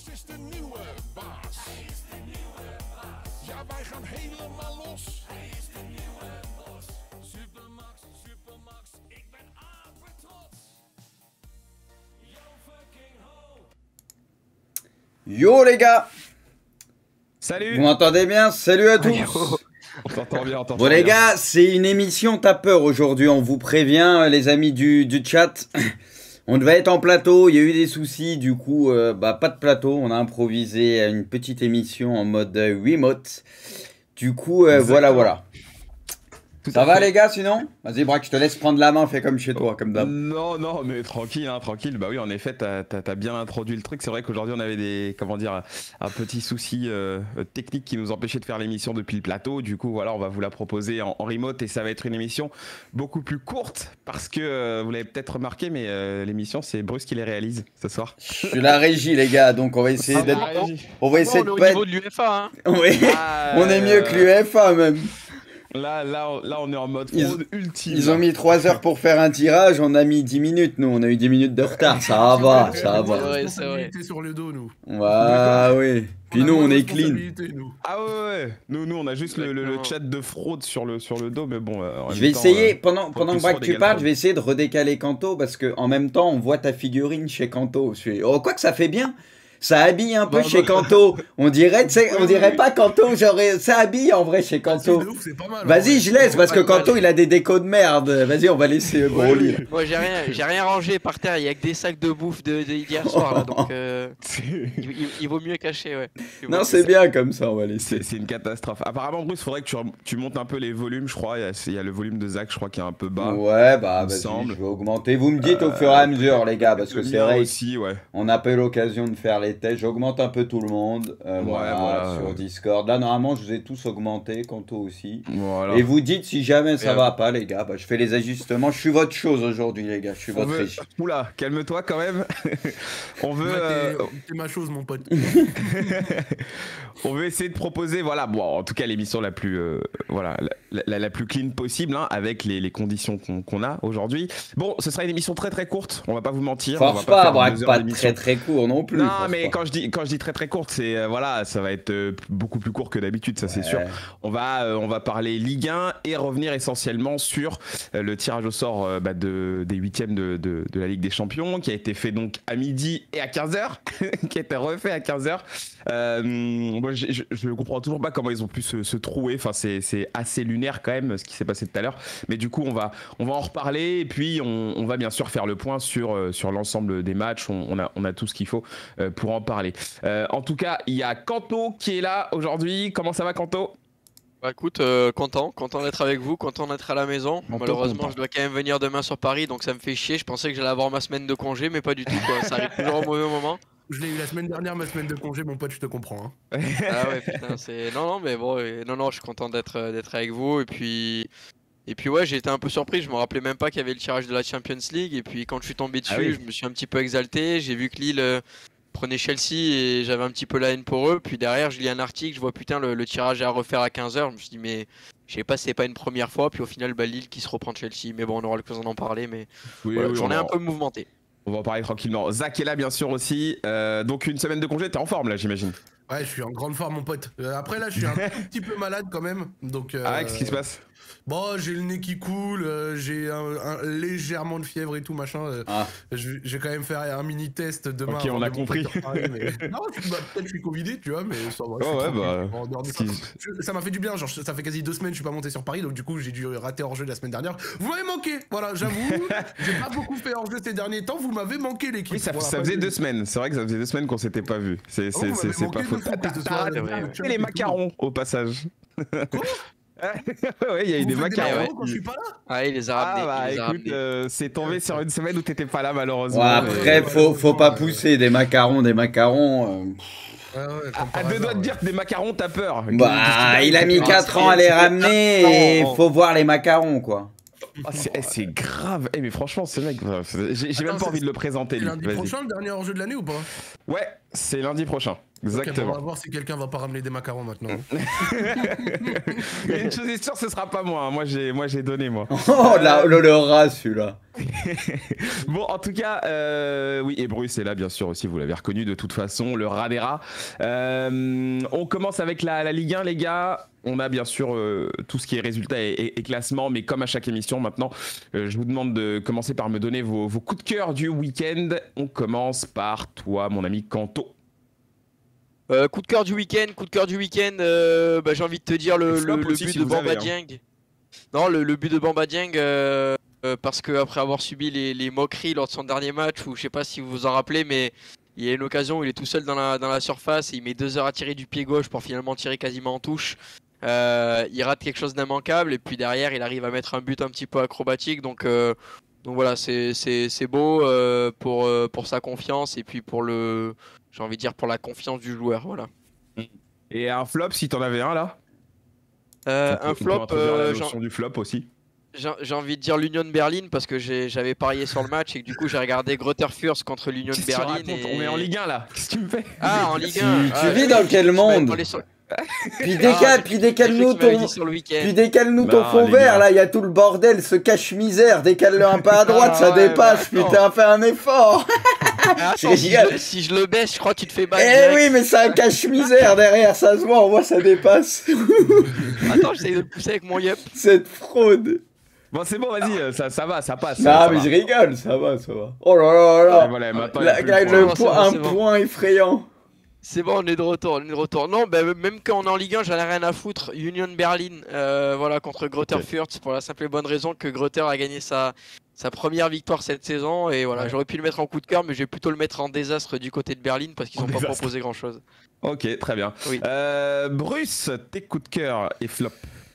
Supermax is de nieuwe baas. Hij is de nieuwe baas. Ja, wij gaan helemaal los. Hij is de nieuwe bos. Supermax, Supermax, ik ben apetrots. Yo fucking ho. Yo les gars. Salut. Vous m'entendez bien? Salut à tous. On t'entend bien, on t'entend Bon les bien. gars, c'est une émission tapeur aujourd'hui, on vous prévient les amis du chat. On devait être en plateau, il y a eu des soucis, du coup pas de plateau, on a improvisé une petite émission en mode remote. Du coup voilà. Ça va les gars sinon? Vas-y Braque, je te laisse prendre la main, fais comme chez toi, comme d'hab. Non, mais tranquille, hein, tranquille. Bah oui, en effet, t'as bien introduit le truc. C'est vrai qu'aujourd'hui, on avait un petit souci technique qui nous empêchait de faire l'émission depuis le plateau. Du coup, voilà, on va vous la proposer en remote et ça va être une émission beaucoup plus courte parce que vous l'avez peut-être remarqué, mais l'émission, c'est Bruce qui les réalise ce soir. Je suis la régie les gars, donc on va essayer d'être... On va essayer de au pas niveau de l'UFA, hein. Oui, on est mieux que l'UEFA même. Là, on est en mode fraude ultime. Ils ont mis 3 heures pour faire un tirage, on a mis 10 minutes, nous, on a eu 10 minutes de retard, ça va. C'est vrai. Sur le dos, nous. Ah oui, puis nous on est clean. Ah ouais. Nous, on a juste le chat de fraude sur le dos, mais bon. Je vais essayer, pendant que tu parles, je vais essayer de redécaler Kanto, parce qu'en même temps, on voit ta figurine chez Kanto. Oh, quoi que ça fait bien. Ça habille un peu chez Kanto. On dirait pas Kanto, genre ça habille en vrai chez Kanto. Vas-y, je laisse parce que Kanto il a des décos de merde. Vas-y, on va laisser Broly. Moi j'ai rien rangé par terre, il y a que des sacs de bouffe d'hier soir là, donc il vaut mieux cacher, ouais. Non, c'est bien comme ça, on va laisser. C'est une catastrophe. Apparemment, Bruce, faudrait que tu montes un peu les volumes, je crois. Il y a le volume de Zach, je crois, qui est un peu bas. Ouais, bah vas-y, je vais augmenter. Vous me dites au fur et à mesure, les gars, parce que c'est vrai. Aussi, ouais. On n'a pas eu l'occasion de faire les tests. J'augmente un peu tout le monde voilà, sur Discord. Là, normalement, je vous ai tous augmenté, Kanto aussi. Voilà. Et vous dites si jamais ça va pas, les gars. Bah, je fais les ajustements. Je suis votre chose aujourd'hui, les gars. Je suis votre riche. Oula, calme-toi quand même. On veut. C'est ma chose, mon pote. On veut essayer de proposer, voilà, bon, en tout cas, l'émission la plus, la plus clean possible, hein, avec les conditions qu'on a aujourd'hui. Bon, ce sera une émission très très courte. On va pas vous mentir. Force on va pas, Braque, pas très très court non plus. Non, mais quand je dis très très courte, c'est voilà, ça va être beaucoup plus court que d'habitude, ça c'est sûr. On va parler Ligue 1 et revenir essentiellement sur le tirage au sort des huitièmes de la Ligue des Champions, qui a été fait donc à midi et à 15h, qui a été refait à 15h. Moi, je comprends toujours pas comment ils ont pu se trouer. Enfin, c'est assez lunaire quand même ce qui s'est passé tout à l'heure. Mais du coup, on va en reparler et puis on va bien sûr faire le point sur l'ensemble des matchs. On a tout ce qu'il faut pour en parler. En tout cas, il y a Kanto qui est là aujourd'hui. Comment ça va, Kanto? Bah écoute, content d'être avec vous, content d'être à la maison. Malheureusement, je dois quand même venir demain sur Paris, donc ça me fait chier. Je pensais que j'allais avoir ma semaine de congé, mais pas du tout, quoi. Ça arrive toujours au mauvais moment. Je l'ai eu la semaine dernière, ma semaine de congé, mon pote, je te comprends. Hein. Ah ouais, putain, c'est... Non, mais bon, non, je suis content d'être avec vous. Et puis ouais, j'ai été un peu surpris, je me rappelais même pas qu'il y avait le tirage de la Champions League. Et puis quand je suis tombé dessus, je me suis un petit peu exalté. J'ai vu que Lille prenait Chelsea et j'avais un petit peu la haine pour eux. Puis derrière, je lis un article, je vois putain, le tirage est à refaire à 15h. Je me suis dit, mais je sais pas, c'est pas une première fois. Puis au final, Lille qui se reprend de Chelsea. Mais bon, on aura l'occasion d'en parler. Mais j'en ai un peu mouvementé. On va en parler tranquillement. Zach est là, bien sûr, aussi. Donc, une semaine de congé, t'es en forme, là, j'imagine. Ouais, je suis en grande forme, mon pote. Après, là, je suis un tout petit peu malade quand même. Donc, ah, qu'est-ce qui se passe? Bon, j'ai le nez qui coule, j'ai légèrement de fièvre et tout, machin. Je vais quand même faire un mini test demain. Ok, on a compris. Non, peut-être je suis covidé, tu vois, mais ça va. Oh, ouais, ça m'a fait du bien, genre ça fait quasi 2 semaines que je suis pas monté sur Paris, donc du coup j'ai dû rater hors-jeu la semaine dernière. Vous m'avez manqué, voilà, j'avoue. J'ai pas beaucoup fait hors-jeu ces derniers temps, vous m'avez manqué l'équipe. Oui, ça faisait 2 semaines, c'est vrai que ça faisait 2 semaines qu'on s'était pas vu. C'est pas faux. T'as les macarons au passage. Quoi? Ouais, il y a eu des macarons quand je suis pas là. Ah, il les a ramenés. Ah bah écoute, c'est tombé sur une semaine où t'étais pas là malheureusement. Ouais, après, faut pas pousser des macarons. À 2 doigts de dire que des macarons, t'as peur. Bah, il a mis 4 ans à les ramener et faut voir les macarons, quoi. C'est grave. Mais franchement, ce mec, j'ai même pas envie de le présenter. C'est lundi prochain, le dernier hors-jeu de l'année ou pas? Ouais, c'est lundi prochain. Exactement. Okay, on va voir si quelqu'un va pas ramener des macarons maintenant. Mais une chose est sûre, ce sera pas moi. Moi, j'ai donné, moi. Oh, le rat, celui-là. Bon, en tout cas, oui, et Bruce est là, bien sûr, aussi, vous l'avez reconnu, de toute façon, le rat des rats. On commence avec la Ligue 1, les gars. On a bien sûr tout ce qui est résultats et classement, mais comme à chaque émission maintenant, je vous demande de commencer par me donner vos coups de cœur du week-end. On commence par toi, mon ami Kanto. Coup de cœur du week-end, j'ai envie de te dire le but de Bamba Dieng. Non, le but de Bamba Dieng, parce que après avoir subi les moqueries lors de son dernier match, où je sais pas si vous vous en rappelez, mais il y a une occasion où il est tout seul dans la surface et il met 2 heures à tirer du pied gauche pour finalement tirer quasiment en touche. Il rate quelque chose d'immanquable et puis derrière il arrive à mettre un but un petit peu acrobatique, donc voilà, c'est beau pour sa confiance et puis j'ai envie de dire pour la confiance du joueur, voilà. Et un flop si t'en avais un là. Un flop, la notion du flop aussi. J'ai envie de dire l'Union Berlin parce que j'avais parié sur le match et que du coup j'ai regardé Greuther Fürth contre l'Union Berlin. On est en Ligue 1 là, qu'est-ce que tu me fais? Ah, en Ligue 1. Tu vis dans quel monde? Puis décale-nous ton fond vert, là, il y a tout le bordel, ce cache-misère, décale-le un peu à droite, ça dépasse, putain, fais un effort. Attends, si je le baisse, je crois que tu te fais battre. Eh oui, mais c'est un cache-misère derrière, ça se voit, on voit ça dépasse. Attends, j'essaye de le pousser avec mon yep. Cette fraude. Bon, c'est bon, vas-y, ça va, ça passe. Non, mais je rigole, ça va. Oh là là là. Voilà, maintenant, un point effrayant. C'est bon, on est de retour, Non, bah, même quand on est en Ligue 1, j'en ai rien à foutre. Union Berlin, voilà, contre Greuther Fürth, pour la simple et bonne raison que Greuther a gagné sa première victoire cette saison. Et voilà, j'aurais pu le mettre en coup de cœur, mais je vais plutôt le mettre en désastre du côté de Berlin parce qu'ils n'ont pas proposé grand-chose. Ok, très bien. Oui. Bruce, tes coups de cœur et flop.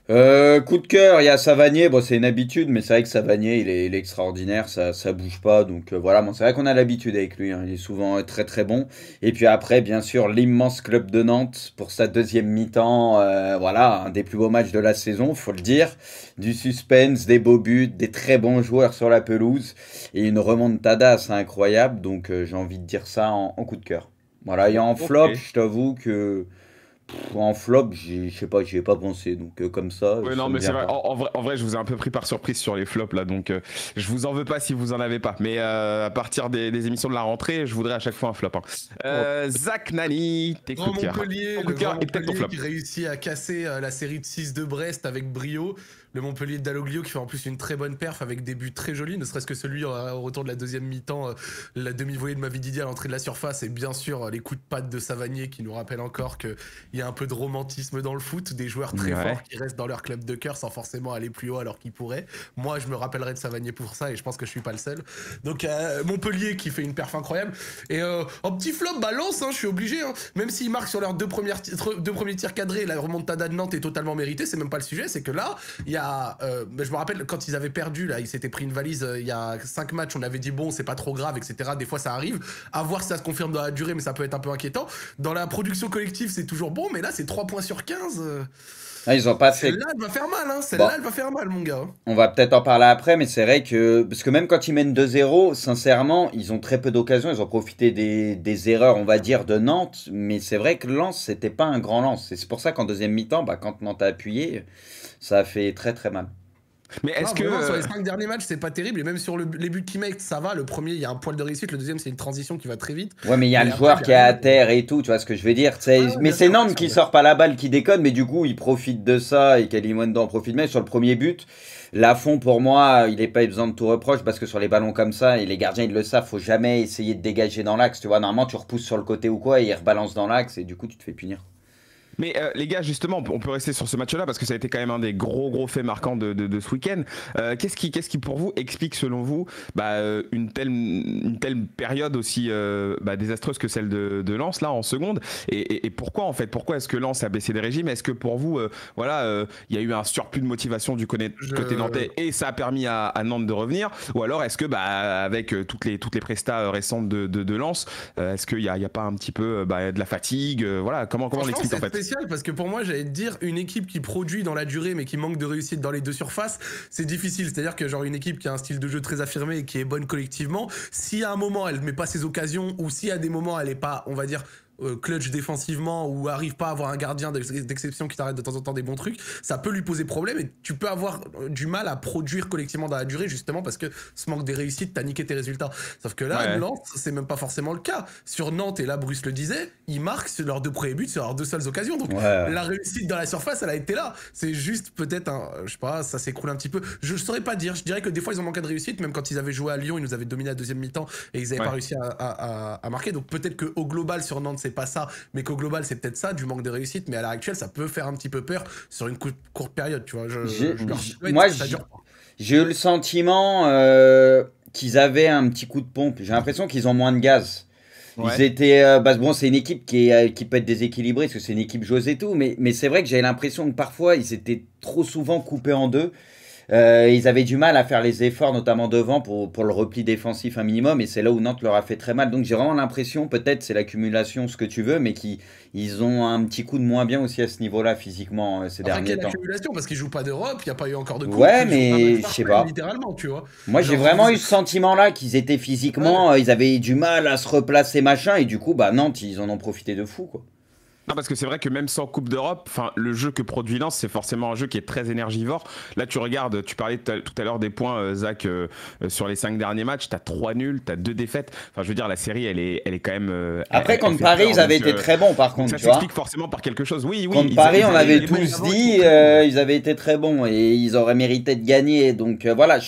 Coup de cœur, il y a Savanier, bon c'est une habitude, mais c'est vrai que Savanier il est extraordinaire, ça bouge pas, donc voilà, bon, c'est vrai qu'on a l'habitude avec lui, hein, il est souvent très très bon. Et puis après, bien sûr, l'immense club de Nantes pour sa deuxième mi-temps, voilà, un des plus beaux matchs de la saison, faut le dire, du suspense, des beaux buts, des très bons joueurs sur la pelouse, et une remontada assez incroyable, donc j'ai envie de dire ça en coup de cœur. Voilà, et en flop, je t'avoue que... En flop, je sais pas, j'y ai pas pensé, donc comme ça. Ouais, non, mais c'est vrai. En vrai, je vous ai un peu pris par surprise sur les flops là, donc je vous en veux pas si vous en avez pas. Mais à partir des émissions de la rentrée, je voudrais à chaque fois un flop. Hein. Zach Nani, tes coups de cœur. Montpellier qui réussit à casser la série de 6 de Brest avec brio. Le Montpellier de Dalloglio qui fait en plus une très bonne perf avec des buts très jolis, ne serait-ce que celui au retour de la deuxième mi-temps, la demi-volée de Mavididi à l'entrée de la surface, et bien sûr les coups de patte de Savanier qui nous rappellent encore qu'il y a un peu de romantisme dans le foot, des joueurs très forts qui restent dans leur club de cœur sans forcément aller plus haut alors qu'ils pourraient. Moi je me rappellerai de Savanier pour ça et je pense que je suis pas le seul. Donc Montpellier qui fait une perf incroyable. Et en petit flop, Lens, hein, je suis obligé, hein, même s'ils marquent sur leurs deux premiers tirs cadrés, la remontada de Nantes est totalement méritée, c'est même pas le sujet, c'est que là, il y a je me rappelle quand ils avaient perdu, là, ils s'étaient pris une valise il y a 5 matchs, on avait dit bon, c'est pas trop grave, etc. Des fois ça arrive, à voir si ça se confirme dans la durée, mais ça peut être un peu inquiétant. Dans la production collective, c'est toujours bon, mais là, c'est 3 points sur 15. Ah, ils ont pas fait. Celle-là, elle va faire mal, hein. Celle-là, elle va faire mal, mon gars. On va peut-être en parler après, mais c'est vrai que. Parce que même quand ils mènent 2-0, sincèrement, ils ont très peu d'occasions. Ils ont profité des erreurs, on va dire, de Nantes. Mais c'est vrai que Lens, c'était pas un grand Lens. C'est pour ça qu'en deuxième mi-temps, quand Nantes a appuyé, ça a fait très très mal. Mais est-ce que sur les 5 derniers matchs, c'est pas terrible, et même sur les buts qu'ils mettent, ça va. Le premier, il y a un poil de réussite, le deuxième, c'est une transition qui va très vite. Ouais, mais il y a le joueur qui est à terre et tout, tu vois ce que je veux dire. Mais c'est Nantes qui sort pas la balle, qui déconne, mais du coup, il profite de ça et Kalimundo en profite même. Sur le premier but, Lafont, pour moi, il n'est pas besoin de tout reproche parce que sur les ballons comme ça, et les gardiens ils le savent, faut jamais essayer de dégager dans l'axe. Tu vois, normalement, tu repousses sur le côté ou quoi et il rebalance dans l'axe et du coup, tu te fais punir. Mais les gars, justement, on peut rester sur ce match-là parce que ça a été quand même un des gros faits marquants de ce week-end. Qu'est-ce qui, pour vous, explique selon vous une telle période aussi désastreuse que celle de Lens là en seconde et pourquoi en fait? Pourquoi est-ce que Lens a baissé les régimes? Est-ce que pour vous, il y a eu un surplus de motivation du côté nantais et ça a permis à Nantes de revenir? Ou alors est-ce que avec toutes les prestats récentes de Lens, est-ce qu'il n'y a pas un petit peu de la fatigue? Voilà, comment on l'explique en fait? Parce que pour moi, j'allais te dire, une équipe qui produit dans la durée mais qui manque de réussite dans les deux surfaces, c'est difficile. C'est-à-dire que genre une équipe qui a un style de jeu très affirmé et qui est bonne collectivement, si à un moment elle met pas ses occasions ou si à des moments elle est pas, on va dire, clutch défensivement ou arrive pas à avoir un gardien d'exception qui t'arrête de temps en temps des bons trucs, ça peut lui poser problème et tu peux avoir du mal à produire collectivement dans la durée justement parce que ce manque des réussites t'as niqué tes résultats. Sauf que là, Lens, c'est même pas forcément le cas. Sur Nantes, et là Bruce le disait, ils marquent sur leurs 2 premiers buts sur leurs 2 seules occasions. Donc la réussite dans la surface, elle a été là. C'est juste peut-être je sais pas, ça s'écroule un petit peu. Je saurais pas dire. Je dirais que des fois ils ont manqué de réussite, même quand ils avaient joué à Lyon, ils nous avaient dominé la deuxième mi-temps et ils avaient pas réussi à marquer. Donc peut-être qu'au global sur Nantes c'est pas ça, mais qu'au global c'est peut-être ça, du manque de réussite. Mais à l'heure actuelle ça peut faire un petit peu peur sur une courte période, tu vois. Moi j'ai eu le sentiment qu'ils avaient un petit coup de pompe. J'ai l'impression qu'ils ont moins de gaz. Ils étaient, bon, c'est une équipe qui peut être déséquilibrée parce que c'est une équipe joueuse et tout, mais c'est vrai que j'avais l'impression que parfois ils étaient trop souvent coupés en deux. Ils avaient du mal à faire les efforts, notamment devant, pour le repli défensif un minimum, et c'est là où Nantes leur a fait très mal. Donc j'ai vraiment l'impression, peut-être c'est l'accumulation, ce que tu veux, mais qu'ils ont un petit coup de moins bien aussi à ce niveau-là, physiquement, ces derniers temps. L'accumulation, parce qu'ils jouent pas d'Europe, il n'y a pas eu encore de coupe. Ouais, mais je sais pas. Littéralement, tu vois. Moi j'ai vraiment eu ce sentiment-là, qu'ils étaient physiquement, ils avaient du mal à se replacer, machin, et du coup, bah Nantes, ils en ont profité de fou, quoi. Non, parce que c'est vrai que même sans Coupe d'Europe, le jeu que produit Lens, c'est forcément un jeu qui est très énergivore. Là, tu regardes, tu parlais tout à l'heure des points, Zach, sur les 5 derniers matchs, t'as 3 nuls, t'as 2 défaites. Enfin, je veux dire, la série, elle est quand même. Après, contre Paris, ils avaient été très bons, par contre. Ça s'explique forcément par quelque chose. Oui. Contre Paris, on avait tous dit, ils avaient été très bons et ils auraient mérité de gagner. Donc voilà,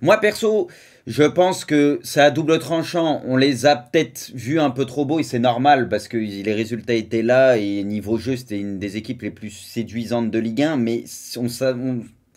moi perso. Je pense que c'est à double tranchant. On les a peut-être vus un peu trop beaux et c'est normal parce que les résultats étaient là et niveau jeu, c'était une des équipes les plus séduisantes de Ligue 1. Mais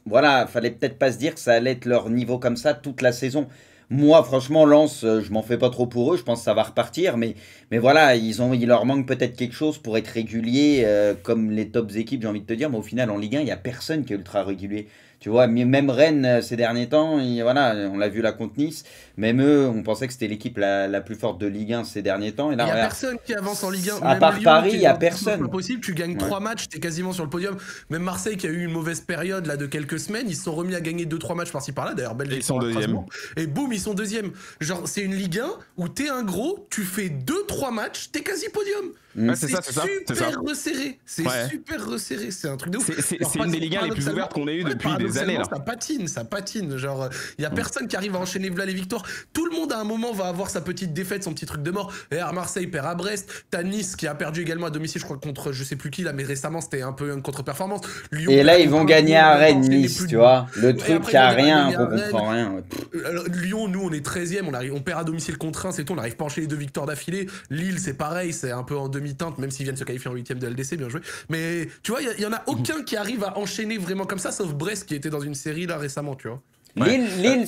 voilà, fallait peut-être pas se dire que ça allait être leur niveau comme ça toute la saison. Moi, franchement, Lens, je m'en fais pas trop pour eux. Je pense que ça va repartir. Mais voilà, il leur manque peut-être quelque chose pour être régulier comme les tops équipes, j'ai envie de te dire. Mais au final, en Ligue 1, il n'y a personne qui est ultra régulier. Tu vois, même Rennes, ces derniers temps, voilà, on l'a vu là contre Nice. Même eux, on pensait que c'était l'équipe la plus forte de Ligue 1 ces derniers temps. Il n'y a personne qui avance en Ligue 1. À part Paris, il n'y a personne. C'est pas possible, tu gagnes 3 matchs, tu es quasiment sur le podium. Même Marseille qui a eu une mauvaise période là de quelques semaines, ils se sont remis à gagner 2-3 matchs par-ci par-là. D'ailleurs, Belgique, ils sont deuxième. Et boum, ils sont deuxième. Genre, c'est une Ligue 1 où t'es un gros, tu fais 2-3 matchs, t'es quasi podium. C'est super resserré. C'est super resserré. C'est un truc de ouf. C'est une des Ligue 1 les plus ouvertes qu'on ait eues depuis des années. Là. Ça patine. Genre, il y a personne qui arrive à enchaîner les victoires. Tout le monde à un moment va avoir sa petite défaite, son petit truc de mort. Et Marseille perd à Brest. T'as Nice qui a perdu également à domicile, je crois, contre je sais plus qui là, mais récemment c'était un peu une contre-performance. Lyon, et là ils vont gagner à Rennes, Nice, tu vois. Le truc qui a rien, qu'on comprend rien. Lyon, nous on est 13ème, on perd à domicile contre 1, c'est tout, on n'arrive pas à enchaîner 2 victoires d'affilée. Lille c'est pareil, c'est un peu en demi-teinte, même s'ils viennent se qualifier en 8ème de LDC, bien joué. Mais tu vois, il y en a aucun qui arrive à enchaîner vraiment comme ça, sauf Brest qui était dans une série là récemment, tu vois. Lille,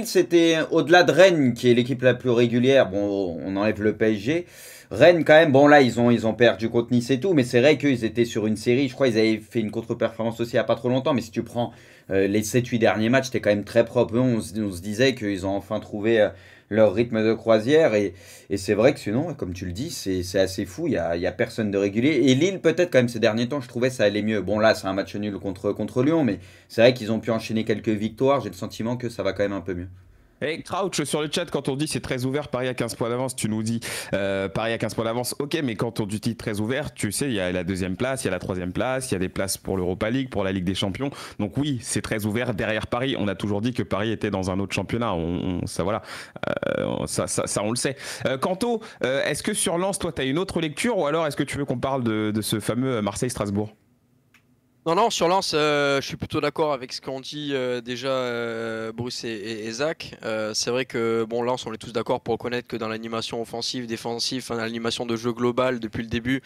c'était au-delà de Rennes, qui est l'équipe la plus régulière. Bon, on enlève le PSG. Rennes, quand même, bon, là, ils ont perdu contre Nice et tout, mais c'est vrai qu'ils étaient sur une série. Je crois qu'ils avaient fait une contre-performance aussi il n'y a pas trop longtemps, mais si tu prends les 7-8 derniers matchs, c'était quand même très propre. On se disait qu'ils ont enfin trouvé leur rythme de croisière, et c'est vrai que sinon, comme tu le dis, c'est assez fou. Il y a personne de régulier. Et Lille, peut-être, quand même, ces derniers temps, je trouvais ça allait mieux. Bon, là, c'est un match nul contre Lyon, mais c'est vrai qu'ils ont pu enchaîner quelques victoires. J'ai le sentiment que ça va quand même un peu mieux. Hey, Crouch, sur le chat, quand on dit c'est très ouvert, Paris à 15 points d'avance, tu nous dis Paris à 15 points d'avance, ok, mais quand on dit très ouvert, tu sais, il y a la 2e place, il y a la 3e place, il y a des places pour l'Europa League, pour la Ligue des Champions. Donc oui, c'est très ouvert derrière Paris. On a toujours dit que Paris était dans un autre championnat. Ça, voilà, ça, on le sait. Kanto, est-ce que sur Lens, toi, tu as une autre lecture, ou alors est-ce que tu veux qu'on parle de ce fameux Marseille-Strasbourg ? Non, sur Lens, je suis plutôt d'accord avec ce qu'ont dit déjà Bruce et Zach. C'est vrai que bon, Lens, on est tous d'accord pour reconnaître que dans l'animation offensive, défensive, dans l'animation de jeu global depuis le début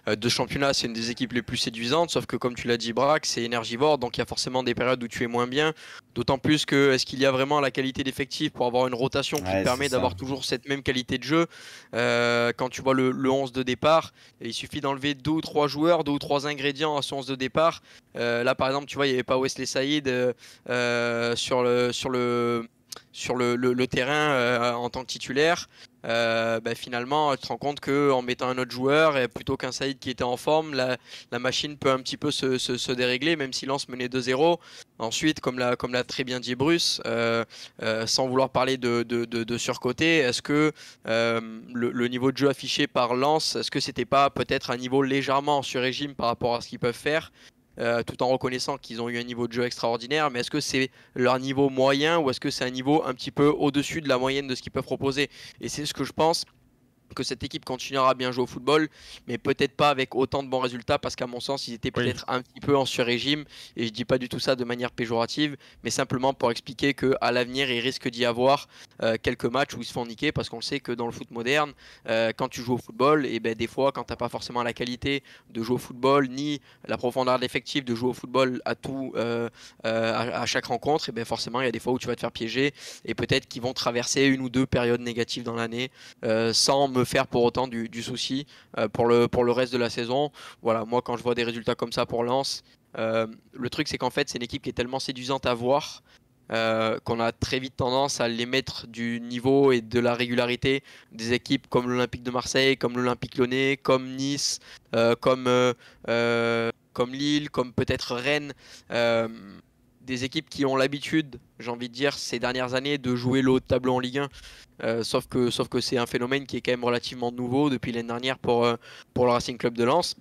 de championnat, c'est une des équipes les plus séduisantes. Sauf que comme tu l'as dit, Braque, c'est énergivore, donc il y a forcément des périodes où tu es moins bien. D'autant plus que est-ce qu'il y a vraiment la qualité d'effectif pour avoir une rotation qui permet d'avoir toujours cette même qualité de jeu. Quand tu vois le 11 de départ, il suffit d'enlever 2 ou 3 joueurs, 2 ou 3 ingrédients à ce 11 de départ. Là par exemple tu vois il n'y avait pas Wesley Saïd sur le le terrain en tant que titulaire, finalement tu te rends compte qu'en mettant un autre joueur et plutôt qu'un Saïd qui était en forme, la machine peut un petit peu se dérégler, même si Lens menait 2-0. Ensuite, comme l'a très bien dit Bruce, sans vouloir parler de surcoté, est-ce que le niveau de jeu affiché par Lens, est-ce que c'était pas peut-être un niveau légèrement en sur-régime par rapport à ce qu'ils peuvent faire, tout en reconnaissant qu'ils ont eu un niveau de jeu extraordinaire, mais est-ce que c'est leur niveau moyen ou est-ce que c'est un niveau un petit peu au-dessus de la moyenne de ce qu'ils peuvent proposer? Et c'est ce que je pense, que cette équipe continuera à bien jouer au football, mais peut-être pas avec autant de bons résultats, parce qu'à mon sens, ils étaient peut-être un petit peu en sur-régime, et je dis pas du tout ça de manière péjorative, mais simplement pour expliquer qu'à l'avenir, il risque d'y avoir quelques matchs où ils se font niquer, parce qu'on le sait que dans le foot moderne, quand tu joues au football, et des fois, quand t'as pas forcément la qualité de jouer au football, ni la profondeur d'effectif de jouer au football à chaque rencontre, et forcément, il y a des fois où tu vas te faire piéger, et peut-être qu'ils vont traverser une ou deux périodes négatives dans l'année, sans me faire pour autant du souci pour le reste de la saison. Voilà, moi quand je vois des résultats comme ça pour Lens, le truc c'est qu'en fait c'est une équipe qui est tellement séduisante à voir qu'on a très vite tendance à les mettre du niveau et de la régularité des équipes comme l'Olympique de Marseille, comme l'Olympique Lyonnais, comme Nice, comme Lille, comme peut-être Rennes. Des équipes qui ont l'habitude, j'ai envie de dire, ces dernières années de jouer le haut de tableau en Ligue 1. Sauf que c'est un phénomène qui est quand même relativement nouveau depuis l'année dernière pour le Racing Club de Lens.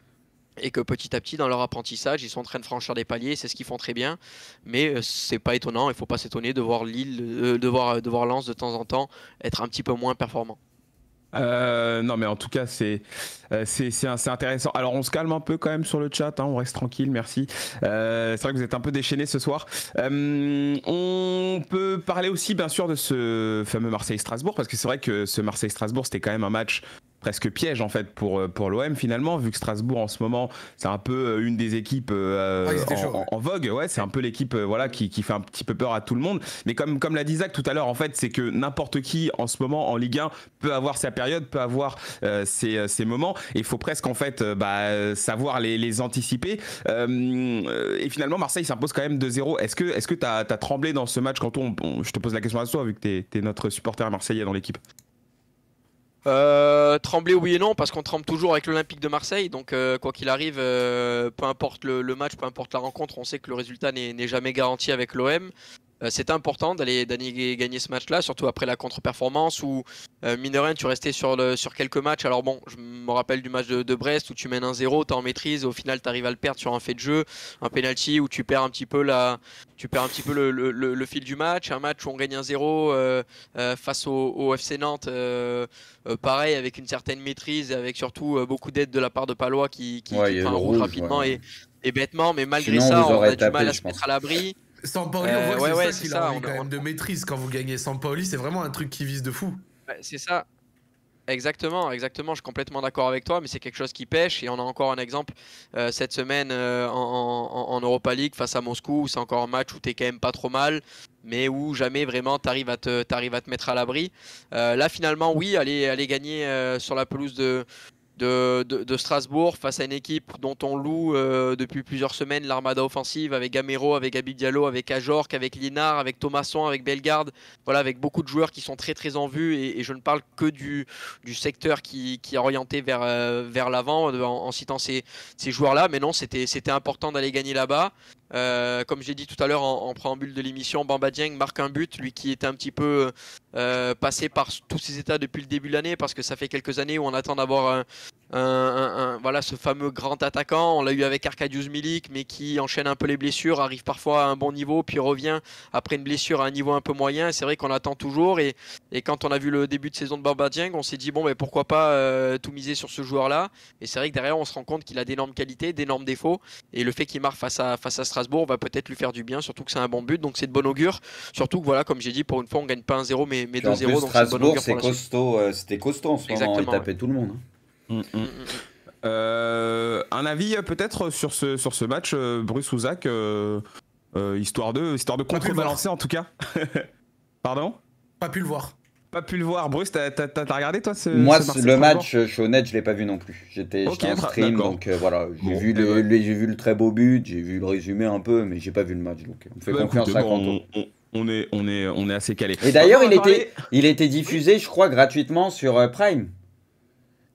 Et que petit à petit, dans leur apprentissage, ils sont en train de franchir des paliers, c'est ce qu'ils font très bien. Mais c'est pas étonnant, il faut pas s'étonner de voir de voir Lens de temps en temps être un petit peu moins performant. Non mais en tout cas c'est intéressant. Alors on se calme un peu quand même sur le chat, hein, on reste tranquille, merci. C'est vrai que vous êtes un peu déchaînés ce soir. On peut parler aussi bien sûr de ce fameux Marseille-Strasbourg, parce que c'est vrai que ce Marseille-Strasbourg c'était quand même un match presque piège en fait pour l'OM finalement, vu que Strasbourg en ce moment c'est un peu une des équipes en vogue. Ouais, c'est un peu l'équipe voilà qui fait un petit peu peur à tout le monde. Mais comme l'a dit Zach tout à l'heure, en fait c'est que n'importe qui en ce moment en Ligue 1 peut avoir sa période, peut avoir ces moments, et il faut presque en fait savoir les anticiper. Et finalement Marseille s'impose quand même 2-0. Est-ce que t'as tremblé dans ce match quand je te pose la question à toi, vu que t'es notre supporter marseillais dans l'équipe? Trembler oui et non, parce qu'on tremble toujours avec l'Olympique de Marseille, donc quoi qu'il arrive, peu importe le match, peu importe la rencontre, on sait que le résultat n'est jamais garanti avec l'OM. C'était important d'aller gagner ce match-là, surtout après la contre-performance où, mine de rien, tu restais sur quelques matchs. Alors bon, je me rappelle du match de Brest où tu mènes 1-0, tu es en maîtrise, et au final tu arrives à le perdre sur un fait de jeu, un penalty où tu perds un petit peu le fil du match. Un match où on gagne 1-0 face au FC Nantes, pareil, avec une certaine maîtrise et avec surtout beaucoup d'aide de la part de Palois qui prend un rouge rapidement et bêtement, mais malgré ça, on a du mal à se mettre à l'abri. Sampaoli, on voit que c'est ça qu'il a quand même de maîtrise quand vous gagnez. Sampaoli, c'est vraiment un truc qui vise de fou. C'est ça. Exactement, je suis complètement d'accord avec toi, mais c'est quelque chose qui pêche, et on a encore un exemple cette semaine en Europa League face à Moscou, où c'est encore un match où t'es quand même pas trop mal, mais où jamais vraiment t'arrives à te mettre à l'abri. Là finalement oui, aller gagner sur la pelouse de Strasbourg face à une équipe dont on loue depuis plusieurs semaines l'armada offensive, avec Gamero, avec Habib Diallo, avec Ajorc, avec Linard, avec Thomasson, avec Bellegarde, voilà, avec beaucoup de joueurs qui sont très très en vue, et je ne parle que du secteur qui est orienté vers l'avant en citant ces joueurs-là, mais non, c'était important d'aller gagner là-bas. Comme j'ai dit tout à l'heure en préambule de l'émission, Bamba Dieng marque un but, lui qui était un petit peu passé par tous ces états depuis le début de l'année, parce que ça fait quelques années où on attend d'avoir voilà, ce fameux grand attaquant. On l'a eu avec Arkadiusz Milik, mais qui enchaîne un peu les blessures, arrive parfois à un bon niveau, puis revient après une blessure à un niveau un peu moyen. C'est vrai qu'on attend toujours, et quand on a vu le début de saison de Bamba Dieng, on s'est dit bon, mais pourquoi pas tout miser sur ce joueur-là. Et c'est vrai que derrière on se rend compte qu'il a d'énormes qualités, d'énormes défauts, et le fait qu'il marque face à Strasbourg va peut-être lui faire du bien, surtout que c'est un bon but, donc c'est de bon augure. Surtout que voilà, comme j'ai dit, pour une fois on gagne pas 1-0 mais 2-0, donc c'est de bon augure. C'est costaud, c'était costaud en ce moment, il tapait tout le monde. Un avis peut-être sur ce match, Bruce ou Zach, histoire de contrebalancer en tout cas. Pardon? Pas pu le voir. Pas pu le voir. Bruce, t'as regardé toi Moi, le match, je suis honnête, je l'ai pas vu non plus. J'étais en stream, donc voilà. J'ai vu le très beau but, j'ai vu le résumé un peu, mais j'ai pas vu le match. Donc on fait confiance à Quentin. on est assez calé. Et d'ailleurs, il était diffusé, je crois, gratuitement sur Prime.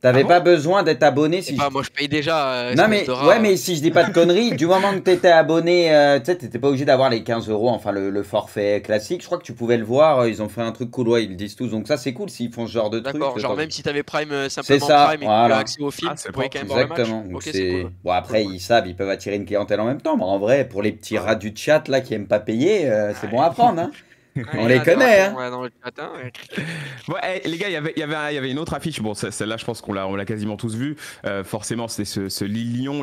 T'avais pas besoin d'être abonné si moi je paye déjà. Non mais mais si je dis pas de conneries, du moment que t'étais abonné, tu sais, t'étais pas obligé d'avoir les 15 €, enfin le forfait classique. Je crois que tu pouvais le voir. Ils ont fait un truc cool, ouais, ils le disent tous. Donc ça c'est cool s'ils font ce genre de truc. D'accord, genre même si t'avais Prime simplement Prime et que tu as accès au film, tu pouvais quand même voir le match. Donc c'est cool. Bon après ils savent, ils peuvent attirer une clientèle en même temps. Mais en vrai, pour les petits rats du chat là qui aiment pas payer, c'est bon à prendre. Hein. On les connaît, hein. Ouais, les gars, il y avait une autre affiche. Bon, celle-là, je pense qu'on l'a quasiment tous vue. Forcément, c'était ce Lille-Lyon,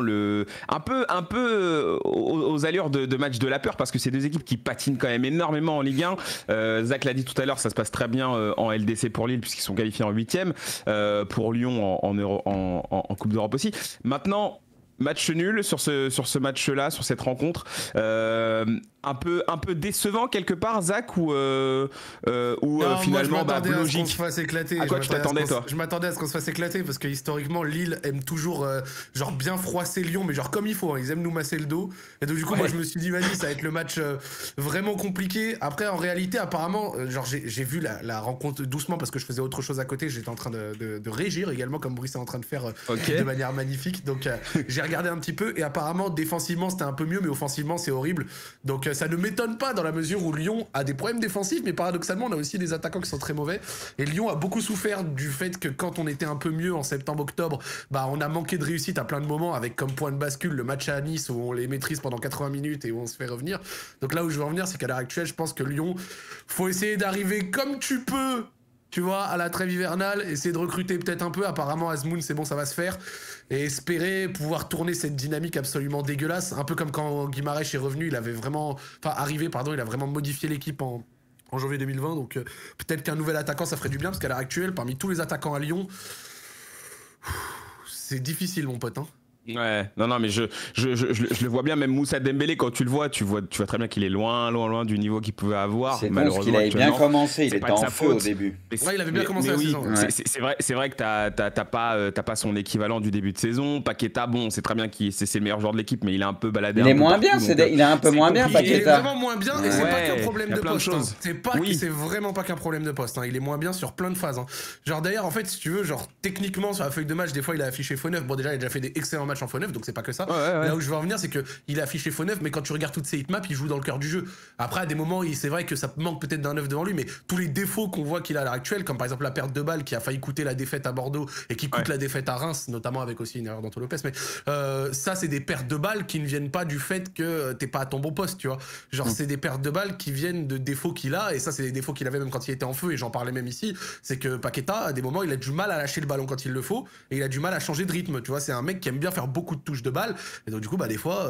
un peu aux allures de match de la peur, parce que c'est deux équipes qui patinent quand même énormément en Ligue 1. Zach l'a dit tout à l'heure, ça se passe très bien en LDC pour Lille, puisqu'ils sont qualifiés en 8e. Pour Lyon en Coupe d'Europe aussi. Maintenant, match nul sur ce match-là, sur cette rencontre. Un peu décevant quelque part, Zach, ou finalement logique. Je m'attendais à ce qu'on se fasse éclater. À quoi tu t'attendais, toi? Je m'attendais à ce qu'on se fasse éclater parce que historiquement Lille aime toujours genre bien froisser Lyon, mais genre comme il faut, hein, ils aiment nous masser le dos. Et donc du coup moi je me suis dit vas-y, ça va être le match vraiment compliqué. Après en réalité apparemment genre j'ai vu la rencontre doucement parce que je faisais autre chose à côté, j'étais en train de régir également comme Brice est en train de faire de manière magnifique. Donc j'ai regardé un petit peu et apparemment défensivement c'était un peu mieux, mais offensivement c'est horrible. Donc ça ne m'étonne pas dans la mesure où Lyon a des problèmes défensifs, mais paradoxalement on a aussi des attaquants qui sont très mauvais. Et Lyon a beaucoup souffert du fait que quand on était un peu mieux en septembre-octobre, bah on a manqué de réussite à plein de moments, avec comme point de bascule le match à Nice où on les maîtrise pendant 80 minutes et où on se fait revenir. Donc là où je veux en venir, c'est qu'à l'heure actuelle, je pense que Lyon, faut essayer d'arriver comme tu peux, tu vois, à la trêve hivernale, essayer de recruter peut-être un peu. Apparemment Azmoun c'est bon, ça va se faire, et espérer pouvoir tourner cette dynamique absolument dégueulasse, un peu comme quand Guimarães est revenu, il a vraiment modifié l'équipe en janvier 2020. Donc peut-être qu'un nouvel attaquant ça ferait du bien, parce qu'à l'heure actuelle parmi tous les attaquants à Lyon, c'est difficile mon pote, hein. Ouais, non, mais je le vois bien, même Moussa Dembélé, quand tu vois très bien qu'il est loin du niveau qu'il pouvait avoir. C'est bon, parce qu'il avait bien commencé, il était en feu au début. Ouais, il avait bien commencé la saison. Ouais. C'est vrai que t'as pas son équivalent du début de saison. Paqueta, bon, c'est très bien qu'il c'est le meilleur joueur de l'équipe, mais il est un peu baladé. Il est moins bien, il est un peu moins bien, Paqueta. Il est vraiment moins bien, et c'est pas qu'un problème de poste. C'est vraiment pas qu'un problème de poste. Il est moins bien sur plein de phases. Genre d'ailleurs, en fait, si tu veux, genre techniquement sur la feuille de match, des fois il a affiché faux neuf. Bon, déjà il a déjà fait des excellents matchs en faux neuf, donc c'est pas que ça. Là où je veux en venir, c'est qu'il a affiché faux neuf, mais quand tu regardes toutes ces hitmaps, il joue dans le cœur du jeu. Après, à des moments, c'est vrai que ça manque peut-être d'un neuf devant lui, mais tous les défauts qu'on voit qu'il a à l'heure actuelle, comme par exemple la perte de balle qui a failli coûter la défaite à Bordeaux et qui coûte la défaite à Reims, notamment avec aussi une erreur d'Anto Lopez, mais ça, c'est des pertes de balles qui ne viennent pas du fait que t'es pas à ton bon poste, tu vois. Genre, c'est des pertes de balles qui viennent de défauts qu'il a, et ça, c'est des défauts qu'il avait même quand il était en feu, et j'en parlais même ici. C'est que Paqueta, à des moments, il a du mal à lâcher le ballon quand il le faut, et il a du mal à changer de rythme, tu vois. C'est un mec qui aime bien faire beaucoup de touches de balle. Et donc du coup, bah des fois,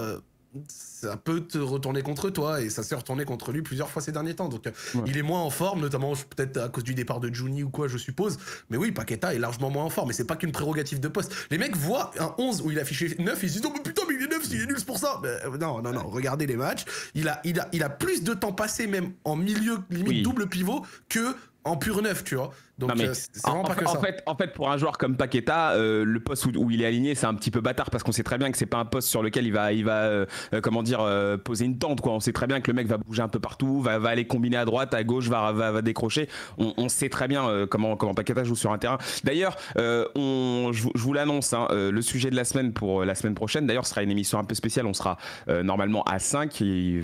ça peut te retourner contre toi, et ça s'est retourné contre lui plusieurs fois ces derniers temps. Donc il est moins en forme, notamment peut-être à cause du départ de Juni ou quoi, je suppose. Mais oui, Paqueta est largement moins en forme, mais c'est pas qu'une prérogative de poste. Les mecs voient un 11 où il a affiché 9, ils se disent oh mais putain, mais il est 9, s'il est nul, c'est pour ça. Non, regardez les matchs. Il a plus de temps passé même en milieu, limite double pivot, que en pur neuf, tu vois. Donc c'est vraiment pas que ça. En fait, pour un joueur comme Paqueta, le poste où il est aligné, c'est un petit peu bâtard, parce qu'on sait très bien que c'est pas un poste sur lequel il va poser une tente, quoi. On sait très bien que le mec va bouger un peu partout, va aller combiner à droite, à gauche, va décrocher. On sait très bien comment Paqueta joue sur un terrain. D'ailleurs, je vous l'annonce, hein, le sujet de la semaine pour la semaine prochaine. D'ailleurs, ce sera une émission un peu spéciale. On sera normalement à 5.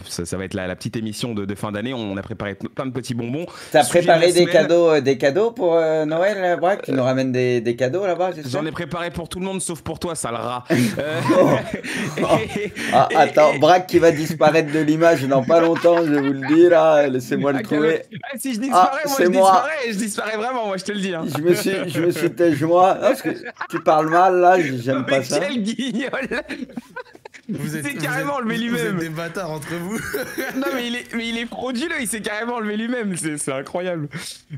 Ça va être la petite émission de fin d'année. On a préparé plein de petits bonbons. T'as préparé des cadeaux pour Noël, Braque? Tu nous ramènes des cadeaux là-bas? J'en ai préparé pour tout le monde sauf pour toi, sale rat. Attends, Braque qui va disparaître de l'image dans pas longtemps, je vous le dis là, laissez-moi le trouver. Si je disparais, je disparais vraiment, moi je te le dis. Hein. Je me suis moi, parce que tu parles mal là, j'aime pas ça. Quel guignol. C'est carrément enlevé lui-même. Vous êtes des bâtards entre vous. Non mais il est frauduleux, il s'est carrément enlevé lui-même, c'est incroyable.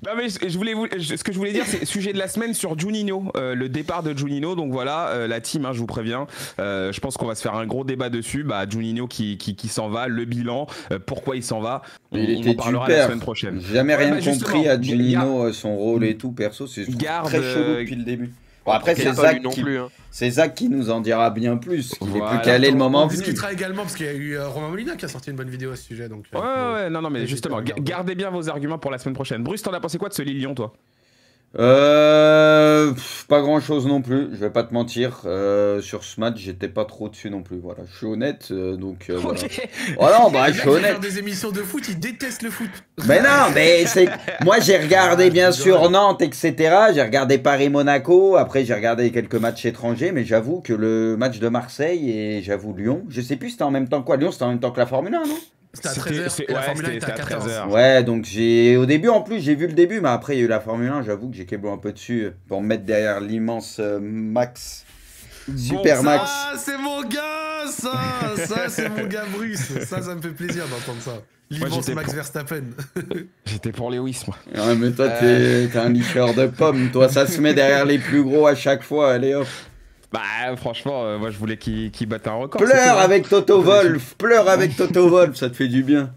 Non mais ce que je voulais dire, c'est sujet de la semaine sur Juninho, le départ de Juninho. Donc voilà, la team, hein, je vous préviens, je pense qu'on va se faire un gros débat dessus. Juninho qui s'en va, le bilan, pourquoi il s'en va, on en parlera la semaine prochaine. J'ai jamais rien compris à Juninho, son rôle et tout, perso, c'est très chelou depuis le début. Bon, après, c'est Zach qui nous en dira bien plus. Il est plus calé le moment venu. On discutera également parce qu'il y a eu Romain Molina qui a sorti une bonne vidéo à ce sujet. Donc, ouais, non, mais justement, gardez bien vos arguments pour la semaine prochaine. Bruce, t'en as pensé quoi de ce Lille-Lyon, toi? Pas grand chose non plus, je vais pas te mentir. Sur ce match, j'étais pas trop dessus non plus. Voilà, je suis honnête, donc voilà. Voilà, bah je suis honnête. Faire des émissions de foot, il déteste le foot. Mais non, mais c'est. Moi, j'ai regardé bien sûr Nantes, etc. J'ai regardé Paris-Monaco. Après, j'ai regardé quelques matchs étrangers, mais j'avoue que le match de Marseille et j'avoue Lyon, je sais plus, c'était en même temps quoi. Lyon, c'était en même temps que la Formule 1, non? C'était à 13h et la Formule 1 était à 14h. Ouais, donc au début en plus j'ai vu le début, mais après il y a eu la Formule 1, j'avoue que j'ai câblé un peu dessus pour me mettre derrière l'immense Max. Super Max. Ah, c'est mon gars, ça c'est mon gars Bruce. Ça me fait plaisir d'entendre ça. L'immense Max Verstappen. J'étais pour Lewis, moi. Ouais, mais toi t'es un licheur de pommes, toi ça se met derrière les plus gros à chaque fois, allez hop. Bah franchement, moi je voulais qu'il batte un record. Pleure avec Toto Wolff, pleure avec Toto Wolff, ça te fait du bien.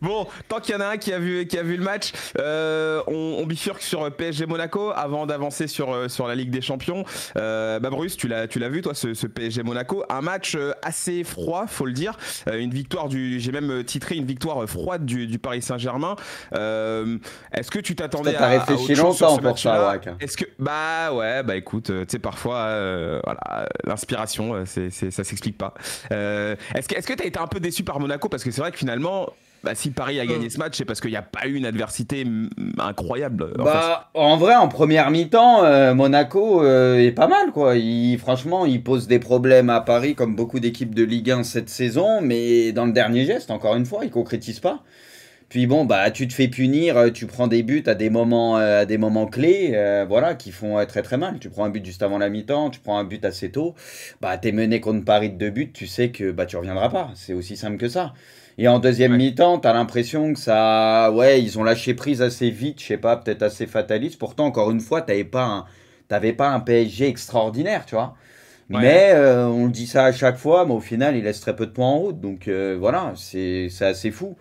Bon, tant qu'il y en a un qui a vu le match, on bifurque sur PSG Monaco avant d'avancer sur la Ligue des Champions. Bruce, tu l'as vu toi ce PSG Monaco, un match assez froid, faut le dire. Une victoire j'ai même titré une victoire froide du Paris Saint-Germain. Est-ce que tu t'attendais à réfléchi longtemps pour ça, ouais. Est-ce que écoute, tu sais parfois voilà, l'inspiration, ça s'explique pas. Est-ce que tu as été un peu déçu par Monaco parce que c'est vrai que finalement si Paris a gagné ce match, c'est parce qu'il n'y a pas eu une adversité incroyable. En vrai, en première mi-temps, Monaco est pas mal, quoi. Franchement, il pose des problèmes à Paris, comme beaucoup d'équipes de Ligue 1 cette saison, mais dans le dernier geste, encore une fois, il concrétise pas. Puis bon, tu te fais punir, tu prends des buts à des moments clés, voilà, qui font très très mal. Tu prends un but juste avant la mi-temps, tu prends un but assez tôt, t'es mené contre Paris de 2 buts, tu sais que tu reviendras pas. C'est aussi simple que ça. Et en deuxième mi-temps, t'as l'impression que ils ont lâché prise assez vite, je sais pas, peut-être assez fataliste. Pourtant, encore une fois, t'avais pas un PSG extraordinaire, tu vois. Ouais. Mais on dit ça à chaque fois, mais au final, il laisse très peu de points en route. Donc voilà, c'est assez fou.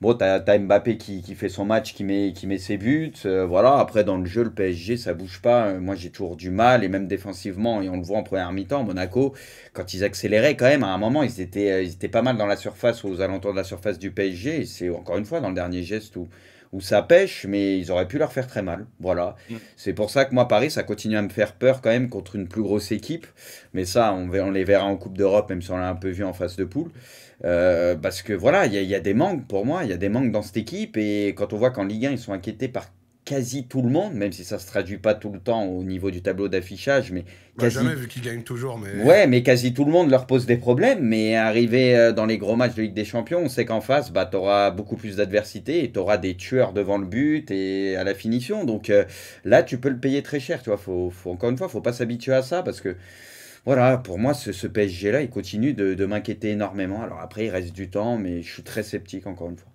Bon, t'as Mbappé qui fait son match, qui met ses buts. Voilà, après, dans le jeu, le PSG, ça bouge pas. Moi, j'ai toujours du mal, et même défensivement, et on le voit en première mi-temps, Monaco, quand ils accéléraient, quand même, à un moment, ils étaient pas mal dans la surface, aux alentours de la surface du PSG. Et c'est encore une fois dans le dernier geste où ça pêche, mais ils auraient pu leur faire très mal. Voilà. C'est pour ça que moi, Paris, ça continue à me faire peur quand même contre une plus grosse équipe. Mais ça, on les verra en Coupe d'Europe, même si on l'a un peu vu en phase de poule. Parce que voilà, il y a des manques pour moi, il y a des manques dans cette équipe. Et quand on voit qu'en Ligue 1, ils sont inquiétés par quasi tout le monde, même si ça se traduit pas tout le temps au niveau du tableau d'affichage, mais quasi... jamais, vu qu'ils gagnent toujours, mais... Ouais, mais quasi tout le monde leur pose des problèmes, mais arrivé dans les gros matchs de Ligue des Champions, on sait qu'en face, t'auras beaucoup plus d'adversité et t'auras des tueurs devant le but et à la finition, donc là, tu peux le payer très cher, tu vois, encore une fois, faut pas s'habituer à ça, parce que voilà, pour moi, ce PSG-là, il continue de m'inquiéter énormément. Alors après, il reste du temps, mais je suis très sceptique, encore une fois.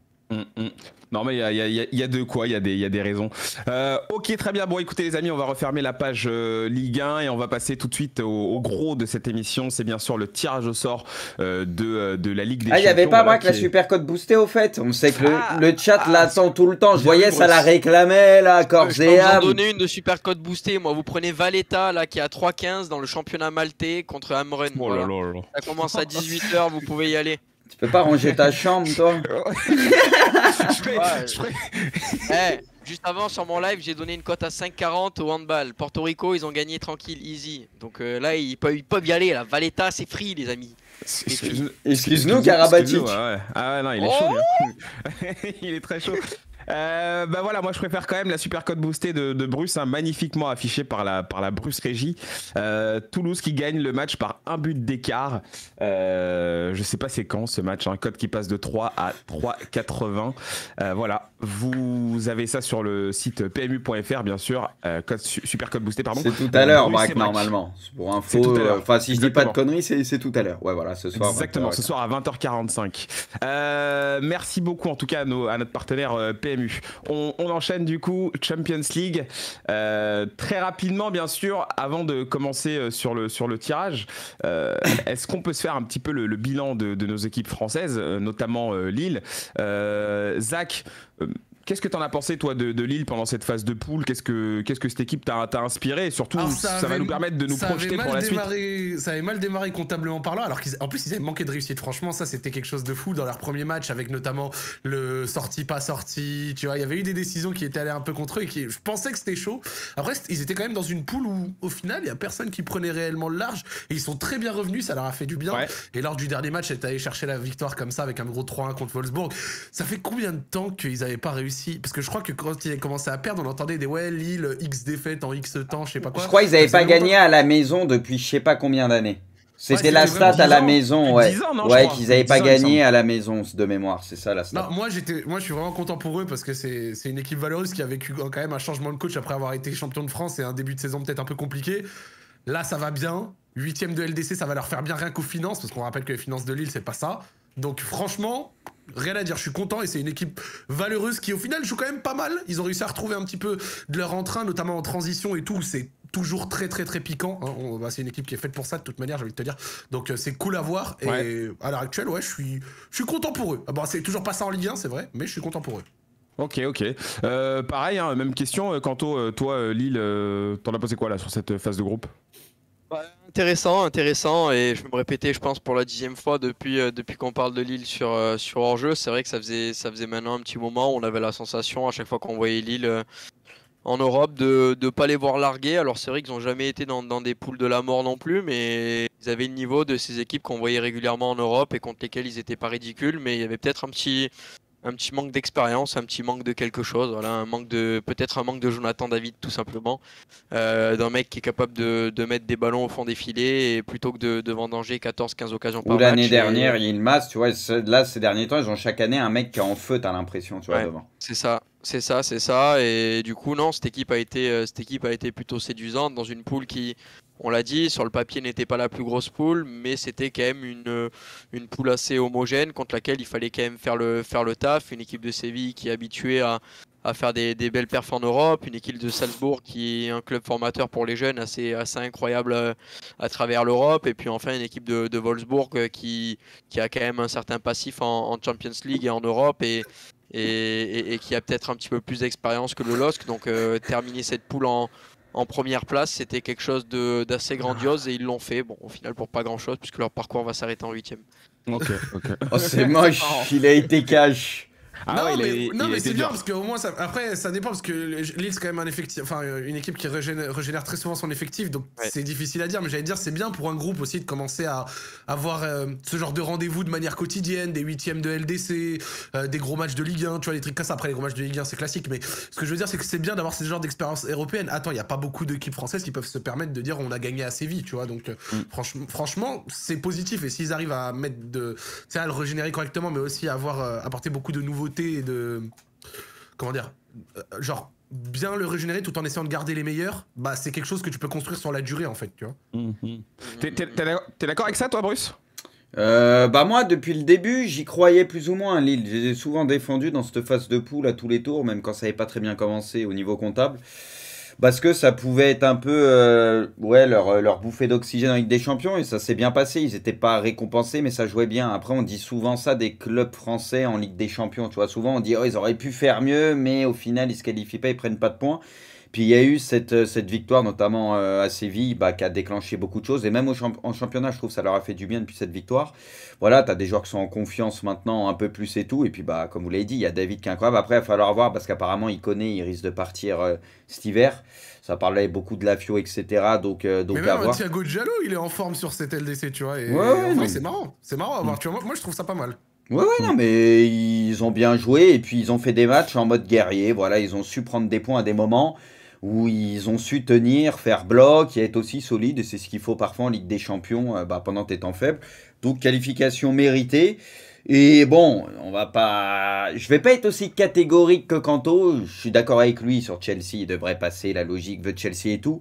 Non mais il y a de quoi, il y a des raisons. Ok, très bien. Bon, écoutez les amis, on va refermer la page Ligue 1 et on va passer tout de suite au gros de cette émission. C'est bien sûr le tirage au sort de la Ligue des Champions. Il n'y avait pas Braque la super cote boostée au fait. On sait que le chat l'attend tout le temps. Je voyais ça la réclamait là, corps et âme. Je peux vous en donner une de super cote boostée. Moi, vous prenez Valletta là qui est à 3,15 dans le championnat maltais contre Amren. Oh là là là. Ça commence à 18h, vous pouvez y aller. Tu peux pas ranger ta chambre, toi? Juste avant, sur mon live, j'ai donné une cote à 5,40 au handball. Porto Rico, ils ont gagné tranquille, easy. Donc là, ils peuvent y aller. La Valletta, c'est free, les amis. Excuse-nous, Karabatic. Ah ouais, non, il est chaud. Il est très chaud. Voilà, moi je préfère quand même la super cote boostée de Bruce, magnifiquement affichée par la Bruce Régie. Toulouse qui gagne le match par un but d'écart. Je sais pas c'est quand ce match, un code qui passe de 3 à 3,80. Voilà, vous avez ça sur le site PMU.fr bien sûr. Super code boosté, pardon. C'est tout à l'heure, Braque, normalement. Pour info, enfin si je dis pas de conneries, c'est tout à l'heure. Ouais, voilà, ce soir. Exactement, ce soir à 20h45. Merci beaucoup en tout cas à notre partenaire PMU. On enchaîne du coup Champions League très rapidement bien sûr avant de commencer sur le tirage. Est-ce qu'on peut se faire un petit peu le bilan de nos équipes françaises, notamment Lille? Zach, Qu'est-ce que tu en as pensé, toi, de Lille pendant cette phase de poule? Qu'est-ce que cette équipe t'a inspiré? Et surtout, ça va nous permettre de nous projeter pour la suite. Ça avait mal démarré comptablement parlant, alors qu'en plus, ils avaient manqué de réussite. Franchement, ça, c'était quelque chose de fou dans leur premier match, avec notamment le sorti, pas sorti. Tu vois, il y avait eu des décisions qui étaient allées un peu contre eux et je pensais que c'était chaud. Après, ils étaient quand même dans une poule où, au final, il n'y a personne qui prenait réellement le large. Et ils sont très bien revenus, ça leur a fait du bien. Ouais. Et lors du dernier match, ils étaient allés chercher la victoire comme ça, avec un gros 3-1 contre Wolfsburg. Ça fait combien de temps qu'ils n'avaient pas réussi? Parce que je crois que quand ils avaient commencé à perdre, on entendait des Lille, X défaites en X temps, je sais pas quoi. Je crois qu'ils n'avaient pas gagné à la maison depuis je sais pas combien d'années. C'était la stat à la maison, ouais. Ouais, qu'ils n'avaient pas gagné à la maison de mémoire, c'est ça la stat. Non, moi je suis vraiment content pour eux parce que c'est une équipe valeureuse qui a vécu quand même un changement de coach après avoir été champion de France et un début de saison peut-être un peu compliqué. Là, ça va bien. 8ème de LDC, ça va leur faire bien rien qu'aux finances, parce qu'on rappelle que les finances de Lille, c'est pas ça. Donc franchement, rien à dire, je suis content et c'est une équipe valeureuse qui au final joue quand même pas mal. Ils ont réussi à retrouver un petit peu de leur entrain, notamment en transition et tout. C'est toujours très piquant. Hein. C'est une équipe qui est faite pour ça de toute manière, j'ai envie de te dire. Donc c'est cool à voir. Ouais. Et à l'heure actuelle, ouais, je suis content pour eux. Bon, c'est toujours pas ça en Ligue 1, c'est vrai, mais je suis content pour eux. Ok. Pareil, hein, même question. Kanto, toi, Lille, t'en as pensé quoi là sur cette phase de groupe? Intéressant, et je vais me répéter, je pense, pour la 10e fois depuis qu'on parle de Lille sur hors-jeu. C'est vrai que ça faisait maintenant un petit moment où on avait la sensation, à chaque fois qu'on voyait Lille en Europe, de ne pas les voir larguer. Alors c'est vrai qu'ils n'ont jamais été dans des poules de la mort non plus, mais ils avaient le niveau de ces équipes qu'on voyait régulièrement en Europe et contre lesquelles ils n'étaient pas ridicules, mais il y avait peut-être un petit manque d'expérience, un petit manque de quelque chose, voilà, peut-être un manque de Jonathan David tout simplement, d'un mec qui est capable de mettre des ballons au fond des filets et plutôt que de vendanger 14-15 occasions par match. Ou l'année dernière, il y a une masse, tu vois, là ces derniers temps, ils ont chaque année un mec qui est en feu, t'as l'impression, tu vois, devant. C'est ça, et du coup non, cette équipe a été plutôt séduisante dans une poule qui, on l'a dit, sur le papier n'était pas la plus grosse poule, mais c'était quand même une poule assez homogène contre laquelle il fallait quand même faire le taf. Une équipe de Séville qui est habituée à faire des belles perfs en Europe, une équipe de Salzbourg qui est un club formateur pour les jeunes assez incroyable à travers l'Europe, et puis enfin une équipe de Wolfsburg qui a quand même un certain passif en Champions League et en Europe et qui a peut-être un petit peu plus d'expérience que le LOSC. Donc terminer cette poule en première place, c'était quelque chose d'assez grandiose et ils l'ont fait. Bon, au final, pour pas grand-chose, puisque leur parcours va s'arrêter en 8ème. Ok. Oh, c'est moche, il a été cash. Mais c'est bien parce qu'au moins après ça dépend parce que Lille c'est quand même un effectif, enfin une équipe qui régénère très souvent son effectif, donc c'est difficile à dire, mais j'allais dire c'est bien pour un groupe aussi de commencer à avoir ce genre de rendez-vous de manière quotidienne, des 8ème de LDC, des gros matchs de Ligue 1, tu vois, des trucs comme ça. Après les gros matchs de Ligue 1 c'est classique, mais ce que je veux dire c'est que c'est bien d'avoir ce genre d'expérience européenne. Attends, il y a pas beaucoup d'équipes françaises qui peuvent se permettre de dire on a gagné à Séville, tu vois, donc franchement c'est positif, et s'ils arrivent à à le régénérer correctement, mais aussi à apporter beaucoup de nouveautés et de comment dire, genre bien le régénérer tout en essayant de garder les meilleurs, bah c'est quelque chose que tu peux construire sur la durée en fait, tu vois. T'es d'accord avec ça toi, Bruce? Bah moi depuis le début j'y croyais plus ou moins. Lille, j'ai souvent défendu dans cette phase de poule à tous les tours, même quand ça n'avait pas très bien commencé au niveau comptable, parce que ça pouvait être un peu leur bouffée d'oxygène en Ligue des Champions, et ça s'est bien passé. Ils n'étaient pas récompensés, mais ça jouait bien. Après, on dit souvent ça des clubs français en Ligue des Champions. Tu vois, souvent on dit ils auraient pu faire mieux, mais au final ils se qualifient pas, ils prennent pas de points. Puis il y a eu cette victoire, notamment à Séville, qui a déclenché beaucoup de choses. Et même en championnat, je trouve que ça leur a fait du bien depuis cette victoire. Voilà, tu as des joueurs qui sont en confiance maintenant un peu plus et tout. Et puis, comme vous l'avez dit, il y a David qui est incroyable. Après, il va falloir voir, parce qu'apparemment, il risque de partir cet hiver. Ça parlait beaucoup de la FIO, etc. Donc mais à même voir. Thiago Diallo, il est en forme sur cette LDC, tu vois. Et c'est marrant. C'est marrant à voir. Tu vois, moi, je trouve ça pas mal. Ouais, non, mais ils ont bien joué. Et puis, ils ont fait des matchs en mode guerrier. Voilà, ils ont su prendre des points à des moments où ils ont su tenir, faire bloc et être aussi solide, et c'est ce qu'il faut parfois en Ligue des Champions pendant tes temps faibles. Donc qualification méritée. Et bon, je vais pas être aussi catégorique que Kanto. Je suis d'accord avec lui sur Chelsea, il devrait passer, la logique veut Chelsea et tout.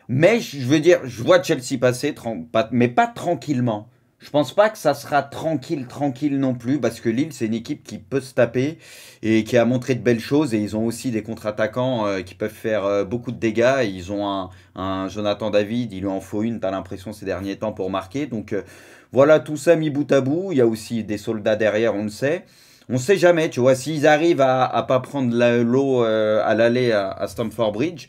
Mais je veux dire, je vois Chelsea passer, mais pas tranquillement. Je pense pas que ça sera tranquille non plus, parce que Lille, c'est une équipe qui peut se taper et qui a montré de belles choses, et ils ont aussi des contre-attaquants qui peuvent faire beaucoup de dégâts. Et ils ont un Jonathan David, il lui en faut une, t'as l'impression, ces derniers temps pour marquer. Donc voilà, tout ça mis bout à bout. Il y a aussi des soldats derrière, on le sait. on sait jamais, tu vois, s'ils arrivent à pas prendre l'eau à l'aller à Stamford Bridge,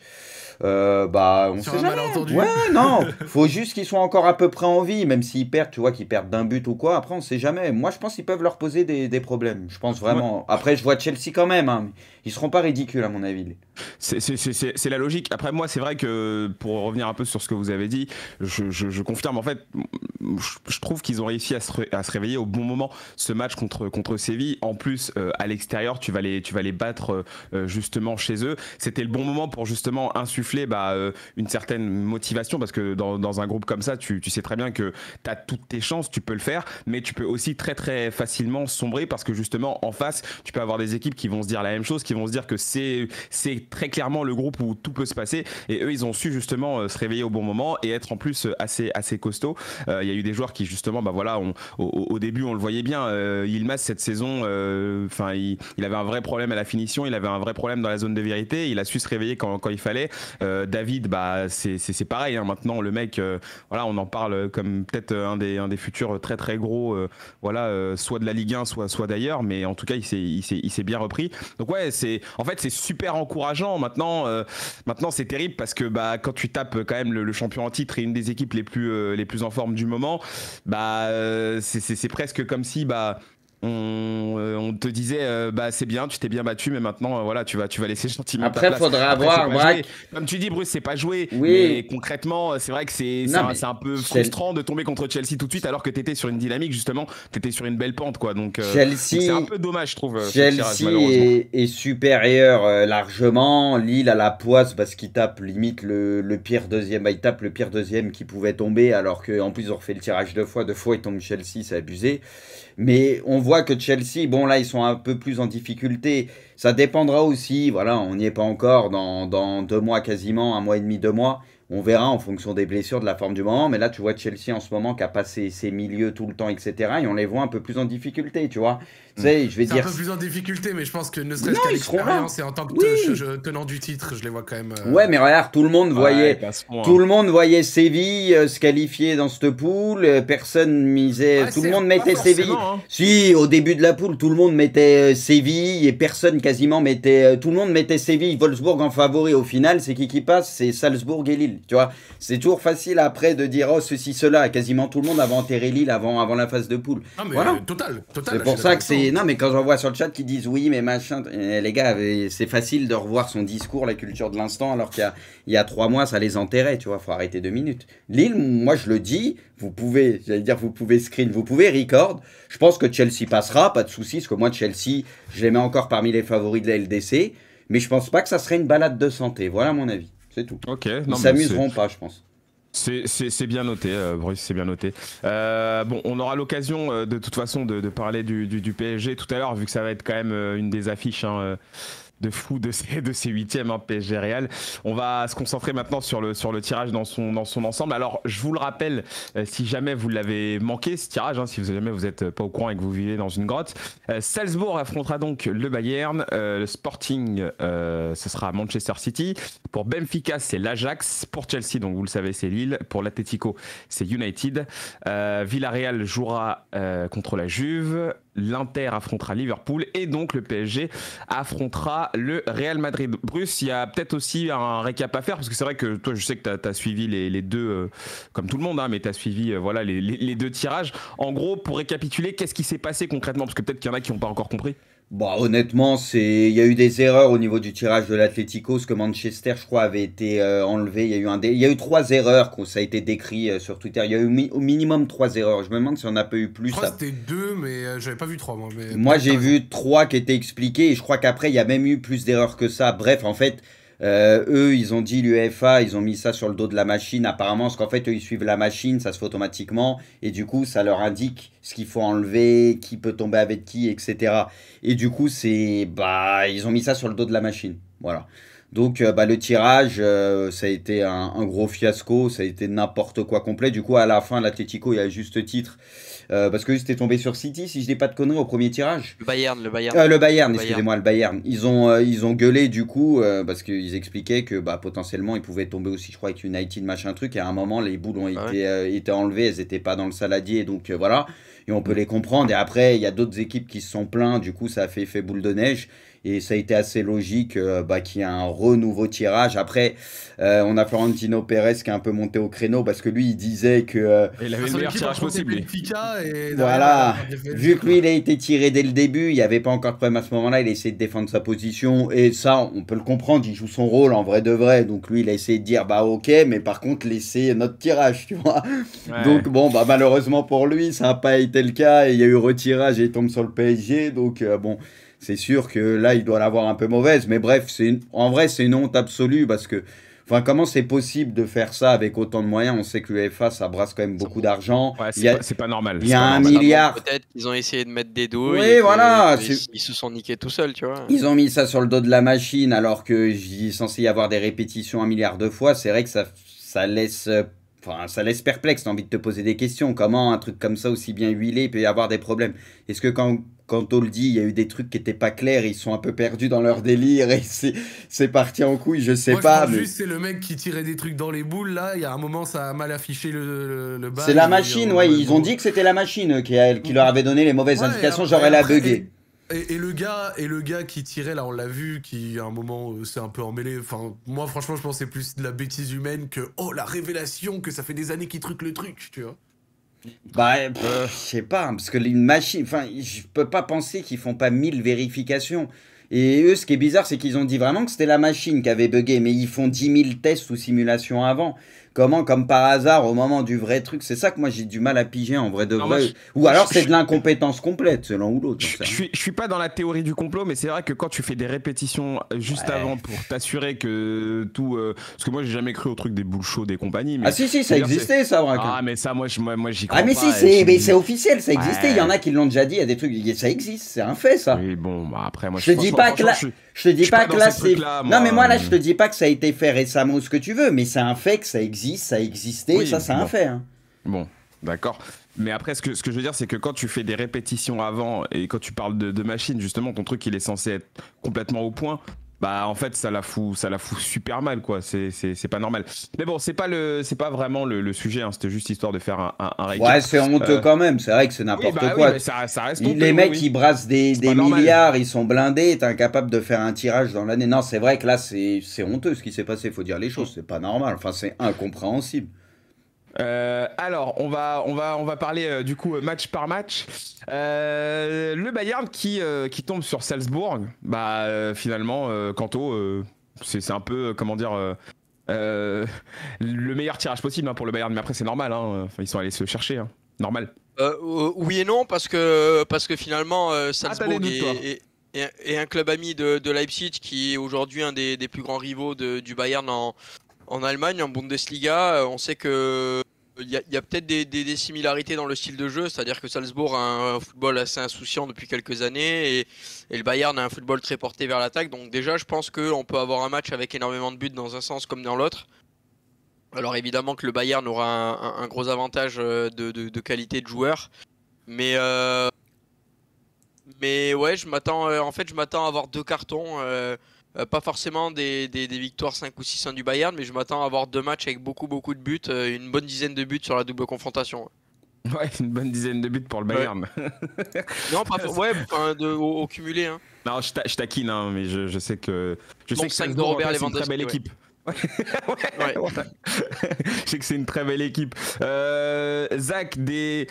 bah on sait jamais. Ouais, non, faut juste qu'ils soient encore à peu près en vie, même s'ils perdent, tu vois, qu'ils perdent d'un but ou quoi, après on sait jamais. Moi je pense qu'ils peuvent leur poser des problèmes, je pense vraiment. Après je vois Chelsea quand même, hein, mais ils seront pas ridicules à mon avis. C'est la logique. Après moi c'est vrai que pour revenir un peu sur ce que vous avez dit, je confirme en fait, je trouve qu'ils ont réussi à se réveiller au bon moment. Ce match contre Séville, en plus à l'extérieur tu vas les battre justement chez eux. C'était le bon moment pour justement insuffler une certaine motivation, parce que dans un groupe comme ça tu sais très bien que tu as toutes tes chances, tu peux le faire, mais tu peux aussi très très facilement sombrer, parce que justement en face tu peux avoir des équipes qui vont se dire la même chose, qui vont se dire que c'est très clairement le groupe où tout peut se passer, et eux ils ont su justement se réveiller au bon moment et être en plus assez costaud. Il y a eu des joueurs qui justement au début on le voyait bien, Yilmaz cette saison il avait un vrai problème à la finition, il avait un vrai problème dans la zone de vérité, il a su se réveiller quand il fallait. David, c'est pareil, hein. Maintenant le mec, on en parle comme peut-être un des futurs très très gros, soit de la Ligue 1, soit d'ailleurs, mais en tout cas il s'est bien repris. Donc ouais, c'est super encourageant. Maintenant c'est terrible, parce que quand tu tapes quand même le champion en titre et une des équipes les plus en forme du moment, c'est presque comme si on te disait c'est bien, tu t'es bien battu, mais maintenant tu vas laisser gentiment ta place. Après faudra avoir comme tu dis Bruce, c'est pas joué, oui. Mais concrètement c'est vrai que c'est un peu frustrant de tomber contre Chelsea tout de suite, alors que t'étais sur une dynamique, justement t'étais sur une belle pente quoi, donc c'est un peu dommage je trouve. Chelsea est supérieur largement. Lille à la poisse parce qu'il tape limite le pire deuxième, il tape le pire deuxième qui pouvait tomber, alors qu'en plus ils ont refait le tirage deux fois il tombe Chelsea, c'est abusé. Mais on voit que Chelsea, bon là ils sont un peu plus en difficulté. Ça dépendra aussi, voilà, on n'y est pas encore, dans 2 mois quasiment, 1 mois et demi, 2 mois. On verra en fonction des blessures, de la forme du moment. Mais là tu vois Chelsea en ce moment qui a passé ses milieux tout le temps, etc. Et on les voit un peu plus en difficulté, tu vois. Tu sais, je vais dire... un peu plus en difficulté, mais je pense que ne serait-ce qu'à l'expérience et en tant que tenant du titre, je les vois quand même... Ouais, mais regarde, tout le monde voyait Séville se qualifier dans cette poule. Personne misait... tout le monde mettait Séville. Hein. Si, au début de la poule, tout le monde mettait Séville et personne quasiment mettait... tout le monde mettait Séville, Wolfsburg en favori. Au final, c'est qui passe? C'est Salzbourg et Lille, tu vois. C'est toujours facile après de dire, oh, ceci, cela. Quasiment tout le monde avait enterré Lille avant la phase de poule. Non, mais voilà. Total. C'est pour ça que c'est... Non, mais quand j'en vois sur le chat qui disent oui, mais machin, les gars, c'est facile de revoir son discours, la culture de l'instant, alors qu'il y a 3 mois, ça les enterrait, tu vois, faut arrêter 2 minutes. Lille, moi je le dis, vous pouvez screen, vous pouvez record. Je pense que Chelsea passera, pas de soucis, parce que moi, Chelsea, je les mets encore parmi les favoris de la LDC, mais je pense pas que ça serait une balade de santé. Voilà mon avis, c'est tout. Ok. Ils s'amuseront pas, je pense. C'est bien noté, Bruce, c'est bien noté. Bon, on aura l'occasion de toute façon de parler du PSG tout à l'heure, vu que ça va être quand même une des affiches de fou de ces 8e, hein, PSG Real. On va se concentrer maintenant sur le tirage dans son ensemble. Alors, je vous le rappelle, si jamais vous l'avez manqué, ce tirage, hein, si jamais vous n'êtes pas au courant et que vous vivez dans une grotte, Salzbourg affrontera donc le Bayern, le Sporting, ce sera Manchester City. Pour Benfica, c'est l'Ajax. Pour Chelsea, donc vous le savez, c'est Lille. Pour l'Atlético, c'est United. Villarreal jouera contre la Juve. L'Inter affrontera Liverpool et donc le PSG affrontera le Real Madrid. Bruce, il y a peut-être aussi un récap à faire, parce que c'est vrai que toi, je sais que tu as suivi les deux, comme tout le monde, hein, mais tu as suivi les 2 tirages. En gros, pour récapituler, qu'est-ce qui s'est passé concrètement? Parce que peut-être qu'il y en a qui n'ont pas encore compris. Bon, honnêtement, il y a eu des erreurs au niveau du tirage de l'Atlético, ce que Manchester, je crois, avait été enlevé. Il y a eu 3 erreurs, ça a été décrit sur Twitter. Il y a eu au minimum 3 erreurs. Je me demande si on n'a pas eu plus. Je crois que c'était 2, mais j'avais pas vu 3, moi. Moi, j'ai vu 3 qui étaient expliqués, et je crois qu'après, il y a même eu plus d'erreurs que ça. Bref, en fait... eux ils ont dit, l'UEFA ils ont mis ça sur le dos de la machine apparemment, parce qu'en fait eux ils suivent la machine, ça se fait automatiquement et du coup ça leur indique ce qu'il faut enlever, qui peut tomber avec qui, etc. Et du coup ils ont mis ça sur le dos de la machine, voilà. Donc le tirage ça a été un gros fiasco, ça a été n'importe quoi complet. Du coup à la fin l'Atlético, il y a juste titre parce que c'était tombé sur City, si je dis pas de conneries, au premier tirage. Le Bayern, excusez-moi, le Bayern. Ils ont gueulé du coup parce qu'ils expliquaient que potentiellement ils pouvaient tomber aussi, je crois, avec United machin truc, et à un moment les boules ont été enlevées, elles étaient pas dans le saladier, donc voilà. et on peut les comprendre. Et après, il y a d'autres équipes qui se sont plaintes, du coup, ça a fait effet boule de neige. Et ça a été assez logique qu'il y ait un renouveau tirage. Après, on a Florentino Pérez qui est un peu monté au créneau parce que lui, il disait que... il avait le meilleur tirage possible. Voilà, vu que lui, il a été tiré dès le début, il n'y avait pas encore de problème à ce moment-là, il a essayé de défendre sa position. Et ça, on peut le comprendre, il joue son rôle en vrai de vrai. Donc lui, il a essayé de dire, bah ok, mais par contre, laissez notre tirage, tu vois. Ouais. Donc bon, bah malheureusement pour lui, ça n'a pas été le cas. Et il y a eu retirage et il tombe sur le PSG. Donc bon... C'est sûr que là, il doit l'avoir un peu mauvaise. Mais bref, en vrai, c'est une honte absolue parce que, enfin, comment c'est possible de faire ça avec autant de moyens? On sait que l'UEFA, ça brasse quand même beaucoup d'argent. Ouais, c'est pas normal. Il y a un milliard. Peut-être qu'ils ont essayé de mettre des douilles. Oui, voilà. Ils se sont niqués tout seuls, tu vois. Ils ont mis ça sur le dos de la machine alors que il est censé y avoir des répétitions 1 milliard de fois. C'est vrai que ça laisse... Enfin, ça laisse perplexe, t'as envie de te poser des questions. Comment un truc comme ça, aussi bien huilé, peut y avoir des problèmes? Est-ce que quand on le dit, il y a eu des trucs qui n'étaient pas clairs, ils sont un peu perdus dans leur délire et c'est parti en couille, je sais pas. Moi, juste, c'est le mec qui tirait des trucs dans les boules, là. Il y a un moment, ça a mal affiché le bas. C'est la machine, ouais. Ils ont dit que c'était la machine qui leur avait donné les mauvaises indications, genre elle a bugué. Et le gars qui tirait, là, on l'a vu, qui à un moment s'est un peu emmêlé. Enfin, moi, franchement, je pensais plus de la bêtise humaine que la révélation, que ça fait des années qu'il truque le truc, tu vois. Bah, je sais pas, parce que une machine, enfin, je peux pas penser qu'ils font pas 1000 vérifications. Et eux, ce qui est bizarre, c'est qu'ils ont dit vraiment que c'était la machine qui avait bugué, mais ils font 10 000 tests ou simulations avant. Comment, comme par hasard, au moment du vrai truc, c'est ça que moi j'ai du mal à piger en vrai de vrai. Ou alors c'est de l'incompétence complète, selon ou l'autre. Je suis pas dans la théorie du complot, mais c'est vrai que quand tu fais des répétitions juste avant pour t'assurer que tout. Parce que moi j'ai jamais cru au truc des boules chaudes et compagnie. Mais ah si, ça existait ça, vrai. Ah, mais ça, moi j'y crois pas. Ah, mais si, c'est officiel, ça existait. Il y en a qui l'ont déjà dit, il y a des trucs, ça existe, c'est un fait ça. Oui, bon, bah après, moi je te dis pas que là. Je te dis pas que là c'est. Non, mais moi là, je te dis pas que ça a été fait récemment ou ce que tu veux, mais c'est un fait que ça existe, ça a existé, oui, ça c'est un fait. Hein. Bon, d'accord. Mais après, ce que je veux dire, c'est que quand tu fais des répétitions avant et quand tu parles de machine, justement, ton truc il est censé être complètement au point. Bah en fait ça la fout super mal quoi, c'est pas normal. Mais bon, c'est pas vraiment le sujet, hein. C'était juste histoire de faire un récap. Ouais, c'est honteux quand même, c'est vrai que c'est n'importe quoi. Oui, mais ça reste honteux, les mecs qui brassent des milliards, ils sont blindés, t'es incapable de faire un tirage dans l'année. Non, c'est vrai que là c'est honteux ce qui s'est passé, faut dire les choses, c'est pas normal, enfin c'est incompréhensible. Alors, on va parler du coup match par match. Le Bayern qui tombe sur Salzbourg, bah finalement, Kanto, c'est un peu comment dire le meilleur tirage possible hein, pour le Bayern, mais après c'est normal, hein, ils sont allés se chercher, hein, normal. Oui et non parce que finalement Salzbourg est un club ami de Leipzig qui est aujourd'hui un des plus grands rivaux du Bayern en Allemagne, en Bundesliga. On sait que il y a peut-être des similarités dans le style de jeu, c'est-à-dire que Salzbourg a un football assez insouciant depuis quelques années et le Bayern a un football très porté vers l'attaque. Donc déjà, je pense qu'on peut avoir un match avec énormément de buts dans un sens comme dans l'autre. Alors évidemment que le Bayern aura un gros avantage de qualité de joueur, mais ouais, je m'attends à avoir 2 cartons. Pas forcément des victoires 5 ou 6-1 du Bayern, mais je m'attends à avoir 2 matchs avec beaucoup de buts, une bonne dizaine de buts sur la double confrontation. Ouais, une bonne dizaine de buts pour le Bayern. Ouais. Non, pas ouais, au cumulé. Hein. Non, je taquine, hein, mais je sais que. Je sais que 5 de Robert Lewandowski. C'est une très belle équipe. Ouais. Je sais que c'est une très belle équipe. Zach, des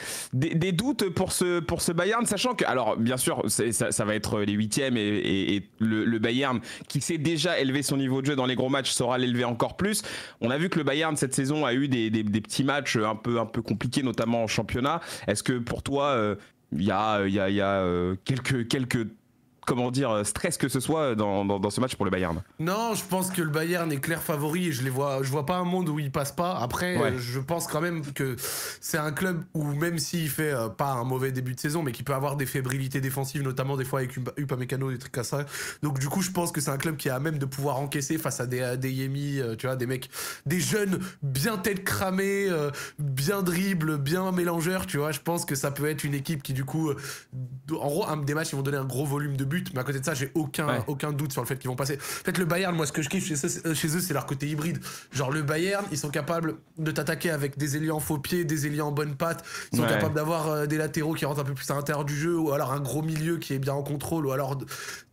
doutes pour ce Bayern, sachant que, alors bien sûr, ça va être les 8e et le Bayern qui sait déjà élever son niveau de jeu dans les gros matchs saura l'élever encore plus. On a vu que le Bayern cette saison a eu des petits matchs un peu compliqués, notamment en championnat. Est-ce que pour toi, il y a quelques comment dire, stress que ce soit dans ce match pour le Bayern? Non, je pense que le Bayern est clair favori et je vois pas un monde où il passe pas. Après, ouais. Je pense quand même que c'est un club où même s'il fait pas un mauvais début de saison, mais qui peut avoir des fébrilités défensives, notamment des fois avec Upamecano, des trucs comme ça. Donc du coup, je pense que c'est un club qui est à même de pouvoir encaisser face à des Yemi, tu vois, des mecs, des jeunes bien tête cramée, bien dribble, bien mélangeurs, tu vois. Je pense que ça peut être une équipe qui du coup, en gros, des matchs, ils vont donner un gros volume de buts. but, mais à côté de ça, j'ai aucun doute sur le fait qu'ils vont passer. En fait, le Bayern, moi, ce que je kiffe chez eux, c'est leur côté hybride. Genre, le Bayern, ils sont capables de t'attaquer avec des ailiers en faux pied, des ailiers en bonne patte. Ils sont capables d'avoir des latéraux qui rentrent un peu plus à l'intérieur du jeu, ou alors un gros milieu qui est bien en contrôle, ou alors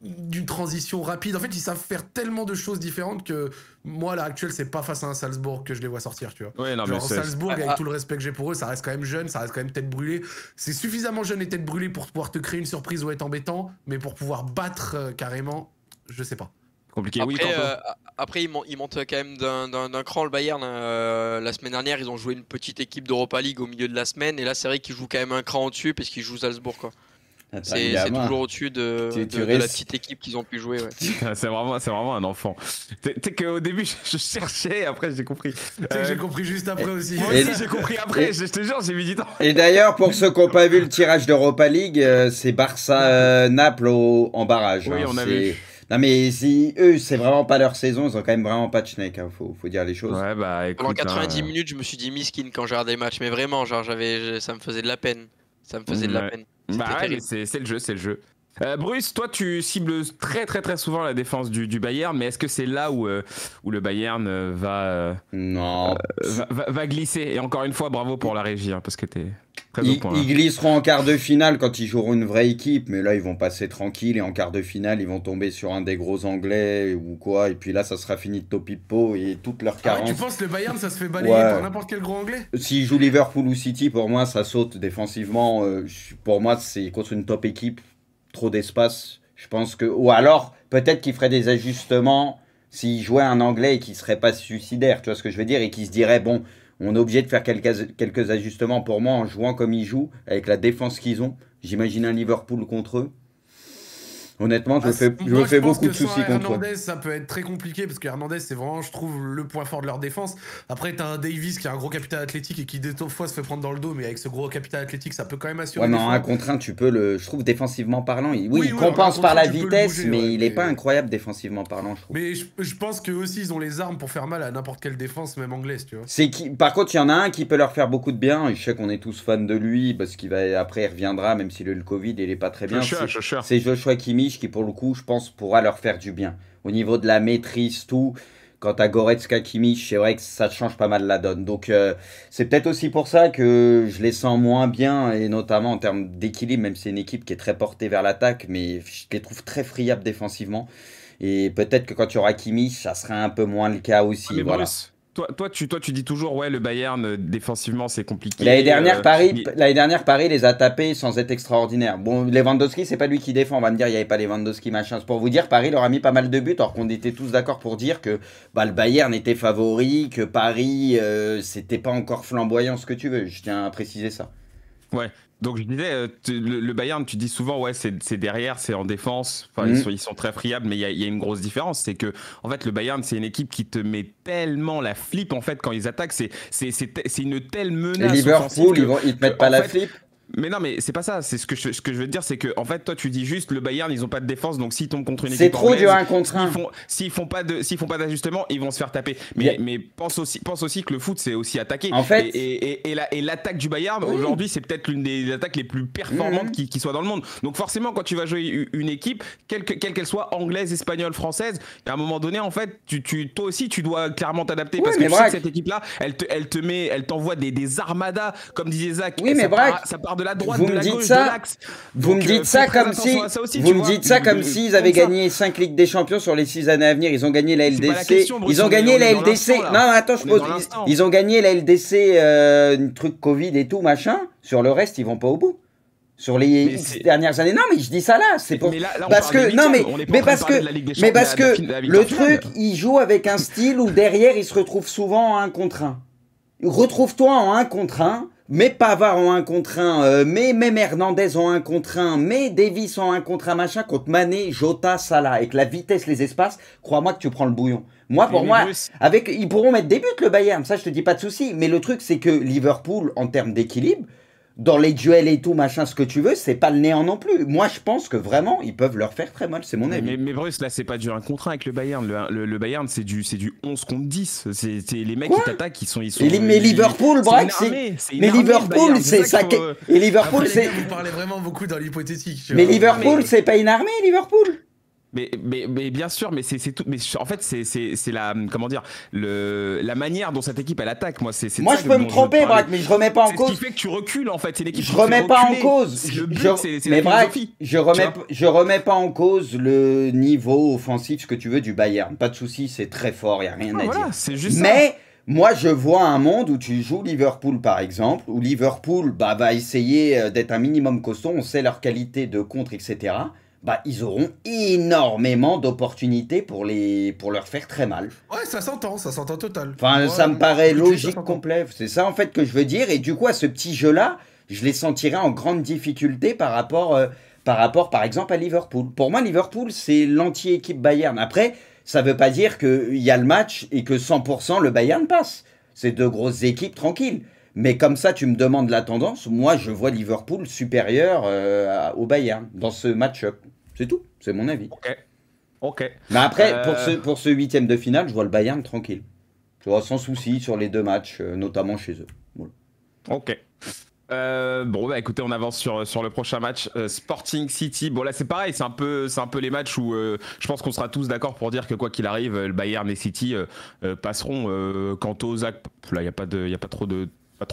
d'une transition rapide. En fait, ils savent faire tellement de choses différentes que moi, à l'heure actuelle, c'est pas face à un Salzbourg que je les vois sortir, tu vois. Ouais, non, genre, Salzbourg, avec tout le respect que j'ai pour eux, ça reste quand même jeune, ça reste quand même tête brûlée. C'est suffisamment jeune et tête brûlée pour pouvoir te créer une surprise ou être embêtant, mais pour pouvoir battre carrément, je sais pas. Compliqué, après, oui. Après, ils montent quand même d'un cran le Bayern. La semaine dernière, ils ont joué une petite équipe d'Europa League au milieu de la semaine, et là, c'est vrai qu'ils jouent quand même un cran au-dessus parce qu'ils jouent Salzbourg, quoi. C'est toujours au-dessus de la petite équipe qu'ils ont pu jouer. Ouais. C'est vraiment un enfant. Tu sais qu'au début, je cherchais, après j'ai compris. Tu sais que j'ai compris juste après aussi. Moi aussi, j'ai compris après, je te jure, j'ai mis du temps. Et d'ailleurs, pour ceux qui n'ont pas vu le tirage d'Europa League, c'est Barça-Naples en barrage. Oui, on a vu. Non mais si eux, c'est vraiment pas leur saison, ils ont quand même vraiment pas de schneck, hein, faut dire les choses. Ouais, bah écoute. Pendant 90 minutes, je me suis dit miskin quand j'ai regardé les matchs, mais vraiment, genre ça me faisait de la peine. Ça me faisait de la peine. Bah ouais, c'est le jeu. Bruce, toi tu cibles très souvent la défense du Bayern, mais est-ce que c'est là où le Bayern va glisser? Et encore une fois, bravo pour la régie, hein, parce que t'es très au point. Ils glisseront en quart de finale quand ils joueront une vraie équipe, mais là ils vont passer tranquille, et en quart de finale ils vont tomber sur un des gros Anglais ou quoi, et puis là ça sera fini de topipo et toute leur carence. Tu penses le Bayern ça se fait balayer par n'importe quel gros Anglais? S'ils jouent Liverpool ou City, pour moi ça saute défensivement. Pour moi c'est contre une top équipe. Trop d'espace, je pense que... Ou alors, peut-être qu'il ferait des ajustements s'il jouait un Anglais et qu'il ne serait pas suicidaire, tu vois ce que je veux dire, et qu'il se dirait, bon, on est obligé de faire quelques ajustements pour moi en jouant comme ils jouent, avec la défense qu'ils ont. J'imagine un Liverpool contre eux. Honnêtement, je me fais beaucoup de soucis contre eux. Hernandez, ça peut être très compliqué parce que Hernandez, c'est vraiment, je trouve, le point fort de leur défense. Après, t'as un Davies qui a un gros capital athlétique et qui, des fois, se fait prendre dans le dos, mais avec ce gros capital athlétique, ça peut quand même assurer. Ouais, mais en 1 contre 1, tu peux le. Je trouve défensivement parlant. Il compense par la vitesse, mais il n'est pas incroyable défensivement parlant, je trouve. Mais je pense qu'eux aussi, ils ont les armes pour faire mal à n'importe quelle défense, même anglaise, tu vois. Par contre, il y en a un qui peut leur faire beaucoup de bien. Et je sais qu'on est tous fans de lui parce qu'il va après, il reviendra, même s'il a eu le Covid et il est pas très bien. C'est Joshua Kimmich qui, pour le coup, je pense, pourra leur faire du bien. Au niveau de la maîtrise, tout. Quant à Goretzka, Kimmich, c'est vrai que ça change pas mal la donne. Donc, c'est peut-être aussi pour ça que je les sens moins bien, et notamment en termes d'équilibre, même si c'est une équipe qui est très portée vers l'attaque, mais je les trouve très friables défensivement. Et peut-être que quand tu auras Kimmich, ça sera un peu moins le cas aussi. Mais voilà. Bruce, toi, tu dis toujours, ouais, le Bayern, défensivement, c'est compliqué. L'année dernière, Paris les a tapés sans être extraordinaire. Bon, Lewandowski, c'est pas lui qui défend. On va me dire, il n'y avait pas Lewandowski, machin. C'est pour vous dire, Paris leur a mis pas mal de buts, alors qu'on était tous d'accord pour dire que le Bayern était favori, que Paris, c'était pas encore flamboyant, ce que tu veux. Je tiens à préciser ça. Ouais. Donc je disais, le Bayern, tu dis souvent, ouais, c'est derrière, c'est en défense. Enfin, ils sont très friables, mais il y a une grosse différence. C'est que, en fait, le Bayern, c'est une équipe qui te met tellement la flip, en fait, quand ils attaquent. C'est une telle menace. Et Liverpool, ils te mettent pas la flip. Mais non, mais c'est pas ça. C'est ce que je veux te dire, c'est que en fait, toi, tu dis juste le Bayern, ils ont pas de défense, donc s'ils tombent contre une équipe c'est trop du 1 contre 1. S'ils font pas d'ajustement, ils vont se faire taper. Mais pense aussi que le foot, c'est aussi attaquer. En fait, et l'attaque du Bayern aujourd'hui, c'est peut-être l'une des attaques les plus performantes qui soit dans le monde. Donc forcément, quand tu vas jouer une équipe, quelle qu'elle soit, anglaise, espagnole, française, à un moment donné, en fait, toi aussi, tu dois clairement t'adapter, parce que tu sais que cette équipe-là, elle t'envoie des armadas, comme disait Zach. Oui, mais ça part de la droite, vous de me la dites gauche, ça, de l'axe. Vous me dites ça comme si, vous me dites ça comme s'ils avaient gagné 5 Ligues des Champions sur les 6 années à venir. Ils ont gagné la LDC. Ils ont gagné la LDC. Non, attends, je pose. Ils ont gagné la LDC, truc Covid et tout machin. Sur le reste, ils vont pas au bout. Sur les dernières années, non, mais je dis ça là, c'est pour parce que non, mais parce que le truc, il joue avec un style où derrière, il se retrouve souvent en 1 contre 1. Retrouve-toi en 1 contre 1. Mais Pavard en 1 contre 1, mais même Hernandez en 1 contre 1, mais Davies en 1 contre 1, machin, contre Mané, Jota, Salah. Avec la vitesse, les espaces, crois-moi que tu prends le bouillon. Moi, pour moi, ils pourront mettre des buts, le Bayern, ça je te dis pas de souci. Mais le truc, c'est que Liverpool, en termes d'équilibre, dans les duels et tout, machin, ce que tu veux, c'est pas le néant non plus. Moi, je pense que vraiment, ils peuvent leur faire très mal, c'est mon avis. Mais Bruce, là, c'est pas du 1 contre 1 avec le Bayern. Le Bayern, c'est du 11 contre 10. C'est les mecs qui t'attaquent, ils sont mais Liverpool, Braque, c'est. Mais Liverpool, c'est ça. Et Liverpool, c'est. Vous parlez vraiment beaucoup dans l'hypothétique. Mais Liverpool, c'est pas une armée, Liverpool. Mais bien sûr, mais c'est tout. Mais en fait, c'est la comment dire la manière dont cette équipe elle attaque. Moi, moi je peux me tromper, Braque, mais je remets pas en cause. C'est ce qui fait que tu recules en fait. C'est l'équipe. Je remets pas en cause. Mais Braque, je remets pas en cause le niveau offensif, ce que tu veux, du Bayern. Pas de souci, c'est très fort, y a rien à dire. C'est juste mais moi, je vois un monde où tu joues Liverpool, par exemple, où Liverpool va essayer d'être un minimum costaud. On sait leur qualité de contre, etc. Ils auront énormément d'opportunités pour leur faire très mal. Ouais, ça s'entend total. Enfin, ouais, ça me paraît logique, complet. C'est ça, en fait, que je veux dire. Et du coup, à ce petit jeu-là, je les sentirais en grande difficulté par rapport, par exemple, à Liverpool. Pour moi, Liverpool, c'est l'anti-équipe Bayern. Après, ça veut pas dire qu'il y a le match et que 100% le Bayern passe. C'est deux grosses équipes tranquilles. Mais comme ça, tu me demandes la tendance. Moi, je vois Liverpool supérieur au Bayern dans ce match-up. C'est tout, c'est mon avis. Ok. Mais après, pour ce 8e de finale, je vois le Bayern tranquille. Tu vois, sans souci sur les 2 matchs, notamment chez eux. Voilà. Ok. Bon, écoutez, on avance sur le prochain match. Sporting City. Bon, là, c'est pareil, c'est un peu les matchs où je pense qu'on sera tous d'accord pour dire que quoi qu'il arrive, le Bayern et City passeront. Quant aux Zach, là, il n'y a pas trop de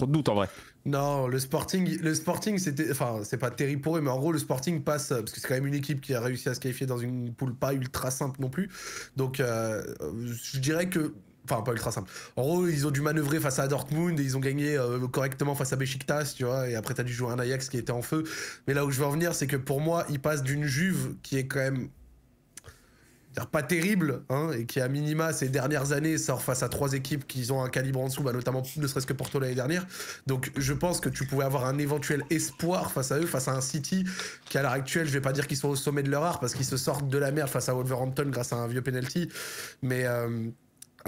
doute en vrai. Non, le Sporting, c'était, enfin, c'est pas terrible pour eux, mais en gros, le Sporting passe parce que c'est quand même une équipe qui a réussi à se qualifier dans une poule pas ultra simple non plus. Donc, je dirais que, enfin, pas ultra simple. En gros, ils ont dû manœuvrer face à Dortmund et ils ont gagné correctement face à Beşiktaş, tu vois. Et après, t'as dû jouer un Ajax qui était en feu. Mais là où je veux en venir, c'est que pour moi, ils passent d'une Juve qui est quand même pas terrible, hein, et qui à minima ces dernières années sort face à 3 équipes qui ont un calibre en dessous, notamment ne serait-ce que Porto l'année dernière. Donc je pense que tu pouvais avoir un éventuel espoir face à eux, face à un City qui à l'heure actuelle, je vais pas dire qu'ils sont au sommet de leur art parce qu'ils se sortent de la merde face à Wolverhampton grâce à un vieux penalty, mais à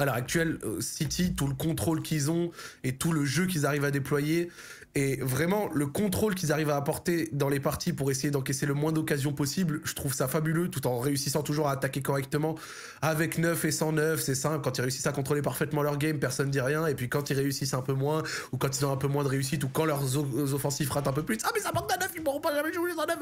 l'heure actuelle, City, tout le contrôle qu'ils ont et tout le jeu qu'ils arrivent à déployer, et vraiment le contrôle qu'ils arrivent à apporter dans les parties pour essayer d'encaisser le moins d'occasions possible, je trouve ça fabuleux, tout en réussissant toujours à attaquer correctement avec 9 et sans 9, c'est simple. Quand ils réussissent à contrôler parfaitement leur game, personne ne dit rien, et puis quand ils réussissent un peu moins, ou quand ils ont un peu moins de réussite, ou quand leurs offensifs ratent un peu plus, ah mais ça manque d'un 9, ils pourront pas jamais jouer sans 9.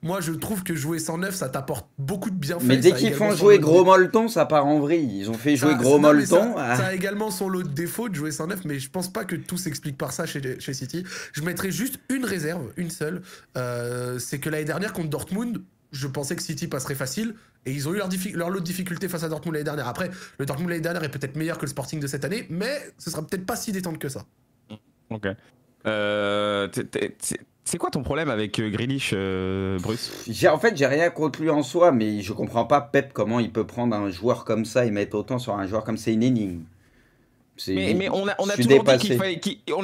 Moi je trouve que jouer sans 9 ça t'apporte beaucoup de bienfaits. Mais dès qu'ils font jouer Gros Molleton, ça part en vrille. Ils ont fait jouer Gros Molleton. Ça a également son lot de défauts de jouer sans 9, mais je pense pas que tout s'explique par ça chez City. Je mettrais juste une réserve, une seule, c'est que l'année dernière contre Dortmund, je pensais que City passerait facile, et ils ont eu leur lot de difficultés face à Dortmund l'année dernière. Après, le Dortmund l'année dernière est peut-être meilleur que le Sporting de cette année, mais ce sera peut-être pas si détente que ça. Ok. C'est quoi ton problème avec Grealish, Bruce? En fait, j'ai rien contre lui en soi, mais je comprends pas Pep comment il peut prendre un joueur comme ça et mettre autant sur un joueur comme ça, une énigme. Mais on a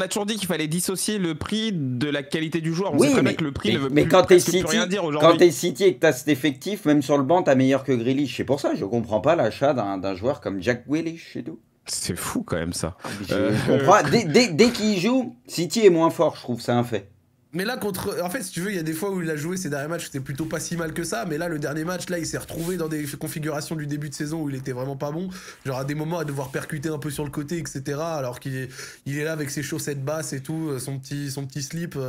toujours dit qu'il fallait dissocier le prix de la qualité du joueur. On sait très bien que le prix ne veut plus rien dire aujourd'hui. Quand t'es City et que t'as cet effectif, même sur le banc, t'as meilleur que Grealish. C'est pour ça, je comprends pas l'achat d'un joueur comme Jack Grealish et tout. C'est fou quand même ça. Je comprends. Dès qu'il joue, City est moins fort, je trouve, c'est un fait. Mais là, en fait, si tu veux, il y a des fois où il a joué ces derniers matchs, c'était plutôt pas si mal que ça. Mais là, le dernier match, là, il s'est retrouvé dans des configurations du début de saison où il était vraiment pas bon. Genre à des moments à devoir percuter un peu sur le côté, etc. Alors qu'il est là avec ses chaussettes basses et tout, son petit slip,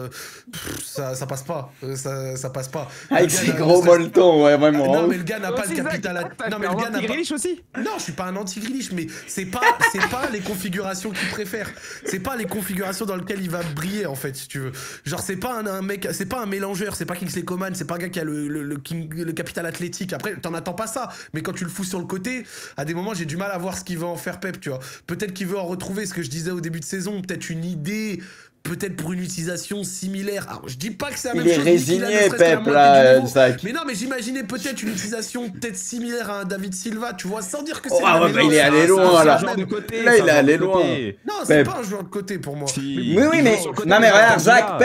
ça passe pas. Ça passe pas. Avec ses gros molletons, ouais, vraiment. Non, mais le gars n'a pas le capital. Non, mais le gars n'a pas. Grealish aussi. Non, je suis pas un anti-Grealish, mais c'est pas les configurations qu'il préfère. C'est pas les configurations dans lesquelles il va briller, en fait, si tu veux. Genre, c'est pas un mec, c'est pas un mélangeur, c'est pas Kingsley Coman, c'est pas un gars qui a le capital athlétique. Après, t'en attends pas ça, mais quand tu le fous sur le côté, à des moments, j'ai du mal à voir ce qu'il veut en faire Pep, tu vois. Peut-être qu'il veut en retrouver ce que je disais au début de saison, peut-être une idée, peut-être pour une utilisation similaire. Alors, je dis pas que c'est la même chose. Il est résigné, Pep, là, Zach. Mais non, mais j'imaginais peut-être une utilisation peut-être similaire à un David Silva, tu vois, sans dire que c'est il est allé loin, là. Là, il est allé loin. Non, c'est pas un joueur de côté pour moi. Oui, mais... Non, mais regarde, Zach,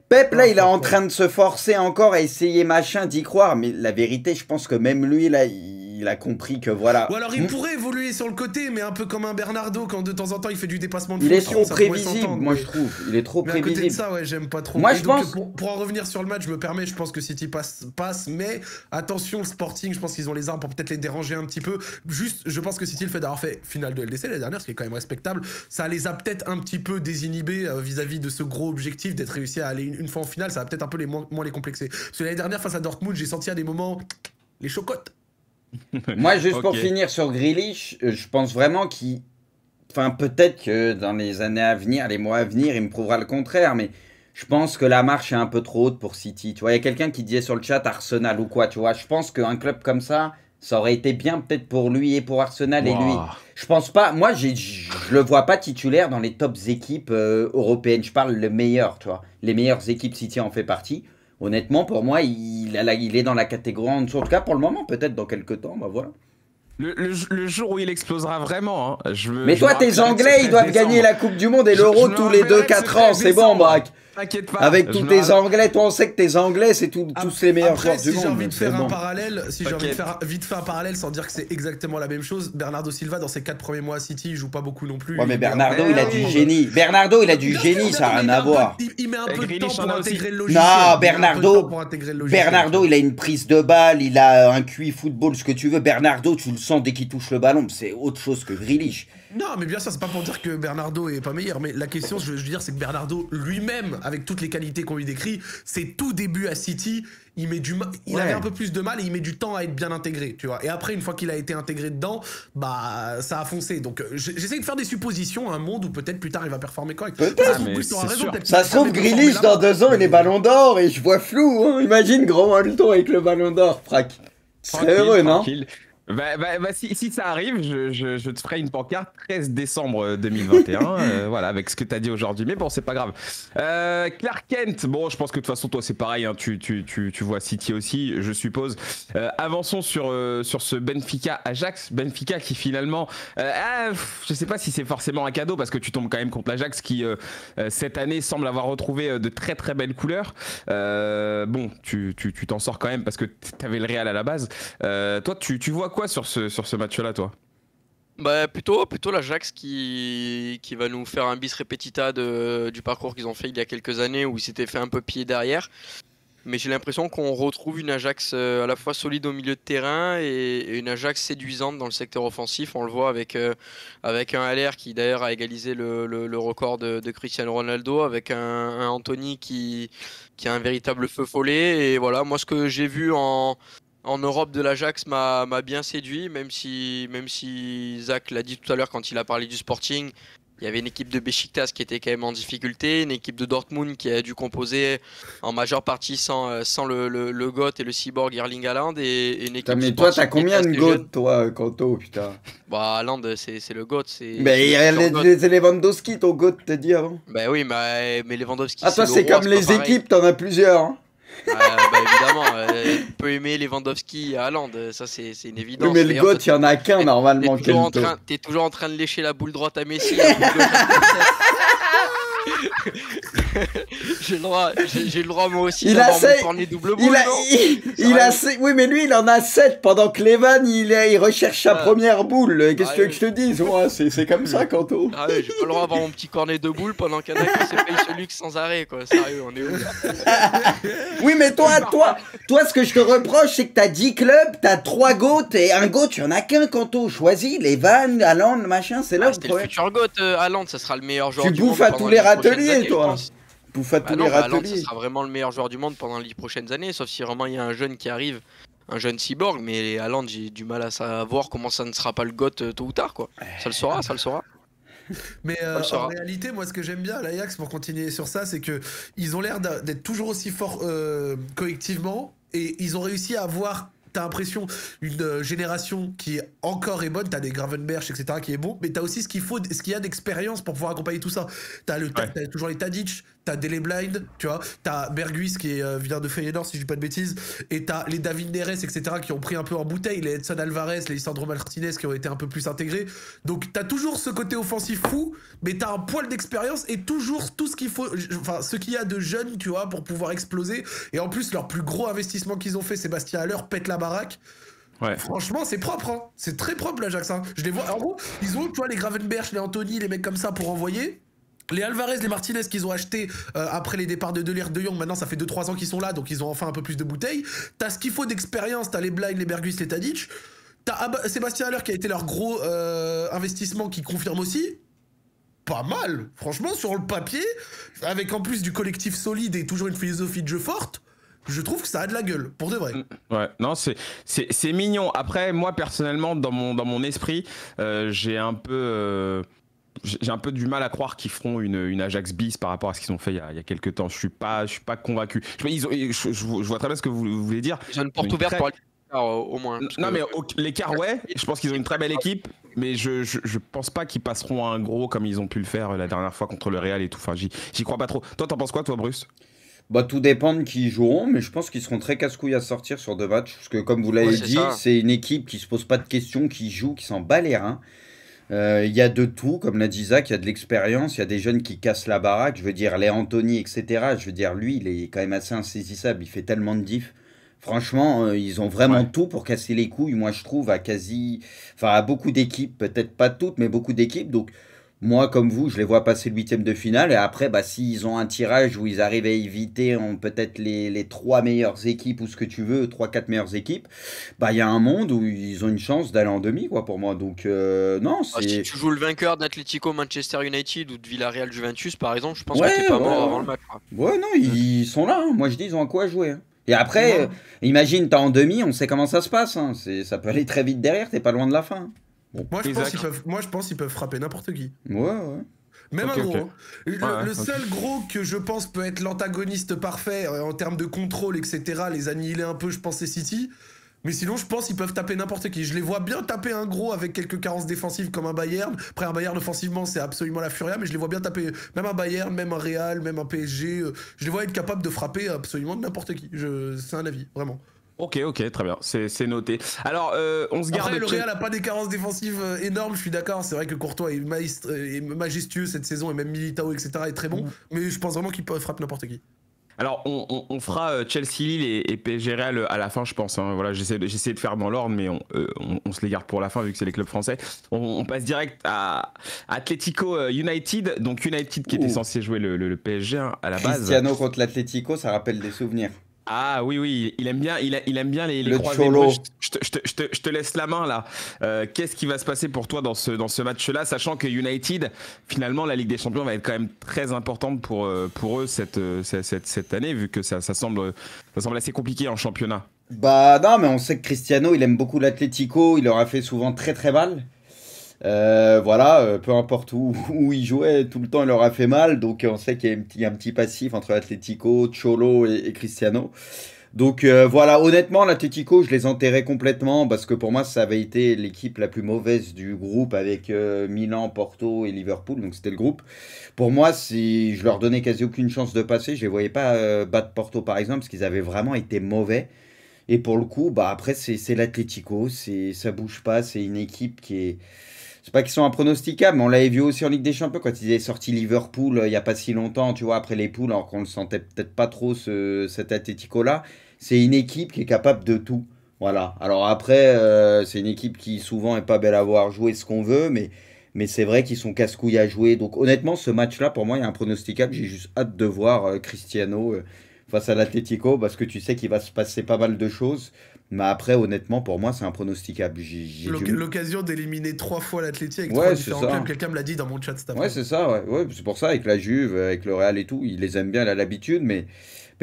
Pep, là, il est en train de se forcer encore à essayer machin d'y croire. Mais la vérité, je pense que même lui, là, il Il a compris que voilà. Ou alors il pourrait évoluer sur le côté, mais un peu comme un Bernardo, quand de temps en temps il fait du dépassement de Il est fonction, trop prévisible, moi je trouve. Il est trop mais à côté prévisible. de ça, ouais, j'aime pas trop. Moi, et je donc, pense. Pour en revenir sur le match, je me permets, je pense que City passe, mais attention, le Sporting, je pense qu'ils ont les armes pour peut-être les déranger un petit peu. Juste, je pense que City, le fait d'avoir fait finale de LDC l'année dernière, ce qui est quand même respectable, ça les a peut-être un petit peu désinhibés vis-à-vis de ce gros objectif d'être réussi à aller une fois en finale. Ça va peut-être un peu moins les complexer. Parce que l'année dernière, face à Dortmund, j'ai senti à des moments les chocottes. Moi, juste pour finir sur Grealish, je pense vraiment qu'il. Enfin, peut-être que dans les années à venir, les mois à venir, il me prouvera le contraire, mais je pense que la marche est un peu trop haute pour City. Tu vois, il y a quelqu'un qui disait sur le chat Arsenal ou quoi, tu vois. Je pense qu'un club comme ça aurait été bien peut-être pour lui et pour Arsenal et lui. Je pense pas. Moi, je le vois pas titulaire dans les tops équipes européennes. Je parle le meilleur, tu vois. Les meilleures équipes, City en fait partie. Honnêtement, pour moi, il est dans la catégorie en dessous. En tout cas, pour le moment, peut-être dans quelques temps, bah voilà. Le jour où il explosera vraiment, hein, mais toi, tes Anglais, ils doivent gagner la Coupe du Monde et l'Euro tous les 2-4 ans. C'est bon, Braque. T'inquiète pas. Avec tous tes Anglais, toi on sait que tes Anglais c'est tous les meilleurs joueurs du monde. Si j'ai envie de faire un parallèle, vite fait un parallèle sans dire que c'est exactement la même chose, Bernardo Silva dans ses 4 premiers mois à City, il joue pas beaucoup non plus. Ouais mais Bernardo il a du génie. Bernardo il a du génie, ça n'a rien à voir. Il met un peu de temps pour intégrer le logiciel. Non, Bernardo il a une prise de balle, il a un QI football, ce que tu veux. Bernardo tu le sens dès qu'il touche le ballon, c'est autre chose que Grealish. Non, mais bien sûr, c'est pas pour dire que Bernardo est pas meilleur, mais la question, je veux dire, c'est que Bernardo lui-même, avec toutes les qualités qu'on lui décrit, c'est tout début à City, il avait un peu plus de mal et il met du temps à être bien intégré, tu vois. Et après, une fois qu'il a été intégré dedans, bah, ça a foncé. Donc, j'essaie de faire des suppositions, un monde où peut-être plus tard il va performer correct. Ça se trouve, Grealish, dans 2 ans, il est ballon d'or et je vois flou, hein. Imagine Grand Malton avec le ballon d'or, frac. C'est heureux, non? Si ça arrive, je te ferai une pancarte 13 décembre 2021, voilà, avec ce que t'as dit aujourd'hui, mais bon, c'est pas grave. Clark Kent, bon, je pense que de toute façon, toi, c'est pareil, hein, tu vois City aussi, je suppose. Avançons sur ce Benfica-Ajax, Benfica qui finalement, je sais pas si c'est forcément un cadeau, parce que tu tombes quand même contre l'Ajax qui, cette année, semble avoir retrouvé de très très belles couleurs. Bon, tu t'en sors quand même, parce que t'avais le Real à la base. Toi, tu vois quoi sur ce match-là, toi? Bah plutôt l'Ajax qui va nous faire un bis repetita du parcours qu'ils ont fait il y a quelques années où ils s'étaient fait un peu pied derrière. Mais j'ai l'impression qu'on retrouve une Ajax à la fois solide au milieu de terrain et une Ajax séduisante dans le secteur offensif. On le voit avec un Haller qui d'ailleurs a égalisé le record de Cristiano Ronaldo, avec un Anthony qui a un véritable feu follet. Et voilà, moi ce que j'ai vu en Europe de l'Ajax m'a bien séduit, même si Zach l'a dit tout à l'heure quand il a parlé du Sporting, il y avait une équipe de Beşiktaş qui était quand même en difficulté, une équipe de Dortmund qui a dû composer en majeure partie sans le GOAT et le cyborg Erling Haaland, et une équipe. Mais toi, t'as combien de GOAT, toi, Kanto, putain? Bah, Haaland, c'est le GOAT. Mais il y a les Lewandowski, ton GOAT, t'as dit avant. Bah oui, mais Lewandowski. Ah, toi, c'est comme les équipes, t'en as plusieurs. Hein. Bah évidemment, tu peux aimer Lewandowski et Haaland, ça c'est une évidence. Oui, mais le GOAT, il y en a qu'un normalement. T'es toujours en train de lécher la boule droite à Messi. J'ai le droit moi aussi d'avoir mon cornet double boule. Oui, mais lui il en a 7 pendant que Levan il recherche sa première boule. Qu'est-ce que je te dis? Moi, c'est comme ça, Kanto. Ah ouais, j'ai pas le droit d'avoir mon petit cornet de boule pendant qu'un mec se paye ce luxe sans arrêt, quoi. Sérieux, on est où? Oui, mais toi, ce que je te reproche, c'est que t'as 10 clubs, t'as 3 GOAT et un GOAT, il y en a qu'un, Kanto. Choisis Levan, Haaland, machin, c'est là le problème. Le futur GOAT, Haaland, ça sera le meilleur joueur du monde. Tu bouffes à tous les râteliers, toi. Haaland, ça sera vraiment le meilleur joueur du monde pendant les prochaines années, sauf si vraiment il y a un jeune qui arrive, un jeune cyborg, mais Haaland, j'ai du mal à savoir comment ça ne sera pas le GOAT tôt ou tard, quoi. Ça le saura. Mais en réalité, moi, ce que j'aime bien à l'Ajax, pour continuer sur ça, c'est que ils ont l'air d'être toujours aussi forts collectivement, et ils ont réussi à avoir, t'as l'impression, une génération qui est encore bonne. T'as des Gravenberch, etc., qui est bon, mais t'as aussi ce qu'il y a d'expérience pour pouvoir accompagner tout ça. T'as toujours les Tadic, t'as Dele Blind, tu vois, t'as Berghuis qui vient de Feyenoord, si je dis pas de bêtises, et t'as les David Neres, etc., qui ont pris un peu en bouteille, les Edson Alvarez, les Lisandro Martinez qui ont été un peu plus intégrés. Donc t'as toujours ce côté offensif fou, mais t'as un poil d'expérience et toujours tout ce qu'il faut, enfin ce qu'il y a de jeunes, tu vois, pour pouvoir exploser. Et en plus, leur plus gros investissement qu'ils ont fait, Sébastien Haller, pète la baraque. Ouais. Franchement, c'est propre, hein. C'est très propre l'Ajax. Hein. Je les vois. En gros, ils ont, tu vois, les Gravenberch, les Anthony, les mecs comme ça pour envoyer. Les Alvarez, les Martinez qu'ils ont achetés après les départs de De Ligt, De Jong, maintenant ça fait 2-3 ans qu'ils sont là, donc ils ont enfin un peu plus de bouteilles. T'as ce qu'il faut d'expérience, t'as les Blind, les Bergus, les Tadic. T'as Sébastien Haller qui a été leur gros investissement qui confirme aussi. Pas mal, franchement, sur le papier, avec en plus du collectif solide et toujours une philosophie de jeu forte. Je trouve que ça a de la gueule, pour de vrai. Ouais, non, c'est mignon. Après, moi, personnellement, dans mon esprit, j'ai un peu du mal à croire qu'ils feront une Ajax bis par rapport à ce qu'ils ont fait il y a quelques temps. Je suis pas convaincu. Je vois très bien ce que vous voulez dire. Ils ont une porte ouverte pour aller au moins. Non, mais l'écart, ouais. Je pense qu'ils ont une très belle équipe, mais je pense pas qu'ils passeront un gros comme ils ont pu le faire la dernière fois contre le Real et tout. Enfin, j'y crois pas trop. Toi, t'en penses quoi, toi, Bruce? Bah, tout dépend de qui ils joueront, mais je pense qu'ils seront très casse-couilles à sortir sur 2 matchs. Parce que, comme vous l'avez dit, c'est une équipe qui se pose pas de questions, qui joue, qui s'en bat les reins. Il y a de tout, comme l'a dit Zach, il y a de l'expérience, il y a des jeunes qui cassent la baraque. Je veux dire, les Anthony, etc. Je veux dire, lui, il est quand même assez insaisissable. Il fait tellement de diff. Franchement, ils ont vraiment tout pour casser les couilles, moi, je trouve, à beaucoup d'équipes. Peut-être pas toutes, mais beaucoup d'équipes. Donc, moi, comme vous, je les vois passer le 8e de finale. Et après, bah, s'ils ont un tirage où ils arrivent à éviter peut-être les 3 meilleures équipes ou ce que tu veux, 3-4 meilleures équipes, bah, il y a un monde où ils ont une chance d'aller en demi, quoi, pour moi. Donc, non, c'est... Si tu joues le vainqueur d'Atlético Manchester United ou de Villarreal Juventus, par exemple, je pense que t'es pas mort avant le match. Quoi. Ouais, non, ils sont là. Hein. Moi, je dis, ils ont à quoi jouer. Hein. Et après, imagine, t'es en demi, on sait comment ça se passe. Hein. Ça peut aller très vite derrière, t'es pas loin de la fin. Bon. Moi, je pense qu'ils peuvent frapper n'importe qui. Ouais. Même un gros. Le seul gros que je pense peut être l'antagoniste parfait en termes de contrôle, etc., les annihiler un peu, je pense, c'est City. Mais sinon, je pense qu'ils peuvent taper n'importe qui. Je les vois bien taper un gros avec quelques carences défensives comme un Bayern. Après, un Bayern offensivement, c'est absolument la furia, mais je les vois bien taper même un Bayern, même un Real, même un PSG. Je les vois être capables de frapper absolument n'importe qui. C'est un avis, vraiment. Ok, très bien, c'est noté. Alors, on se garde... Après, le Real n'a pas des carences défensives énormes, je suis d'accord. C'est vrai que Courtois est majestueux cette saison, et même Militao, etc., est très bon. Mais je pense vraiment qu'il peut frapper n'importe qui. Alors, on fera Chelsea-Lille et PSG Real à la fin, je pense. Hein. Voilà, j'essaie de faire dans l'ordre, mais on se les garde pour la fin, vu que c'est les clubs français. On passe direct à Atlético United. Donc, United qui était censé jouer le PSG à la base. Cristiano contre l'Atlético, ça rappelle des souvenirs. Ah oui, il aime bien les croisés. Je te laisse la main là. Qu'est-ce qui va se passer pour toi dans ce match-là, sachant que United, finalement, la Ligue des Champions va être quand même très importante pour eux cette année, vu que ça semble assez compliqué en championnat. Bah non, mais on sait que Cristiano, il aime beaucoup l'Atlético, il leur a fait souvent très très mal. Peu importe où il jouait, tout le temps il leur a fait mal, donc on sait qu'il y a un petit passif entre Atlético, Cholo et Cristiano. Donc honnêtement, l'Atlético, je les enterrais complètement parce que pour moi, ça avait été l'équipe la plus mauvaise du groupe avec Milan, Porto et Liverpool, donc c'était le groupe. Pour moi, je leur donnais quasi aucune chance de passer, je les voyais pas battre Porto par exemple, parce qu'ils avaient vraiment été mauvais. Et pour le coup, bah après, c'est l'Atlético, ça bouge pas, c'est une équipe qui est... C'est pas qu'ils sont impronosticables, mais on l'avait vu aussi en Ligue des Champions quand ils avaient sorti Liverpool il y a pas si longtemps, tu vois, après les poules, alors qu'on le sentait peut-être pas trop cet Atlético-là. C'est une équipe qui est capable de tout. Voilà. Alors après, c'est une équipe qui souvent est pas belle à voir jouer ce qu'on veut, mais c'est vrai qu'ils sont casse-couilles à jouer. Donc honnêtement, ce match-là, pour moi, il y a impronosticable. J'ai juste hâte de voir Cristiano face à l'Atlético parce que tu sais qu'il va se passer pas mal de choses. Mais après, honnêtement, pour moi, c'est impronosticable. L'occasion d'éliminer 3 fois l'Atlético avec 3 différents clubs, quelqu'un me l'a dit dans mon chat cet après. Ouais, c'est ça, ouais. C'est pour ça, avec la Juve, avec le Real et tout, il les aime bien, il a l'habitude, mais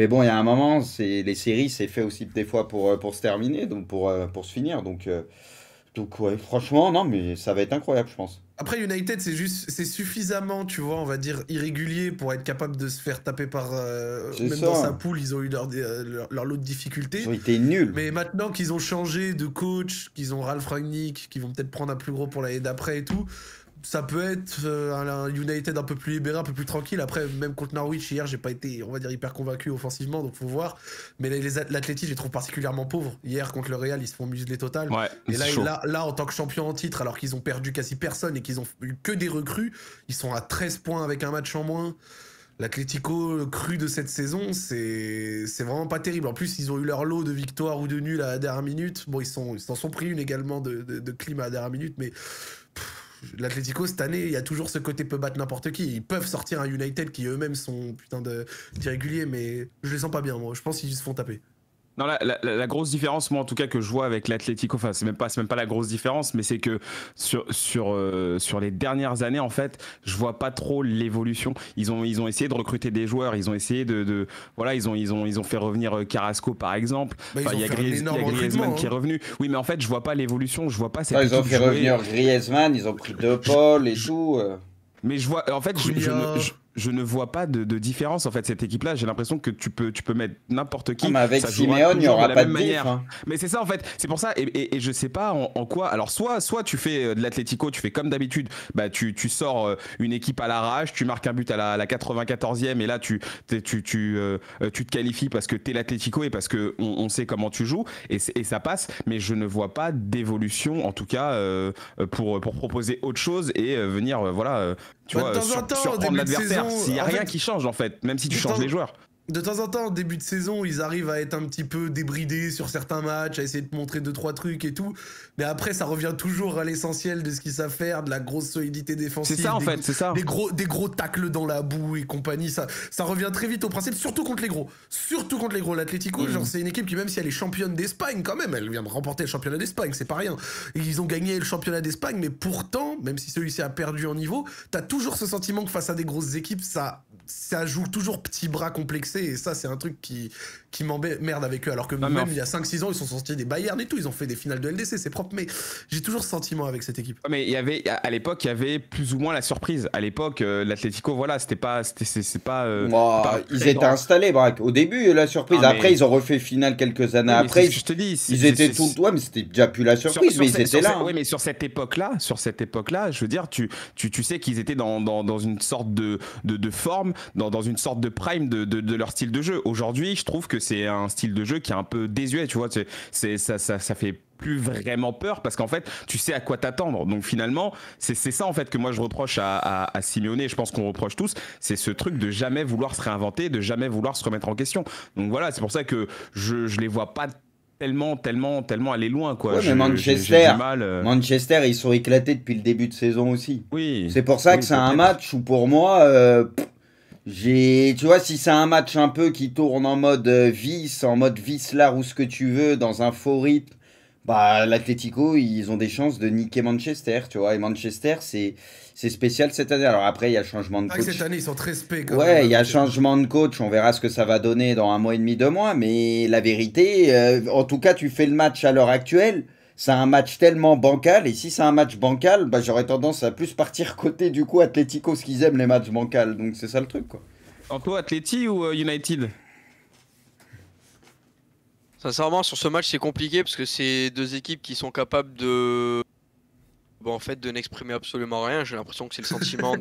bon, il y a un moment, les séries, c'est fait aussi des fois pour se terminer, donc pour se finir. Donc ouais, franchement, non, mais ça va être incroyable, je pense. Après, United, c'est suffisamment, tu vois, on va dire, irrégulier pour être capable de se faire taper par... même dans sa poule, ils ont eu leur lot de difficultés. Ils ont été nuls. Mais maintenant qu'ils ont changé de coach, qu'ils ont Ralf Rangnick, qu'ils vont peut-être prendre un plus gros pour l'année d'après et tout, ça peut être un United un peu plus libéré, un peu plus tranquille. Après, même contre Norwich, hier, j'ai pas été, on va dire, hyper convaincu offensivement, donc faut voir. Mais l'Atleti, je les trouve particulièrement pauvres. Hier, contre le Real, ils se font museler total. Ouais, et là, en tant que champion en titre, alors qu'ils ont perdu quasi personne et qu'ils ont eu que des recrues, ils sont à 13 points avec un match en moins. l'Atlético cru de cette saison, c'est vraiment pas terrible. En plus, ils ont eu leur lot de victoires ou de nuls à la dernière minute. Bon, ils s'en sont pris une également de clim à la dernière minute, mais l'Atlético cette année, il y a toujours ce côté peut battre n'importe qui. Ils peuvent sortir un United qui eux-mêmes sont putain d'irréguliers, mais je les sens pas bien, moi. Je pense qu'ils se font taper. Non, la grosse différence, moi en tout cas, que je vois avec l'Atlético, enfin c'est même pas la grosse différence, mais c'est que sur les dernières années, en fait, je vois pas trop l'évolution. Ils ont essayé de recruter des joueurs, ils ont essayé voilà, ils ont fait revenir Carrasco par exemple. Bah, il y a Griezmann qui est revenu. Oui, mais en fait, je vois pas l'évolution, je vois pas cette Ils ont fait revenir Griezmann, ils ont pris De Paul et tout. Mais je vois, en fait, je ne vois pas de différence en fait. Cette équipe-là, j'ai l'impression que tu peux mettre n'importe qui. Mais avec Simeone, il n'y aura pas de diff. Hein. Mais c'est ça en fait. C'est pour ça. Et je sais pas en quoi. Alors soit tu fais de l'Atlético, tu fais comme d'habitude. Bah tu sors une équipe à l'arrache, tu marques un but à la 94e et là tu te qualifies parce que t'es l'Atlético et parce que on sait comment tu joues et ça passe. Mais je ne vois pas d'évolution en tout cas pour proposer autre chose et venir voilà. Tu vois, surprendre l'adversaire. S'il n'y a rien qui change en fait, même si tu changes les joueurs. De temps en temps, au début de saison, ils arrivent à être un petit peu débridés sur certains matchs, à essayer de montrer 2-3 trucs et tout. Mais après, ça revient toujours à l'essentiel de ce qu'ils savent faire, de la grosse solidité défensive. C'est ça en fait, c'est ça. Des gros tacles dans la boue et compagnie. Ça revient très vite au principe, surtout contre les gros. Surtout contre les gros. L'Atlético, genre, c'est une équipe qui, même si elle est championne d'Espagne, quand même, elle vient de remporter le championnat d'Espagne, c'est pas rien. Et ils ont gagné le championnat d'Espagne, mais pourtant, même si celui-ci a perdu en niveau, t'as toujours ce sentiment que face à des grosses équipes, ça joue toujours petit bras complexé. Et ça, c'est un truc qui m'emmerde avec eux. Alors que même il y a 5-6 ans, ils sont sortis des Bayern et tout. Ils ont fait des finales de LDC, c'est propre. Mais j'ai toujours ce sentiment avec cette équipe. Mais à l'époque, il y avait plus ou moins la surprise. À l'époque, l'Atlético, voilà, c'est pas. Ils étaient installés, Braque. Au début, la surprise. Après, ils ont refait finale quelques années après. Je te dis. Ils étaient tout. Ouais, mais c'était déjà plus la surprise, mais ils étaient là. Oui, mais sur cette époque-là, je veux dire, tu sais qu'ils étaient dans une sorte de forme, dans une sorte de prime de leur style de jeu. Aujourd'hui, je trouve que c'est un style de jeu qui est un peu désuet, tu vois. Ça fait plus vraiment peur parce qu'en fait, tu sais à quoi t'attendre. Donc finalement, c'est ça en fait que moi je reproche à Simeone, et je pense qu'on reproche tous, c'est ce truc de jamais vouloir se réinventer, de jamais vouloir se remettre en question. Donc voilà, c'est pour ça que je les vois pas tellement aller loin quoi. Ouais, mais Manchester, ils sont éclatés depuis le début de saison aussi. Oui. C'est pour ça que c'est un match où pour moi tu vois, si c'est un match un peu qui tourne en mode Vislar ou ce que tu veux, dans un faux rythme, bah l'Atlético, ils ont des chances de niquer Manchester, tu vois. Et Manchester, c'est spécial cette année. Alors après, il y a changement de coach. Cette année, ils sont très spé. Ouais, il y a changement de coach. On verra ce que ça va donner dans 1 mois et demi, 2 mois. Mais la vérité, en tout cas, tu fais le match à l'heure actuelle. C'est un match tellement bancal, et si c'est un match bancal, bah, j'aurais tendance à plus partir côté du coup Atlético, ce qu'ils aiment les matchs bancals, donc c'est ça le truc quoi. Anto, Atleti ou United? Sincèrement, sur ce match, c'est compliqué parce que c'est deux équipes qui sont capables de n'exprimer absolument rien. J'ai l'impression que c'est le sentiment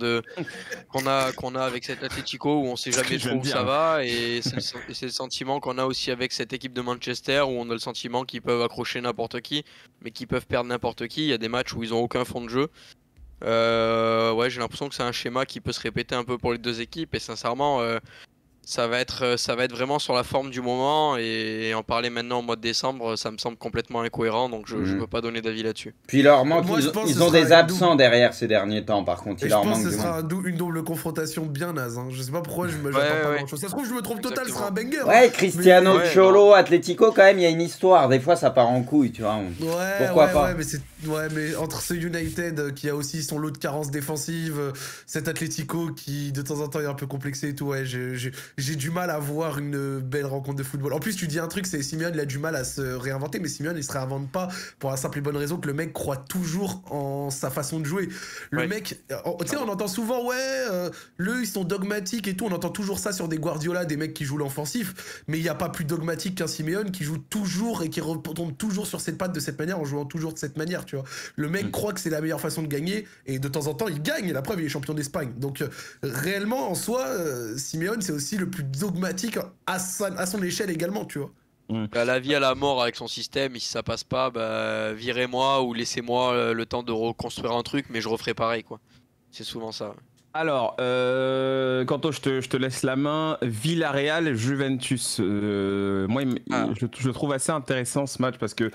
qu'on a avec cet Atlético où on sait jamais trop où ça va, et c'est le sentiment qu'on a aussi avec cette équipe de Manchester où on a le sentiment qu'ils peuvent accrocher n'importe qui, mais qu'ils peuvent perdre n'importe qui. Il y a des matchs où ils ont aucun fond de jeu. Ouais, j'ai l'impression que c'est un schéma qui peut se répéter un peu pour les deux équipes, et sincèrement, ça va être vraiment sur la forme du moment, et en parler maintenant au mois de décembre, ça me semble complètement incohérent, donc je peux pas donner d'avis là-dessus. Puis il leur manque, ils ont des absents derrière ces derniers temps, par contre. Je pense que ce sera une double confrontation bien naze. Hein. Je sais pas pourquoi j'attends pas grand chose. Ça se trouve, je me trompe total, ce sera un banger. Ouais, Cristiano Cholo, Atlético, quand même, il y a une histoire. Des fois, ça part en couille, tu vois. Pourquoi pas. Mais entre ce United qui a aussi son lot de carences défensives, cet Atlético qui de temps en temps est un peu complexé et tout, ouais, j'ai du mal à voir une belle rencontre de football. En plus, tu dis un truc, c'est Simeone, il a du mal à se réinventer, mais Simeone, il se réinvente pas pour la simple et bonne raison que le mec croit toujours en sa façon de jouer. Le mec, tu sais, on entend souvent, ils sont dogmatiques et tout, on entend toujours ça sur des Guardiola, des mecs qui jouent l'offensif, mais il n'y a pas plus dogmatique qu'un Simeone qui joue toujours et qui retombe toujours sur cette patte de cette manière en jouant toujours de cette manière, tu vois. Le mec croit que c'est la meilleure façon de gagner, et de temps en temps, il gagne, et la preuve, il est champion d'Espagne. Donc, réellement, en soi, Simeone, c'est aussi le plus dogmatique à son échelle également, tu vois. À la vie, à la mort avec son système, et si ça passe pas, bah, virez-moi ou laissez-moi le temps de reconstruire un truc, mais je referai pareil, quoi. C'est souvent ça. Alors, Kanto, je te laisse la main. Villarreal, Juventus. Moi, je le trouve assez intéressant ce match parce que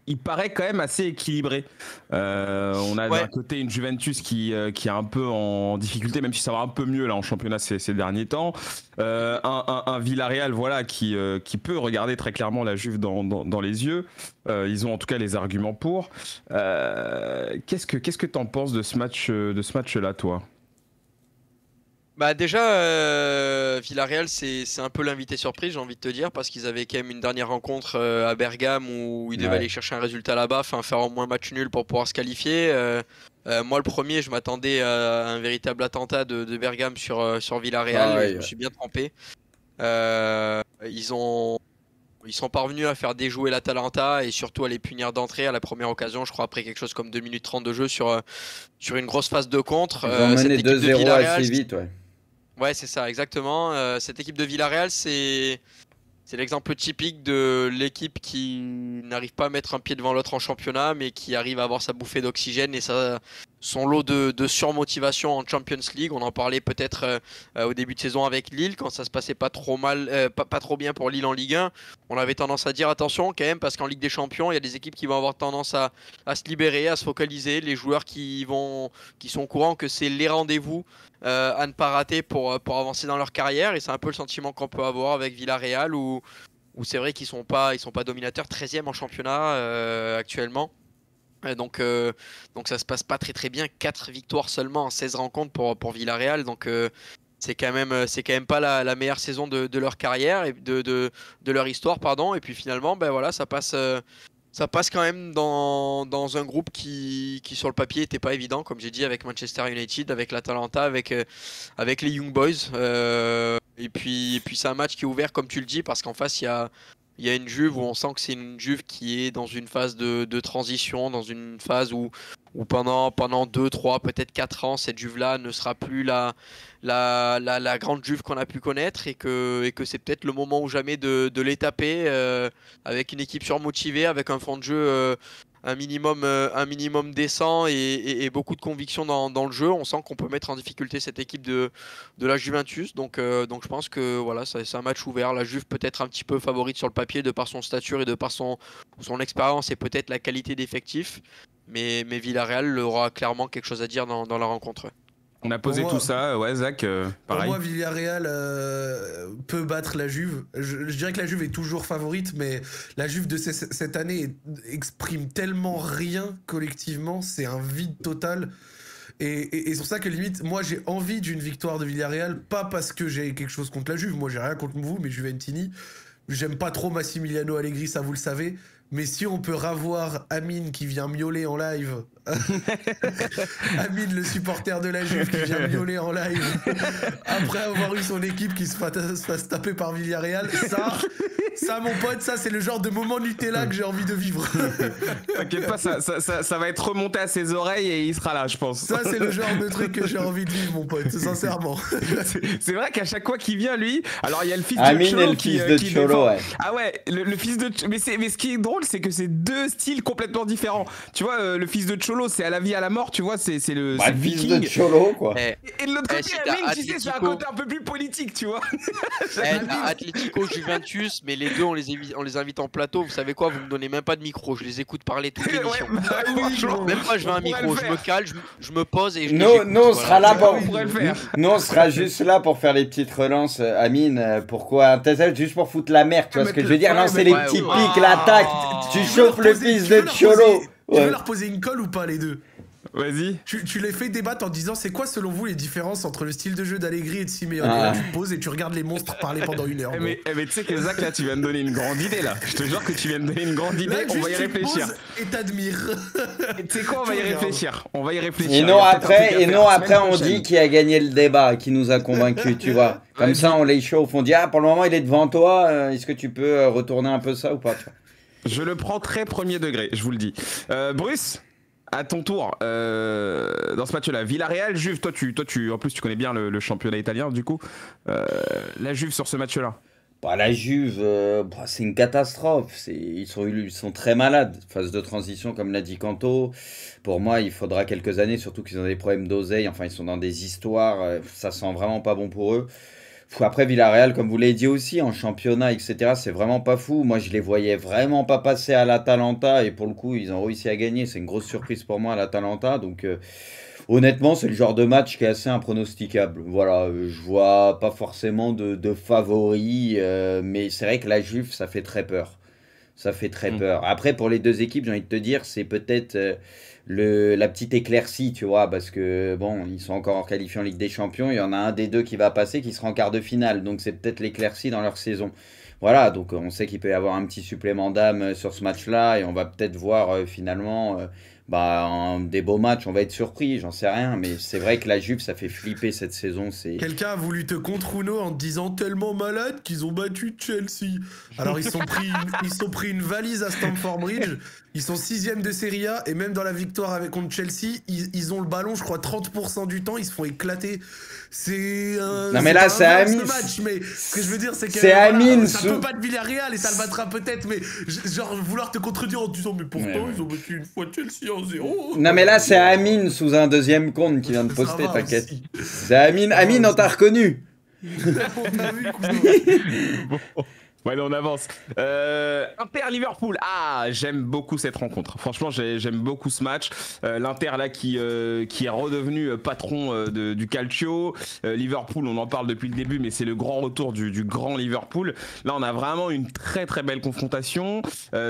il paraît quand même assez équilibré. On a d'un côté une Juventus qui est un peu en difficulté, même si ça va un peu mieux là en championnat ces derniers temps. Un Villarreal, voilà, qui peut regarder très clairement la Juve dans les yeux. Ils ont en tout cas les arguments pour. Qu'est-ce que t'en penses de ce match-là, toi? Bah déjà, Villarreal, c'est un peu l'invité surprise, j'ai envie de te dire, parce qu'ils avaient quand même une dernière rencontre à Bergame où ils devaient aller chercher un résultat là-bas, faire au moins match nul pour pouvoir se qualifier. Moi, le premier, je m'attendais à un véritable attentat de Bergame sur Villarreal, et je me suis bien trompé. Ils sont parvenus à faire déjouer l'Atalanta et surtout à les punir d'entrée à la première occasion, je crois après quelque chose comme 2 minutes 30 de jeu sur une grosse phase de contre. Ils ont mené 2-0 assez vite, Ouais, c'est ça, exactement. Cette équipe de Villarreal, c'est l'exemple typique de l'équipe qui n'arrive pas à mettre un pied devant l'autre en championnat, mais qui arrive à avoir sa bouffée d'oxygène et son lot de surmotivation en Champions League. On en parlait peut-être au début de saison avec Lille, quand ça se passait pas trop mal, pas trop bien pour Lille en Ligue 1. On avait tendance à dire attention quand même, parce qu'en Ligue des Champions, il y a des équipes qui vont avoir tendance à se libérer, à se focaliser. Les joueurs qui sont au courant que c'est les rendez-vous à ne pas rater pour avancer dans leur carrière, et c'est un peu le sentiment qu'on peut avoir avec Villarreal où c'est vrai qu'ils sont pas dominateurs, 13e en championnat actuellement. Donc ça se passe pas très bien, 4 victoires seulement en 16 rencontres pour Villarreal, donc c'est quand même pas la meilleure saison de leur carrière et de leur histoire, pardon. Et puis finalement ben voilà, ça passe quand même dans un groupe qui sur le papier était pas évident, comme j'ai dit, avec Manchester United, avec l'Atalanta, avec les Young Boys. Et puis c'est un match qui est ouvert, comme tu le dis, parce qu'en face il y a une Juve où on sent que c'est une Juve qui est dans une phase de transition, dans une phase où pendant 2, 3, peut-être 4 ans, cette Juve-là ne sera plus la grande Juve qu'on a pu connaître, et que c'est peut-être le moment ou jamais de les taper avec une équipe surmotivée, avec un fond de jeu un minimum décent et beaucoup de conviction dans le jeu. On sent qu'on peut mettre en difficulté cette équipe de la Juventus. Donc je pense que voilà, c'est un match ouvert. La Juve peut être un petit peu favorite sur le papier de par son stature et de par son expérience et peut-être la qualité d'effectif. Mais Villarreal aura clairement quelque chose à dire dans la rencontre. On a posé tout ça, ouais, Zach, pareil. Pour moi, Villarreal peut battre la Juve. Je dirais que la Juve est toujours favorite, mais la Juve de cette année exprime tellement rien collectivement, c'est un vide total. Et c'est pour ça que limite, moi j'ai envie d'une victoire de Villarreal, pas parce que j'ai quelque chose contre la Juve, moi j'ai rien contre vous, mais Juventini, j'aime pas trop Massimiliano Allegri, ça vous le savez. Mais si on peut ravoir Amine qui vient miauler en live, Amine le supporter de la Juve qui vient miauler en live, après avoir eu son équipe qui se fasse taper par Villarreal, ça mon pote, ça c'est le genre de moment Nutella que j'ai envie de vivre. T'inquiète pas, ça va être remonté à ses oreilles et il sera là, je pense. Ça c'est le genre de truc que j'ai envie de vivre, mon pote, sincèrement. C'est vrai qu'à chaque fois qu'il vient, lui, alors il y a le fils Amine de Cholo et le fils de Cholo, ouais. Ah ouais, le fils de mais ce qui est drôle, c'est que c'est deux styles complètement différents. Tu vois, le fils de Cholo, c'est à la vie à la mort, tu vois, c'est le fils de Cholo, quoi. Et de l'autre côté, Amine, tu sais, c'est un côté un peu plus politique, tu vois. Atlético, Juventus, mais les deux, on les invite en plateau. Vous savez quoi, vous me donnez même pas de micro, je les écoute parler toute l'émission. Même pas, je veux un micro, je me cale, je me pose et je Nous, on sera là pour. Nous, on sera juste là pour faire les petites relances. Amine, pourquoi juste pour foutre la merde, tu vois ce que je veux dire? Non, c'est les petits pics, l'attaque. Tu chauffes le fils de Cholo. Tu veux leur poser une colle ou pas, les deux? Vas-y. Tu les fais débattre en disant c'est quoi selon vous les différences entre le style de jeu d'Allegri et de Simeone. Tu te poses et tu regardes les monstres parler pendant 1 heure. Mais tu sais que Zach, là tu viens de donner une grande idée là. Je te jure que tu viens de donner une grande idée. Là, on va y réfléchir. Et t'admires. Tu sais quoi, on va y réfléchir. On va y réfléchir. Et non après on dit qui a gagné le débat, qui nous a convaincus, tu vois. Comme ça on les chauffe, on dit pour le moment il est devant toi, est-ce que tu peux retourner un peu ça ou pas, tu vois. Je le prends très premier degré, je vous le dis. Bruce, à ton tour, dans ce match-là, Villarreal, Juve, toi, en plus tu connais bien le championnat italien, du coup. La Juve sur ce match-là. Bah, la Juve, c'est une catastrophe. Ils sont très malades. Phase de transition, comme l'a dit Kanto. Pour moi, il faudra quelques années, surtout qu'ils ont des problèmes d'oseille. Enfin, ils sont dans des histoires. Ça sent vraiment pas bon pour eux. Après, Villarreal, comme vous l'avez dit aussi, en championnat, etc., c'est vraiment pas fou. Moi, je les voyais vraiment pas passer à l'Atalanta. Et pour le coup, ils ont réussi à gagner. C'est une grosse surprise pour moi, à l'Atalanta. Donc, honnêtement, c'est le genre de match qui est assez impronosticable. Voilà, je vois pas forcément de favoris, mais c'est vrai que la Juve, ça fait très peur. Ça fait très peur. Après, pour les deux équipes, j'ai envie de te dire, c'est peut-être la petite éclaircie, tu vois, parce que, bon, ils sont encore qualifiés en Ligue des Champions. Il y en a un des deux qui va passer, qui sera en quart de finale. Donc, c'est peut-être l'éclaircie dans leur saison. Voilà, donc on sait qu'il peut y avoir un petit supplément d'âme sur ce match-là, et on va peut-être voir finalement des beaux matchs. On va être surpris, j'en sais rien, mais c'est vrai que la Juve, ça fait flipper cette saison. Quelqu'un a voulu te contre Uno en te disant tellement malade qu'ils ont battu Chelsea. Alors ils sont pris une valise à Stamford Bridge. Ils sont 6e de Serie A et même dans la victoire contre Chelsea, ils ont le ballon, je crois 30% du temps, ils se font éclater. C'est non mais là c'est Amine. Mais ce que je veux dire c'est que c'est Amine. Ça peut battre Villarreal et ça le battra peut-être, mais genre vouloir te contredire en te disant mais pourtant ils ont battu une fois Chelsea en 0. Non mais là c'est Amine sous un deuxième compte qui vient de poster, t'inquiète. C'est Amine. Amine, on t'a reconnu. On t'a vu, cousin. Ouais, on avance. Inter-Liverpool. Ah, j'aime beaucoup cette rencontre. Franchement, j'aime beaucoup ce match. L'Inter, là, qui est redevenu patron du Calcio. Liverpool, on en parle depuis le début, mais c'est le grand retour du grand Liverpool. Là, on a vraiment une très, très belle confrontation.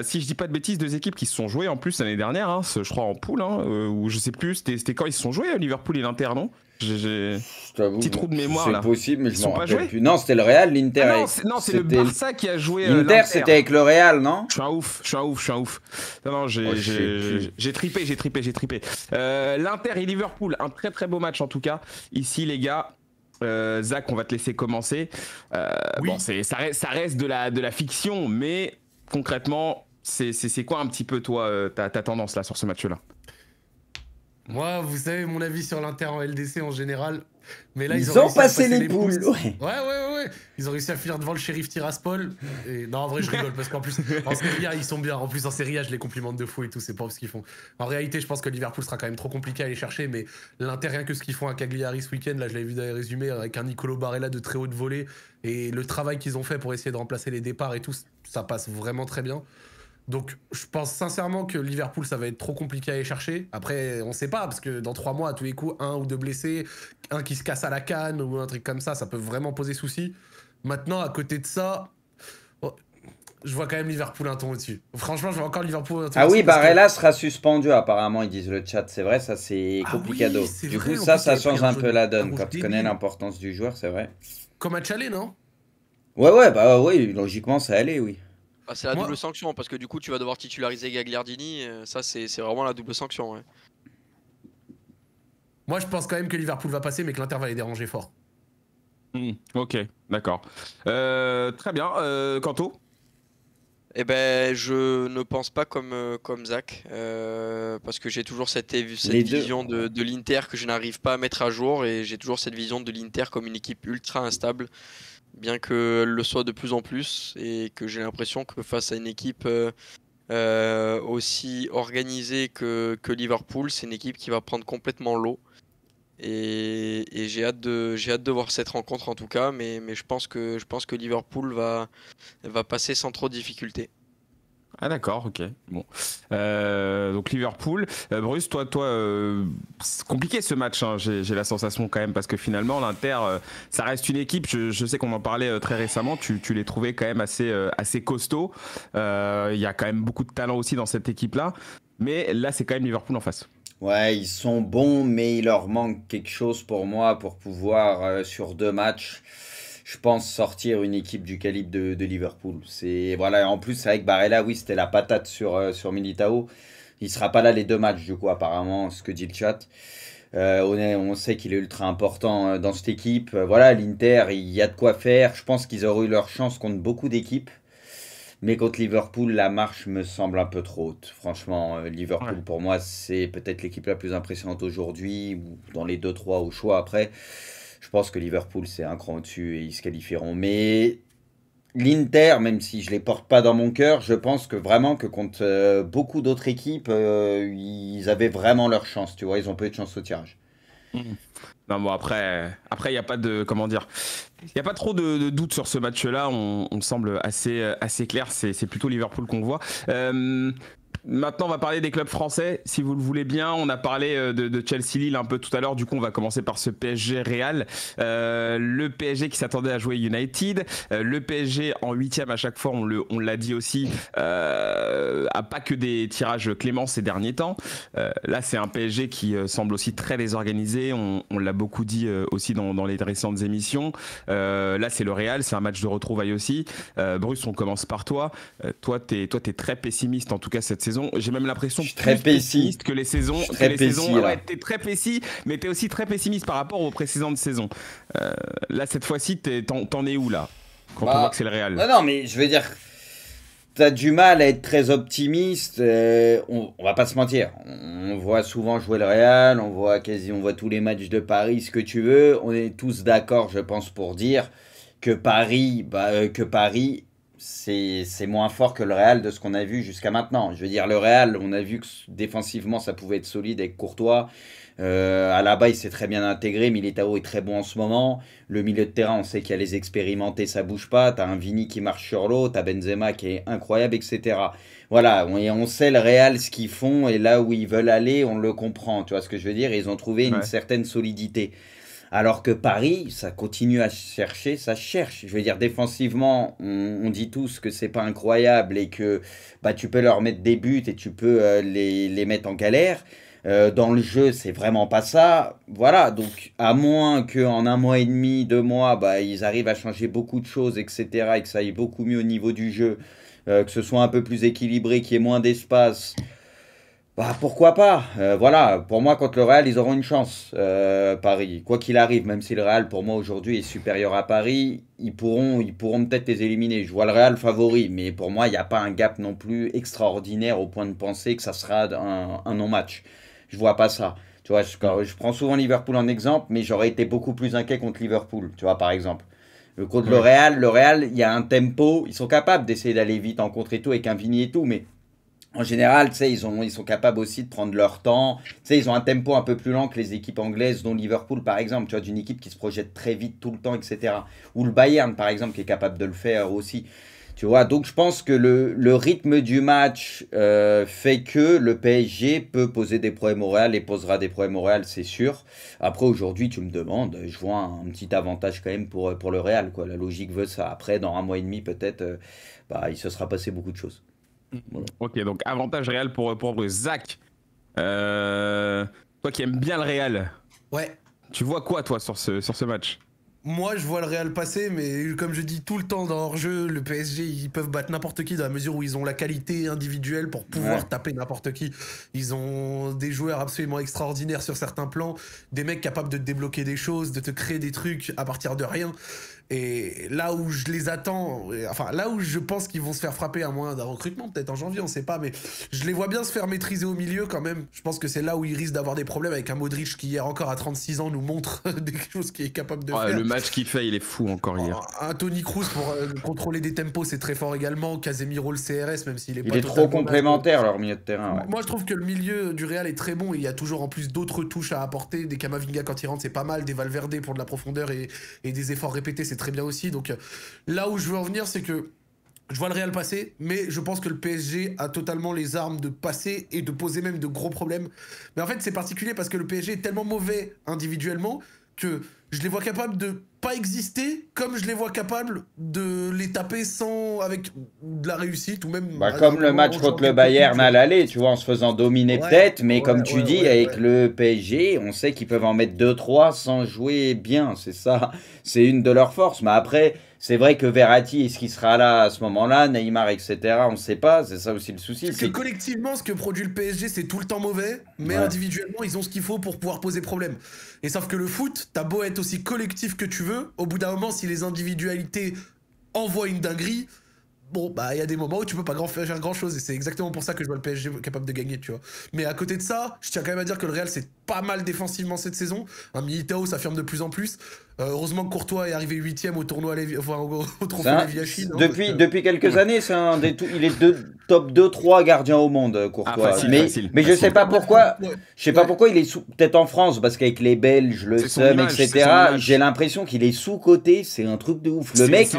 Si je dis pas de bêtises, deux équipes qui se sont jouées en plus l'année dernière, hein, je crois en poule, hein, ou je sais plus, c'était quand ils se sont joués, Liverpool et l'Inter, non? J'ai petit trou de mémoire là. C'est possible, mais je m'en rappelle plus. Non, c'était le Real, l'Inter. Ah non, c'est le Barça qui a joué. L'Inter, c'était avec le Real, non? Je suis un ouf. Non, j'ai tripé. L'Inter et Liverpool, un très très beau match en tout cas. Ici, les gars. Zach, on va te laisser commencer. Oui. Bon, ça reste de la fiction, mais concrètement, c'est quoi un petit peu toi ta tendance là sur ce match-là? Moi, vous savez mon avis sur l'Inter en LDC en général. Mais là, ils ont passé les poules. Ouais. Ils ont réussi à finir devant le Sheriff Tiraspol. Et non, en vrai, je rigole parce qu'en plus, en Serie A, ils sont bien. En plus, en Serie A, je les complimente de fou et tout. C'est pas ce qu'ils font. En réalité, je pense que Liverpool sera quand même trop compliqué à aller chercher. Mais l'Inter, rien que ce qu'ils font à Cagliari ce week-end, là, je l'avais vu dans les résumés avec un Nicolo Barella de très haute volée. Et le travail qu'ils ont fait pour essayer de remplacer les départs et tout, ça passe vraiment très bien. Donc, je pense sincèrement que Liverpool, ça va être trop compliqué à aller chercher. Après, on sait pas, parce que dans 3 mois, à tous les coups, un ou deux blessés, un qui se casse à la canne ou un truc comme ça peut vraiment poser souci. Maintenant, à côté de ça, je vois quand même Liverpool un ton au-dessus. Franchement, je vois encore Liverpool un ton au-dessus. Ah oui, Barella sera suspendu, apparemment, ils disent le chat. C'est vrai, ça, c'est complicado. Oui, du coup, ça change un peu la donne. Quand tu connais l'importance du joueur, c'est vrai. Comme à Chalet, non? Oui, logiquement, ça allait, oui. Ah, c'est la double sanction, parce que du coup, tu vas devoir titulariser Gagliardini. Ça, c'est vraiment la double sanction. Ouais. Moi, je pense quand même que Liverpool va passer, mais que l'Inter va les déranger fort. Ok, d'accord. Très bien. Kanto? Eh ben, je ne pense pas comme Zach, parce que j'ai toujours cette vision de l'Inter que je n'arrive pas à mettre à jour, et j'ai toujours cette vision de l'Inter comme une équipe ultra instable, bien qu'elle le soit de plus en plus, et que j'ai l'impression que face à une équipe aussi organisée que Liverpool, c'est une équipe qui va prendre complètement l'eau. Et j'ai hâte de voir cette rencontre en tout cas, mais je pense que Liverpool va passer sans trop de difficultés. Ah d'accord, ok. Bon, donc Liverpool. Bruce, toi, c'est compliqué ce match. Hein. J'ai la sensation quand même parce que finalement l'Inter, ça reste une équipe. Je sais qu'on en parlait très récemment. Tu les trouvais quand même assez costauds. Il y a quand même beaucoup de talent aussi dans cette équipe-là. Mais là, c'est quand même Liverpool en face. Ouais, ils sont bons, mais il leur manque quelque chose pour moi pour pouvoir, sur 2 matchs, je pense, sortir une équipe du calibre de Liverpool. Voilà, en plus, avec Barella, oui, c'était la patate sur Militao. Il sera pas là les 2 matchs, du coup, apparemment, ce que dit le chat. On sait qu'il est ultra important dans cette équipe. Voilà, l'Inter, il y a de quoi faire. Je pense qu'ils auraient eu leur chance contre beaucoup d'équipes. Mais contre Liverpool, la marche me semble un peu trop haute. Franchement, Liverpool, pour moi, c'est peut-être l'équipe la plus impressionnante aujourd'hui, ou dans les 2-3 au choix après. Je pense que Liverpool, c'est un cran au-dessus et ils se qualifieront. Mais l'Inter, même si je les porte pas dans mon cœur, je pense que vraiment que contre beaucoup d'autres équipes, ils avaient vraiment leur chance, tu vois, ils ont pas eu de chance au tirage. Non, bon, après, il n'y a pas de, comment dire, il n'y a pas trop de doute sur ce match-là. On semble assez clair. C'est plutôt Liverpool qu'on voit. Maintenant, on va parler des clubs français, si vous le voulez bien. On a parlé de Chelsea-Lille un peu tout à l'heure. Du coup, on va commencer par ce PSG-Real. Le PSG qui s'attendait à jouer United. Le PSG en 8e à chaque fois, on l'a dit aussi, a pas que des tirages cléments ces derniers temps. Là, c'est un PSG qui semble aussi très désorganisé. On l'a beaucoup dit aussi dans les récentes émissions. Là, c'est le Real. C'est un match de retrouvailles aussi. Bruce, on commence par toi. Toi, t'es très pessimiste, en tout cas cette saison. J'ai même l'impression que très pessimiste que les saisons. Ouais, t'es très pessimiste, mais t'es aussi très pessimiste par rapport aux précédentes saisons. Là, cette fois-ci, t'en es où là, quand on voit que c'est le Real? Non, mais je veux dire, t'as du mal à être très optimiste. On va pas se mentir. On voit souvent jouer le Real, on voit tous les matchs de Paris, ce que tu veux. On est tous d'accord, je pense, pour dire que Paris, c'est moins fort que le Real de ce qu'on a vu jusqu'à maintenant. Je veux dire, le Real, on a vu que défensivement, ça pouvait être solide avec Courtois. Alaba, il s'est très bien intégré. Militao est très bon en ce moment. Le milieu de terrain, on sait qu'il y a les expérimentés, ça bouge pas. T'as un Vini qui marche sur l'eau, t'as Benzema qui est incroyable, etc. Voilà, on sait le Real ce qu'ils font et là où ils veulent aller, on le comprend. Tu vois ce que je veux dire? Ils ont trouvé une certaine solidité. Alors que Paris, ça continue à chercher, ça cherche. Je veux dire, défensivement, on dit tous que c'est pas incroyable et que tu peux leur mettre des buts et tu peux les mettre en galère. Dans le jeu, c'est vraiment pas ça. Voilà, donc à moins qu'en 1 mois et demi, 2 mois, ils arrivent à changer beaucoup de choses, etc. et que ça aille beaucoup mieux au niveau du jeu, que ce soit un peu plus équilibré, qu'il y ait moins d'espace. Pourquoi pas? Voilà, pour moi, contre le Real, ils auront une chance, Paris. Quoi qu'il arrive, même si le Real, pour moi, aujourd'hui, est supérieur à Paris, ils pourront peut-être les éliminer. Je vois le Real favori, mais pour moi, il n'y a pas un gap non plus extraordinaire au point de penser que ça sera un non-match. Je vois pas ça. Tu vois, je prends souvent Liverpool en exemple, mais j'aurais été beaucoup plus inquiet contre Liverpool, tu vois, par exemple. Contre le Real, il y a un tempo, ils sont capables d'essayer d'aller vite en contre et tout, avec un Vini et tout, mais... En général, tu sais, ils sont capables aussi de prendre leur temps. Tu sais, ils ont un tempo un peu plus lent que les équipes anglaises, dont Liverpool, par exemple. Tu vois, d'une équipe qui se projette très vite tout le temps, etc. Ou le Bayern, par exemple, qui est capable de le faire aussi. Tu vois, donc je pense que le rythme du match fait que le PSG peut poser des problèmes au Real et posera des problèmes au Real, c'est sûr. Après, aujourd'hui, tu me demandes, je vois un petit avantage quand même pour le Real, quoi. La logique veut ça. Après, dans 1 mois et demi, peut-être, il se sera passé beaucoup de choses. Voilà. Ok, donc avantage Real pour Zach. Toi qui aimes bien le Real. Ouais. Tu vois quoi, toi, sur ce match? Moi, je vois le Real passer, mais comme je dis tout le temps dans hors-jeu, le PSG, ils peuvent battre n'importe qui dans la mesure où ils ont la qualité individuelle pour pouvoir taper n'importe qui. Ils ont des joueurs absolument extraordinaires sur certains plans, des mecs capables de te débloquer des choses, de te créer des trucs à partir de rien. Et là où je les attends, enfin là où je pense qu'ils vont se faire frapper à moins d'un recrutement, peut-être en janvier, on sait pas, mais je les vois bien se faire maîtriser au milieu quand même. Je pense que c'est là où ils risquent d'avoir des problèmes avec un Modric qui hier encore à 36 ans nous montre des choses qu'il est capable de faire. Le match qu'il fait, il est fou encore hier. Un Toni Kroos pour contrôler des tempos, c'est très fort également. Casemiro le CRS, même s'il est pas trop complémentaire leur milieu de terrain. Ouais. Moi je trouve que le milieu du Real est très bon. Il y a toujours en plus d'autres touches à apporter. Des Camavinga quand il rentre, c'est pas mal. Des Valverde pour de la profondeur et des efforts répétés, c'est très bien aussi. Donc là où je veux en venir, c'est que je vois le Real passer, mais je pense que le PSG a totalement les armes de passer et de poser même de gros problèmes. Mais en fait, c'est particulier parce que le PSG est tellement mauvais individuellement que je les vois capables de pas exister, comme je les vois capables de les taper avec de la réussite ou même... comme le match contre le Bayern à l'aller, tu vois, en se faisant dominer peut-être, mais comme tu dis, avec le PSG, on sait qu'ils peuvent en mettre 2-3 sans jouer bien, c'est ça, c'est une de leurs forces. Mais après, c'est vrai que Verratti, est-ce qu'il sera là à ce moment-là, Neymar, etc., on ne sait pas, c'est ça aussi le souci. C'est que collectivement, ce que produit le PSG, c'est tout le temps mauvais, mais individuellement, ils ont ce qu'il faut pour pouvoir poser problème. Et sauf que le foot, t'as beau être aussi collectif que tu veux, au bout d'un moment, si les individualités envoient une dinguerie, bon, il y a des moments où tu peux pas faire grand chose, et c'est exactement pour ça que je vois le PSG capable de gagner, tu vois. Mais à côté de ça, je tiens quand même à dire que le Real, c'est pas mal défensivement cette saison. Un Militao s'affirme de plus en plus. Heureusement que Courtois est arrivé 8ème au tournoi, au trophée Lévi-Yachine. Depuis quelques années, il est top 2-3 gardiens au monde, Courtois. Mais je sais pas pourquoi. Je sais pas pourquoi il est peut-être en France, parce qu'avec les Belges, le SEM, etc. J'ai l'impression qu'il est sous-coté. C'est un truc de ouf. Le mec.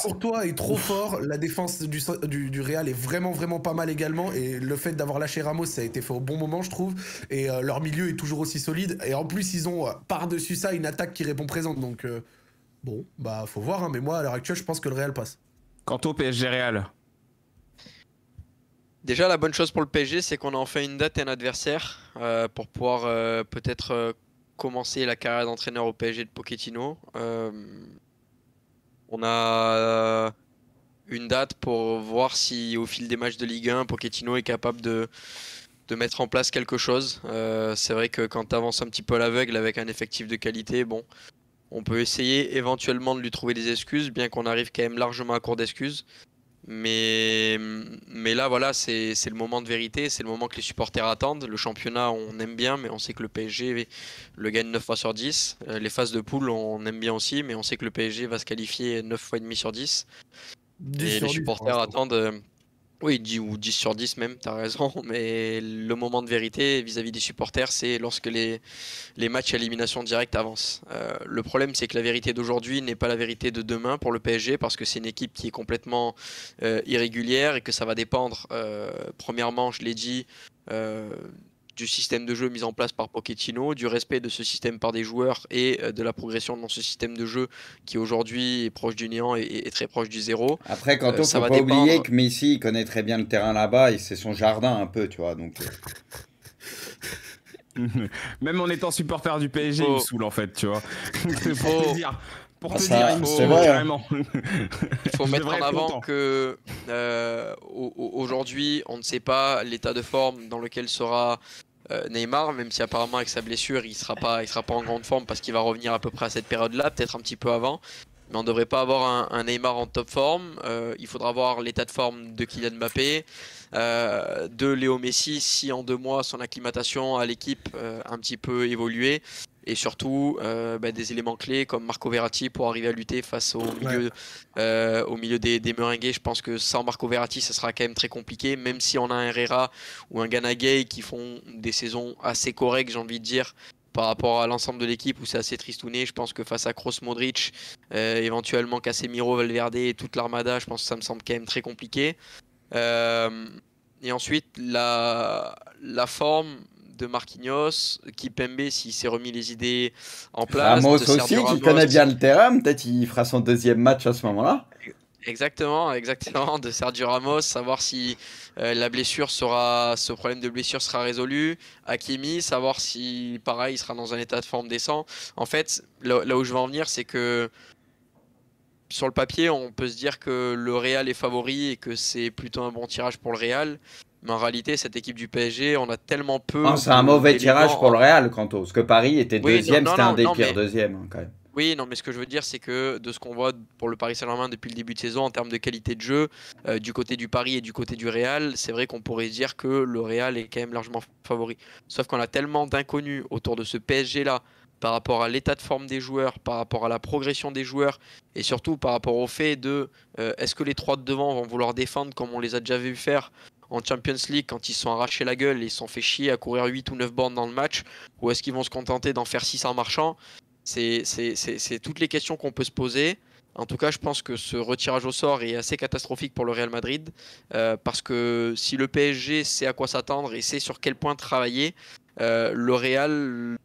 Courtois est trop fort. La défense du Real est vraiment pas mal également. Et le fait d'avoir lâché Ramos, ça a été fait au bon moment, je trouve. Et leur milieu est toujours aussi solide. Et en plus, ils ont par-dessus ça une attaque qui répond présente. Donc, bon, bah, faut voir. Hein, mais moi, à l'heure actuelle, je pense que le Real passe. Quant au PSG Real. Déjà, la bonne chose pour le PSG, c'est qu'on a enfin une date et un adversaire pour pouvoir peut-être commencer la carrière d'entraîneur au PSG de Pochettino. On a une date pour voir si au fil des matchs de Ligue 1, Pochettino est capable de mettre en place quelque chose. C'est vrai que quand tu avances un petit peu à l'aveugle avec un effectif de qualité, bon, on peut essayer éventuellement de lui trouver des excuses, bien qu'on arrive quand même largement à court d'excuses. Mais là, voilà, c'est le moment de vérité, c'est le moment que les supporters attendent. Le championnat, on aime bien, mais on sait que le PSG le gagne 9 fois sur 10. Les phases de poule, on aime bien aussi, mais on sait que le PSG va se qualifier 9 fois et demi sur 10. Et les supporters attendent... Oui, 10 ou 10 sur 10 même, t'as raison, mais le moment de vérité vis-à-vis des supporters, c'est lorsque les matchs à élimination directe avancent. Le problème, c'est que la vérité d'aujourd'hui n'est pas la vérité de demain pour le PSG, parce que c'est une équipe qui est complètement irrégulière et que ça va dépendre, premièrement, je l'ai dit, du système de jeu mis en place par Pochettino, du respect de ce système par des joueurs et de la progression dans ce système de jeu qui aujourd'hui est proche du néant et très proche du zéro. Après, quand faut pas oublier que Messi il connaît très bien le terrain là-bas et c'est son jardin un peu, tu vois. Donc. Même en étant supporter du PSG, il me saoule en fait, tu vois. C'est pour te dire. Il faut mettre en avant que aujourd'hui, on ne sait pas l'état de forme dans lequel sera Neymar, même si apparemment avec sa blessure, il sera pas en grande forme parce qu'il va revenir à peu près à cette période-là, peut-être un petit peu avant. Mais on ne devrait pas avoir un Neymar en top forme. Il faudra voir l'état de forme de Kylian Mbappé, de Léo Messi, si en 2 mois son acclimatation à l'équipe un petit peu évolué. Et surtout des éléments clés comme Marco Verratti pour arriver à lutter face au milieu des Merengues. Je pense que sans Marco Verratti, ça sera quand même très compliqué, même si on a un Herrera ou un Gana Gueye qui font des saisons assez correctes, j'ai envie de dire, par rapport à l'ensemble de l'équipe où c'est assez tristouné. Je pense que face à Kroos, Modric, éventuellement Casemiro, Valverde et toute l'armada, je pense que ça me semble quand même très compliqué. Et ensuite, la forme de Marquinhos, Kimpembe s'il s'est remis les idées en place. Ramos aussi, qui connaît bien le terrain, peut-être il fera son 2e match à ce moment-là. Exactement, de Sergio Ramos, savoir si ce problème de blessure sera résolu. Hakimi, savoir si pareil il sera dans un état de forme décent. En fait, là où je veux en venir, c'est que sur le papier, on peut se dire que le Real est favori et que c'est plutôt un bon tirage pour le Real. Mais en réalité, cette équipe du PSG, on a tellement peu... Non, c'est un mauvais tirage pour le Real, Kanto. Parce que Paris était deuxième, c'était un des pires deuxièmes, quand même. Oui, non, mais ce que je veux dire, c'est que de ce qu'on voit pour le Paris Saint-Germain depuis le début de saison, en termes de qualité de jeu, du côté du Paris et du côté du Real, c'est vrai qu'on pourrait dire que le Real est quand même largement favori. Sauf qu'on a tellement d'inconnus autour de ce PSG-là, par rapport à l'état de forme des joueurs, par rapport à la progression des joueurs, et surtout par rapport au fait de est-ce que les 3 de devant vont vouloir défendre comme on les a déjà vu faire en Champions League quand ils se sont arrachés la gueule et ils se sont fait chier à courir 8 ou 9 bornes dans le match, ou est-ce qu'ils vont se contenter d'en faire 6 en marchant? C'est toutes les questions qu'on peut se poser. En tout cas, je pense que ce retirage au sort est assez catastrophique pour le Real Madrid, parce que si le PSG sait à quoi s'attendre et sait sur quel point travailler, le Real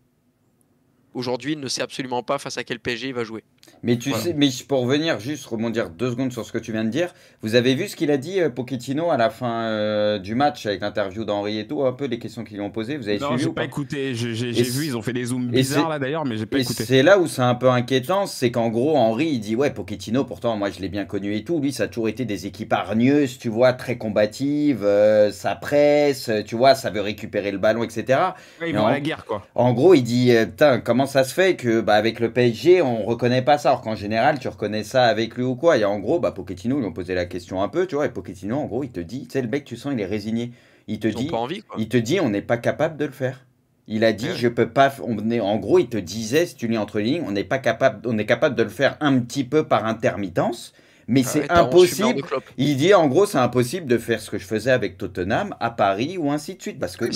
aujourd'hui ne sait absolument pas face à quel PSG il va jouer. Mais tu sais, mais pour revenir, juste rebondir 2 secondes sur ce que tu viens de dire, vous avez vu ce qu'il a dit Pochettino à la fin du match avec l'interview d'Henry et tout, un peu les questions qu'ils lui ont posées, vous avez suivi? Non, j'ai pas écouté, j'ai vu, ils ont fait des zooms bizarres là d'ailleurs, mais j'ai pas écouté. C'est là où c'est un peu inquiétant, c'est qu'en gros Henry il dit ouais, Pochettino pourtant moi je l'ai bien connu et tout, lui ça a toujours été des équipes hargneuses, tu vois, très combatives, ça presse, tu vois, ça veut récupérer le ballon, etc. Ouais, ils vont à la guerre quoi. En gros il dit putain, comment ça se fait que avec le PSG on reconnaît pas ça, alors qu'en général tu reconnais ça avec lui ou quoi. Et en gros Pochettino ils lui ont posé la question un peu, tu vois, et Pochettino en gros il te dit, tu sais, le mec tu sens il est résigné, il te dit on n'est pas capable de le faire. Il a dit, je peux pas. En gros, il te disait, si tu lis entre les lignes, on est capable de le faire un petit peu par intermittence, mais c'est impossible. Il dit, en gros, c'est impossible de faire ce que je faisais avec Tottenham à Paris ou ainsi de suite, parce que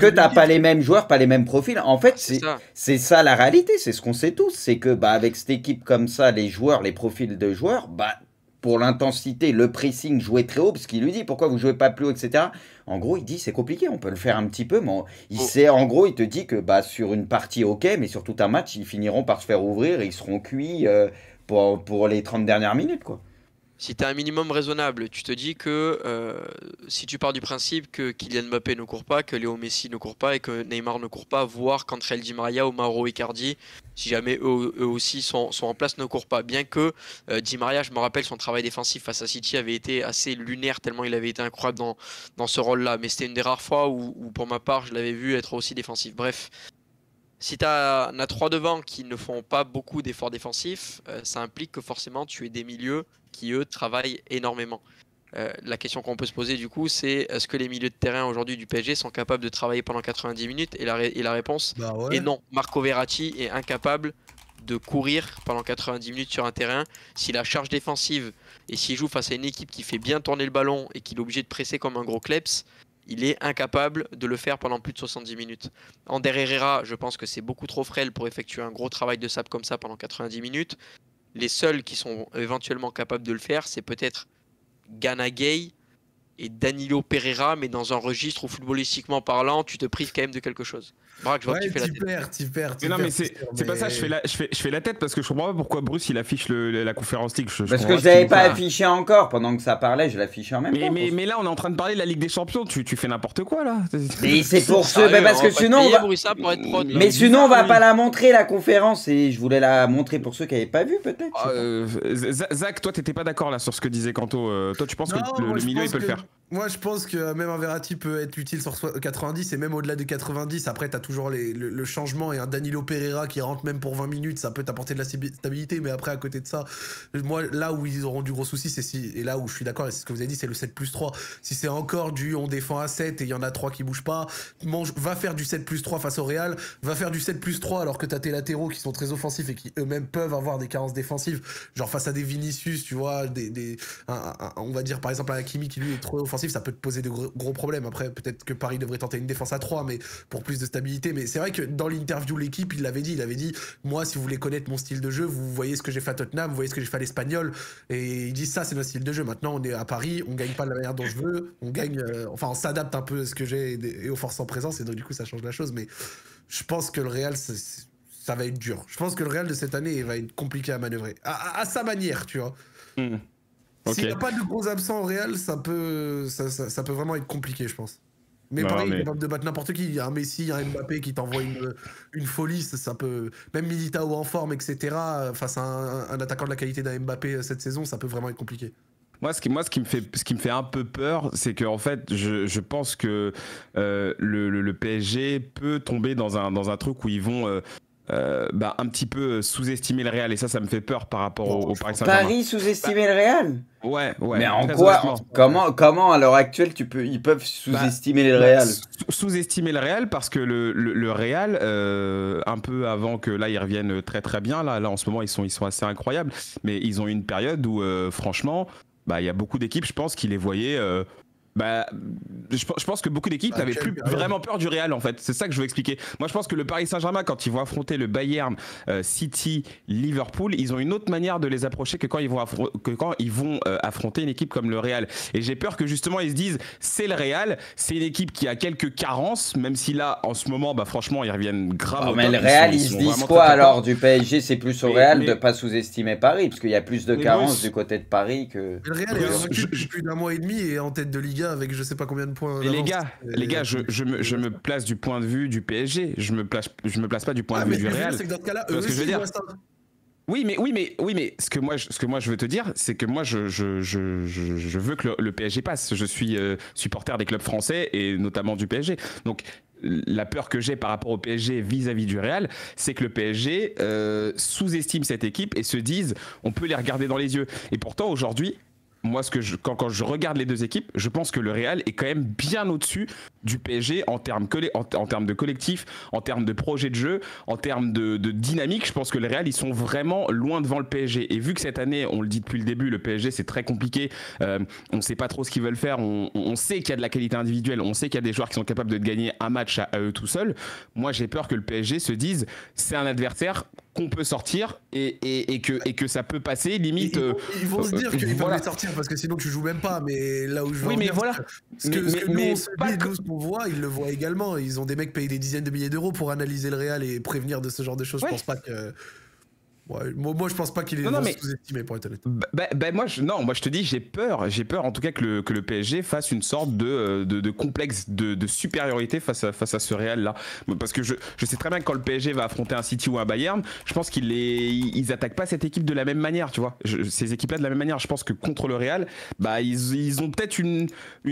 t'as pas les mêmes joueurs, pas les mêmes profils. En fait, c'est ça la réalité, c'est ce qu'on sait tous, c'est que avec cette équipe comme ça, les joueurs, les profils de joueurs, pour l'intensité, le pressing, jouer très haut, parce qu'il lui dit pourquoi vous jouez pas plus haut, etc. En gros, il dit c'est compliqué, on peut le faire un petit peu, mais en gros, il te dit que sur une partie, ok, mais sur tout un match, ils finiront par se faire ouvrir et ils seront cuits pour les 30 dernières minutes, quoi. Si tu as un minimum raisonnable, tu te dis que si tu pars du principe que Kylian Mbappé ne court pas, que Léo Messi ne court pas et que Neymar ne court pas, voire qu'André Di Maria ou Mauro Icardi, si jamais eux aussi sont en place, ne courent pas. Bien que Di Maria, je me rappelle, son travail défensif face à City avait été assez lunaire tellement il avait été incroyable dans ce rôle-là. Mais c'était une des rares fois où pour ma part, je l'avais vu être aussi défensif. Bref. Si tu as 3 devant qui ne font pas beaucoup d'efforts défensifs, ça implique que forcément tu aies des milieux qui, eux, travaillent énormément. La question qu'on peut se poser du coup, c'est est-ce que les milieux de terrain aujourd'hui du PSG sont capables de travailler pendant 90 minutes et la réponse est non. Marco Verratti est incapable de courir pendant 90 minutes sur un terrain. Si la charge défensive et s'il joue face à une équipe qui fait bien tourner le ballon et qu'il est obligé de presser comme un gros kleps, il est incapable de le faire pendant plus de 70 minutes. Ander Herrera, je pense que c'est beaucoup trop frêle pour effectuer un gros travail de sable comme ça pendant 90 minutes. Les seuls qui sont éventuellement capables de le faire, c'est peut-être Gana Gueye et Danilo Pereira, mais dans un registre où footballistiquement parlant, tu te prives quand même de quelque chose. Braque, je vois que tu fais la tête. Non, mais c'est pas ça, je fais la tête parce que je comprends pas pourquoi Bruce il affiche la conférence League. Parce que je l'avais pas affiché encore, pendant que ça parlait, je l'affichais en même temps. Mais là, on est en train de parler de la Ligue des Champions, tu fais n'importe quoi là. Mais c'est pour ceux, parce que sinon mais sinon on va pas la montrer la conférence et je voulais la montrer pour ceux qui avaient pas vu peut-être. Zach, toi t'étais pas d'accord là sur ce que disait Kanto. Toi tu penses que le milieu il peut le faire? Moi je pense que même un Verratti peut être utile sur 90 et même au-delà des 90. Après t'as toujours le changement et un Danilo Pereira qui rentre même pour 20 minutes, ça peut t'apporter de la stabilité. Mais après à côté de ça, moi là où ils auront du gros souci, et là où je suis d'accord, et c'est ce que vous avez dit, c'est le 7+3. Si c'est encore on défend à 7 et il y en a 3 qui bougent pas, va faire du 7+3 face au Real, va faire du 7+3 alors que t'as tes latéraux qui sont très offensifs et qui eux-mêmes peuvent avoir des carences défensives, genre face à des Vinicius, tu vois, on va dire par exemple un Hakimi qui lui est trop offensif, ça peut te poser de gros problèmes. Après peut-être que Paris devrait tenter une défense à 3 mais pour plus de stabilité. Mais c'est vrai que dans l'interview l'équipe il avait dit moi si vous voulez connaître mon style de jeu, vous voyez ce que j'ai fait à Tottenham, vous voyez ce que j'ai fait à l'Espagnol, et il dit ça c'est notre style de jeu. Maintenant on est à Paris, on gagne pas de la manière dont je veux, on gagne on s'adapte un peu à ce que j'ai et aux forces en présence, et donc du coup ça change la chose. Mais je pense que le Real ça va être dur. Je pense que le Real de cette année va être compliqué à manœuvrer à sa manière, tu vois. S'il n'y a pas de gros absents au Real, ça peut vraiment être compliqué, je pense. Mais pareil, il est capable de battre n'importe qui. Il y a un Messi, il y a un Mbappé qui t'envoie une folie. Ça peut. Même Militao en forme, etc. Face à un attaquant de la qualité d'un Mbappé cette saison, ça peut vraiment être compliqué. Moi, ce qui me fait un peu peur, c'est que en fait, je pense que le PSG peut tomber dans un truc où ils vont un petit peu sous-estimer le Real, et ça me fait peur par rapport au Paris Saint-Germain. Paris sous-estimer le Real? Ouais. Mais en quoi? Comment à l'heure actuelle ils peuvent sous-estimer le Real? Sous-estimer le Real parce que le Real, un peu avant que là ils reviennent très très bien, là en ce moment ils sont assez incroyables, mais ils ont eu une période où franchement, il y a beaucoup d'équipes, je pense, qui les voyaient. Je pense que beaucoup d'équipes n'avaient plus vraiment peur du Real en fait. C'est ça que je veux expliquer. Moi je pense que le Paris Saint-Germain, quand ils vont affronter le Bayern, City, Liverpool, ils ont une autre manière de les approcher que quand ils vont affronter une équipe comme le Real. Et j'ai peur que justement ils se disent c'est le Real, c'est une équipe qui a quelques carences, même si là en ce moment franchement ils reviennent grave. Mais le Real ils se disent quoi alors du PSG? C'est plus au Real de pas sous-estimer Paris parce qu'il y a plus de carences du côté de Paris que. Le Real est vaincu depuis plus d'un mois et demi et en tête de Liga avec je sais pas combien de points. Les gars, je me place du point de vue du PSG. Je me place pas du point de vue du Real. C'est que dans ce cas-là, ce que je veux dire. Oui, mais ce que moi je veux te dire, c'est que moi je veux que le PSG passe. Je suis supporter des clubs français et notamment du PSG. Donc la peur que j'ai par rapport au PSG vis-à-vis du Real, c'est que le PSG sous-estime cette équipe et se dise on peut les regarder dans les yeux. Et pourtant aujourd'hui, moi, quand je regarde les deux équipes, je pense que le Real est quand même bien au-dessus du PSG en termes de collectif, en termes de projet de jeu, en termes de dynamique. Je pense que le Real, ils sont vraiment loin devant le PSG. Et vu que cette année, on le dit depuis le début, le PSG, c'est très compliqué. On ne sait pas trop ce qu'ils veulent faire. On sait qu'il y a de la qualité individuelle. On sait qu'il y a des joueurs qui sont capables de gagner un match à eux tout seuls. Moi, j'ai peur que le PSG se dise, c'est un adversaire qu'on peut sortir et que ça peut passer limite. Ils vont se dire qu'ils peuvent les sortir parce que sinon tu joues même pas. Mais là où je veux mais voilà. Ce que nous on se dit, nous ce qu'on voit, ils le voient également. Ils ont des mecs payés des dizaines de milliers d'euros pour analyser le Real et prévenir de ce genre de choses. Je pense pas que. Ouais, moi je pense pas qu'il est sous-estimé pour être honnête. Moi je te dis j'ai peur en tout cas que le PSG fasse une sorte de complexe de supériorité face à ce Real là, parce que je sais très bien que quand le PSG va affronter un City ou un Bayern, je pense ils attaquent pas cette équipe de la même manière, tu vois, ces équipes là de la même manière. Je pense que contre le Real, ils ont peut-être une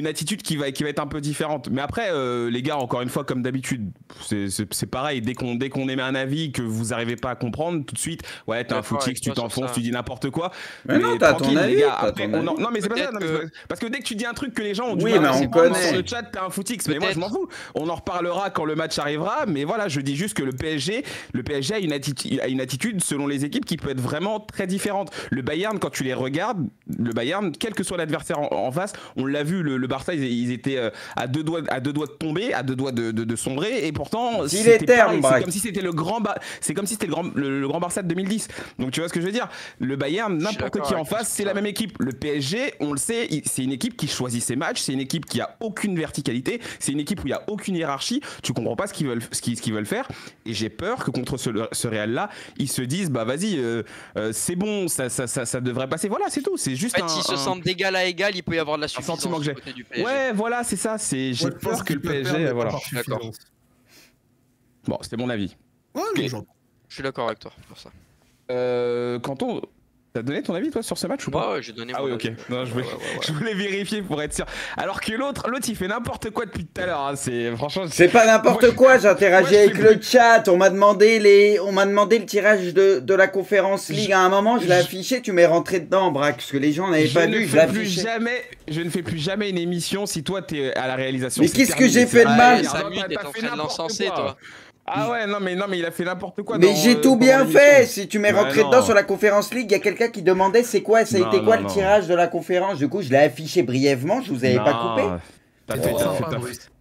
attitude qui va être un peu différente, mais après les gars, encore une fois, comme d'habitude, c'est pareil, dès qu'on émet un avis que vous arrivez pas à comprendre tout de suite, ouais, t'as un footix, tu t'enfonces, tu dis n'importe quoi. Mais non, t'as ton avis, les gars. Après, non, mais c'est pas ça. Parce que dès que tu dis un truc que les gens ont dit, mais on connaît. Sur le chat, t'as un footix. Mais moi, je m'en fous. On en reparlera quand le match arrivera. Mais voilà, je dis juste que le PSG a une attitude selon les équipes qui peut être vraiment très différente. Le Bayern, quand tu les regardes, quel que soit l'adversaire en face, on l'a vu, le Barça, ils étaient à deux doigts de tomber, à deux doigts de sombrer. Et pourtant, c'est comme si c'était le grand Barça de 2010. Donc tu vois ce que je veux dire, le Bayern, n'importe qui en face, c'est la même équipe. Le PSG, on le sait, c'est une équipe qui choisit ses matchs, c'est une équipe qui a aucune verticalité, c'est une équipe où il y a aucune hiérarchie, tu comprends pas ce qu'ils veulent faire, et j'ai peur que contre ce Real là, ils se disent bah vas-y, c'est bon, ça devrait passer, voilà, c'est tout, c'est juste s'ils se sentent d'égal à égal, il peut y avoir de la suffisance sentiment que j'ai. côté du PSG. Ouais, voilà, c'est ça, j'ai peur que le PSG, voilà. D'accord. Bon, c'était mon avis. Ouais, okay. Je suis d'accord avec toi pour ça. Quentin, t'as donné ton avis toi sur ce match ou pas? Ouais, j'ai donné mon avis. Ok. Non, je voulais vérifier pour être sûr. Alors que l'autre il fait n'importe quoi depuis tout à l'heure. Hein. C'est pas n'importe quoi. J'interagis avec le chat. On m'a demandé le tirage de la Conférence League. À un moment, je l'ai affiché. Tu m'es rentré dedans, Braque, parce que les gens n'avaient pas vu. Je ne fais plus jamais une émission si toi t'es à la réalisation. Mais qu'est-ce que j'ai fait de mal? T'es en train de l'encenser, toi. Ah ouais, non mais il a fait n'importe quoi. Mais j'ai tout bien fait. Si tu m'es rentré dedans sur la Conférence League, il y a quelqu'un qui demandait ça a été quoi le tirage de la conférence. Du coup, je l'ai affiché brièvement, je vous avais pas coupé.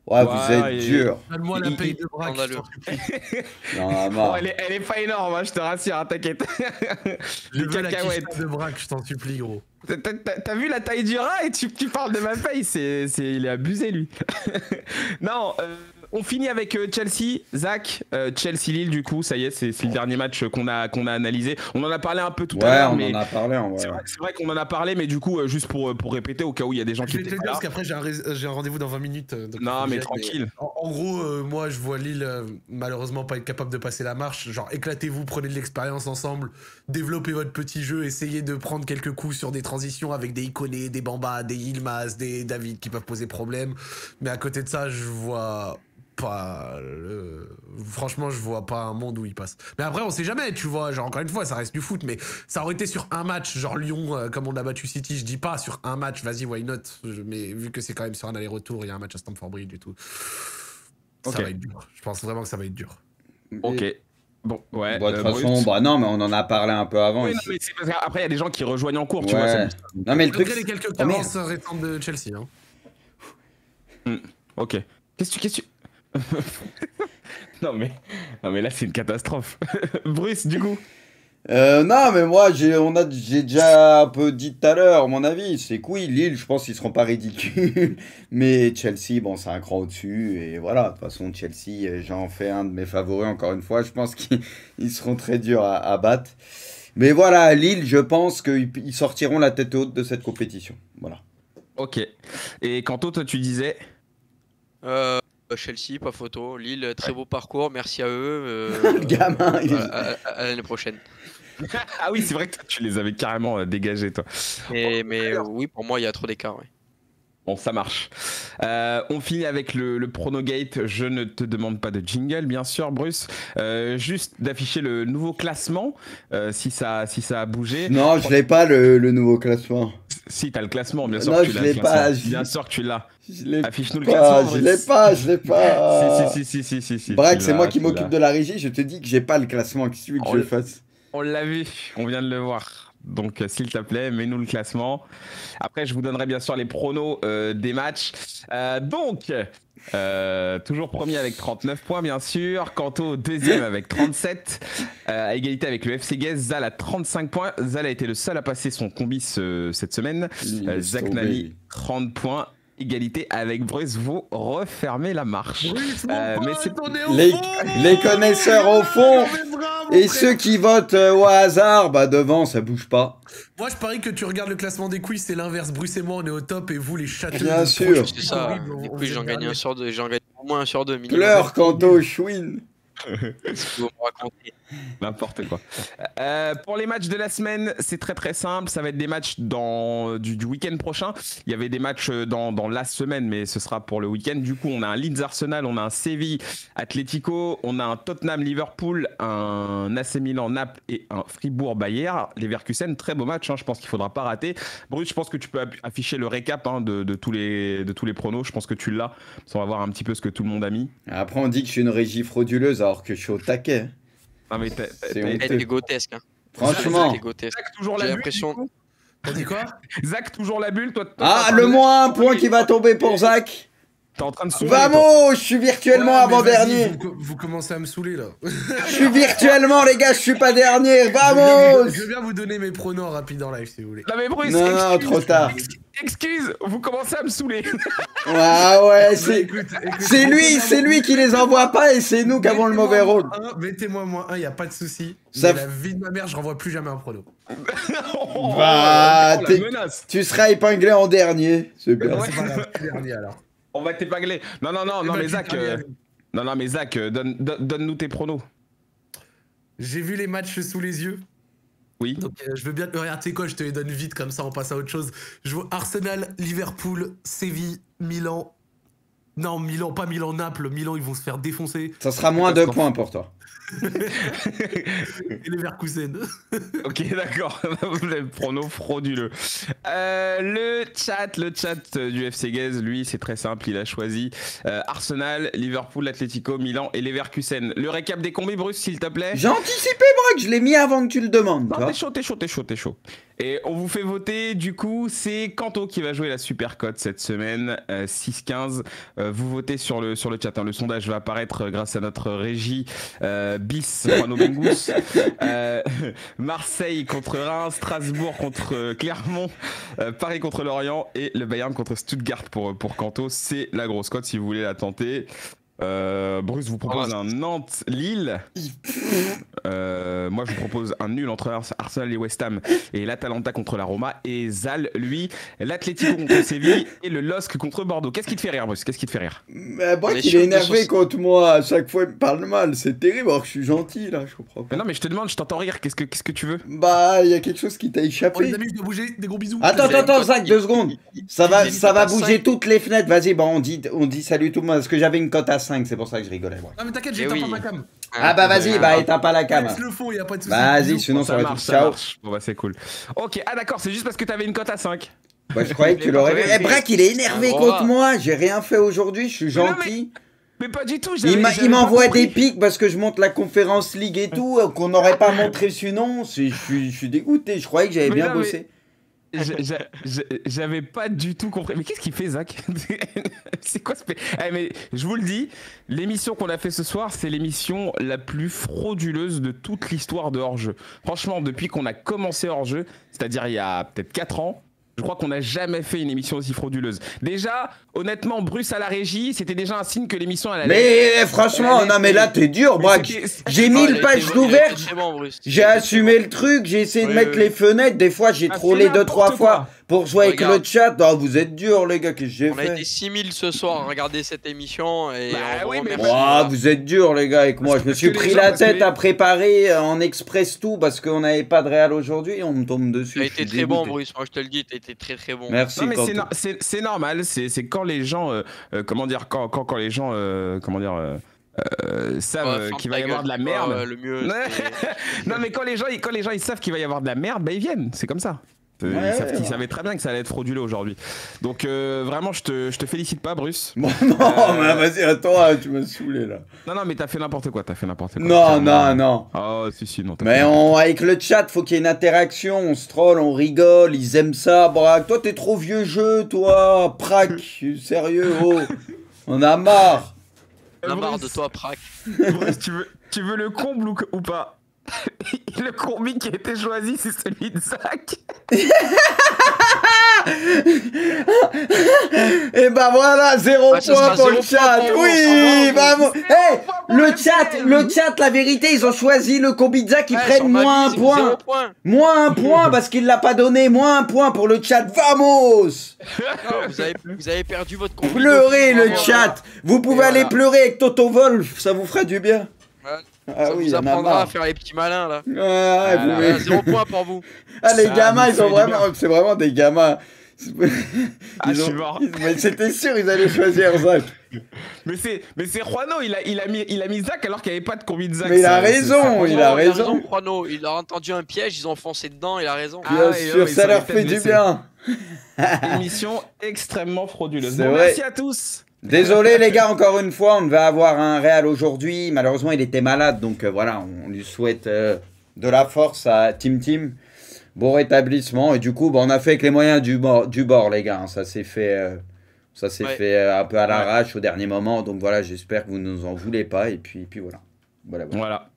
Ouais, vous êtes dur. Donne-moi la paye de Braque. Non, elle est pas énorme, je te rassure, t'inquiète. Je veux la cacahuète de Braque, je t'en supplie, gros. T'as vu la taille du rat et tu parles de ma paye, il est abusé lui. Non, on finit avec Chelsea, Zach, Chelsea-Lille du coup, ça y est, c'est le dernier match qu'on a analysé. On en a parlé un peu tout à l'heure. Ouais, on en a parlé en vrai. C'est vrai qu'on en a parlé, mais du coup, juste pour répéter au cas où il y a des gens qui étaient là. Parce qu'après j'ai un rendez-vous dans 20 minutes. Donc non, mais tranquille. En gros, moi je vois Lille malheureusement pas être capable de passer la marche. Genre éclatez-vous, prenez de l'expérience ensemble, développez votre petit jeu, essayez de prendre quelques coups sur des transitions avec des Iconé, des Bamba, des Yilmaz, des David qui peuvent poser problème. Mais à côté de ça, je vois pas franchement je vois pas un monde où il passe. Mais après on sait jamais, tu vois, genre encore une fois ça reste du foot, mais ça aurait été sur un match, genre Lyon comme on a battu City, je dis pas sur un match, vas-y why not, mais vu que c'est quand même sur un aller-retour, il y a un match à Stamford Bridge et tout, ça va être dur, je pense vraiment que ça va être dur. Ok. Bon, ouais. De toute façon, non, mais on en a parlé un peu avant. Oui, non, mais c'est parce qu'après, il y a des gens qui rejoignent en cours, tu vois. Non, mais le truc. Les quelques carences récentes de Chelsea. Hein. Ok. Qu'est-ce que tu. non, mais là, c'est une catastrophe. Bruce, du coup. Non, mais moi, j'ai déjà un peu dit tout à l'heure, mon avis, c'est que oui, Lille, je pense qu'ils seront pas ridicules, mais Chelsea, bon, c'est un cran au-dessus, et voilà, de toute façon, Chelsea, j'en fais un de mes favoris, encore une fois, je pense qu'ils seront très durs à battre, mais voilà, Lille, je pense qu'ils sortiront la tête haute de cette compétition, voilà. Ok, et Quentin, toi, tu disais Chelsea, pas photo. Lille, très beau parcours, merci à eux. Le gamin, à l'année prochaine. Ah oui, c'est vrai que tu les avais carrément dégagés, toi. Mais oui, pour moi, il y a trop d'écart. Ouais. Bon, ça marche. On finit avec le Pronogate. Je ne te demande pas de jingle, bien sûr, Bruce. Juste d'afficher le nouveau classement, si ça a bougé. Non, je l'ai pas, le nouveau classement. Si, t'as le classement, bien sûr. Non, que tu je l'as, l'ai pas. Bien sûr que tu l'as. Affiche-nous le pas, classement. je l'ai pas, je l'ai pas. Si. Braque, c'est moi qui m'occupe de la régie. Je te dis que j'ai pas le classement. Qu'est-ce que tu veux que je fasse? On l'a vu, on vient de le voir. Donc, s'il te plaît, mets-nous le classement. Après, je vous donnerai bien sûr les pronos des matchs. Toujours premier avec 39 points, bien sûr. Kanto, deuxième avec 37. À égalité avec le FC Guez. Zal a 35 points. Zal a été le seul à passer son combi cette semaine. Zach Nani, 30 points. Égalité avec Bruce, vous refermez la marche. Bruce, mais c'est les connaisseurs au fond et ceux qui votent au hasard, bah devant ça bouge pas. Moi je parie que tu regardes le classement des quiz, c'est l'inverse. Bruce et moi on est au top et vous les châteaux. Bien sûr. C'est ça. Les quiz j'en gagne un sur deux, j'en gagne au moins un sur deux. Pleure Kanto, chouine. Vous me racontez. N'importe quoi. Pour les matchs de la semaine, c'est très très simple. Ça va être des matchs du week-end prochain. Il y avait des matchs dans la semaine, mais ce sera pour le week-end. Du coup, on a un Leeds Arsenal, on a un Séville Atlético, on a un Tottenham Liverpool, un AC Milan Naples et un Fribourg Bayern. Leverkusen, très beau match. Je pense qu'il faudra pas rater. Bruce, je pense que tu peux afficher le récap de tous les pronos. Je pense que tu l'as. On va voir un petit peu ce que tout le monde a mis. Après, on dit que je suis une régie frauduleuse alors que je suis au taquet. Ah mais t'es grotesque. Hein. Franchement. Zach, toujours J'ai la l'impression. T'as dit quoi? Zach, toujours la bulle, toi. Le moins un point qui va tomber pour Zach. T'es en train de sourire. Vamos, je suis virtuellement avant-dernier. Vous commencez à me saouler là. Je suis virtuellement, les gars, je suis pas dernier. Vamos. Je veux bien vous donner mes pronos rapides en live si vous voulez. Non mais Bruce, non, trop tard. Excuse, vous commencez à me saouler. Ouais, c'est lui qui les envoie pas et c'est nous qui avons le mauvais rôle. Mettez-moi -1, y a pas de souci. Ça... La vie de ma mère, je renvoie plus jamais un prono. Bah, tu seras épinglé en dernier. C'est bien. C'est pas grave, dernier alors. On va t'épingler. Non mais Zach, donne-nous tes pronos. J'ai vu les matchs sous les yeux. Oui. Donc je veux bien. Regarde, tu sais quoi, je te les donne vite comme ça, on passe à autre chose. Je vois Arsenal, Liverpool, Séville, Milan. Non, Milan, pas Milan, Naples. Milan, ils vont se faire défoncer. Ça sera moins 2 points pour toi. Et Leverkusen. Ok, d'accord. Le prono frauduleux. Le chat du FC Guez, lui, c'est très simple. Il a choisi Arsenal, Liverpool, Atlético, Milan et Leverkusen. Le récap des combis, Bruce, s'il te plaît. J'ai anticipé, Brock. Je l'ai mis avant que tu le demandes. Non, t'es chaud. Et on vous fait voter, du coup, c'est Kanto qui va jouer la super cote cette semaine, 6-15. Vous votez sur le chat, hein. Le sondage va apparaître grâce à notre régie bis Juan Bengus. Marseille contre Reims, Strasbourg contre Clermont, Paris contre Lorient et le Bayern contre Stuttgart pour Kanto. C'est la grosse cote si vous voulez la tenter. Bruce vous propose un Nantes-Lille. Moi je vous propose un nul entre Arsenal et West Ham et l'Atalanta contre la Roma. Et Zal, lui, l'Atlético contre Séville et le LOSC contre Bordeaux. Qu'est-ce qui te fait rire, Bruce? Qu'est-ce qui te fait rire? Brock, il est énervé contre moi. À chaque fois, il me parle mal. C'est terrible alors que je suis gentil là. Je comprends pas. Mais non, mais je te demande, je t'entends rire. Qu'est-ce que tu veux? Bah, il y a quelque chose qui t'a échappé. Oh, les amis, je dois bouger. Des gros bisous. Attends, Zach, 2 secondes. Ça va bouger toutes les fenêtres. Vas-y, on dit salut tout le monde. Parce que j'avais une cote à 5, c'est pour ça que je rigolais. Moi. Non mais t'inquiète, j'éteins pas ma cam. Bah vas-y, éteins pas la cam. Laisse le fond, y a pas de soucis. Vas-y, sinon ça va être ciao. Bon bah c'est cool. Ok, d'accord, c'est juste parce que t'avais une cote à 5. Bah je croyais que tu l'aurais vu. Braque, il est énervé contre moi. J'ai rien fait aujourd'hui, je suis gentil. Mais pas du tout. Il m'envoie des pics parce que je monte la conférence League et tout, qu'on n'aurait pas montré sinon. Je suis dégoûté, je croyais que j'avais bien bossé. J'avais pas du tout compris. Mais qu'est-ce qu'il fait, Zach? C'est quoi ce... mais je vous le dis, l'émission qu'on a fait ce soir, c'est l'émission la plus frauduleuse de toute l'histoire de Hors-Jeu. Franchement, depuis qu'on a commencé Hors-Jeu, c'est-à-dire il y a peut-être 4 ans, je crois qu'on n'a jamais fait une émission aussi frauduleuse. Déjà, honnêtement, Bruce à la régie, c'était déjà un signe que l'émission elle allait... Mais franchement, non mais là t'es dur, Braque. J'ai mis le page d'ouvert, j'ai assumé le truc, j'ai essayé de mettre les fenêtres, des fois j'ai trollé 2-3 fois pour jouer avec le chat. Non, vous êtes durs les gars, qu'est-ce que j'ai fait? On a été 6000 ce soir à regarder cette émission et vous êtes durs les gars avec moi. Je me suis pris la tête à préparer en express tout parce qu'on n'avait pas de Real aujourd'hui et on me tombe dessus. T'as été très bon, Bruce, moi je te le dis, t'as été très bon. Merci. Non, mais c'est normal, c'est quand les gens comment dire quand les gens savent qu'il va y avoir de la merde. Le mieux. Non mais quand les gens ils savent qu'il va y avoir de la merde, bah ils viennent, c'est comme ça. Ils savaient très bien que ça allait être frauduleux aujourd'hui. Donc vraiment, je te félicite pas, Bruce. Bon, non, mais vas-y, attends, tu m'as saoulé là. Non, mais t'as fait n'importe quoi, Non. Oh, si, non. Mais avec le chat, faut qu'il y ait une interaction, on se troll, on rigole, ils aiment ça. Braque, toi, t'es trop vieux jeu, toi. Prac, sérieux, oh. On a marre. On a marre de toi, Prac. Bruce, tu veux le comble ou pas? Le combi qui a été choisi, c'est celui de Zach. Et bah voilà, 0 point pour le chat. Oui, vamos. Le chat, la vérité, ils ont choisi le combi de Zach, ils prennent moins 1 point. Moins 1 point parce qu'il l'a pas donné. Moins 1 point pour le chat. Vamos. Vous avez perdu votre combi. Pleurez le chat. Vous pouvez aller pleurer avec Toto Wolf, ça vous ferait du bien. Ah ça vous apprendra à faire les petits malins là. Ouais, 0 point pour vous. Ah, les gamins, ils sont vraiment. C'est vraiment des gamins. Je suis mort. Mais c'était sûr, ils allaient choisir Zach. Mais c'est Juano, il a mis Zach alors qu'il n'y avait pas de combi de Zach. Mais il a raison, il a raison. Juano, il a entendu un piège, ils ont foncé dedans, il a raison. Bien sûr, ça leur fait du bien. Émission extrêmement frauduleuse. Bon, merci à tous. Désolé les gars, encore une fois, on devait avoir un Real aujourd'hui. Malheureusement, il était malade, donc voilà, on lui souhaite de la force à Tim. Bon rétablissement. Et du coup, on a fait avec les moyens du bord, les gars. Ça s'est fait, fait un peu à l'arrache au dernier moment. Donc voilà, j'espère que vous ne nous en voulez pas. Et puis voilà.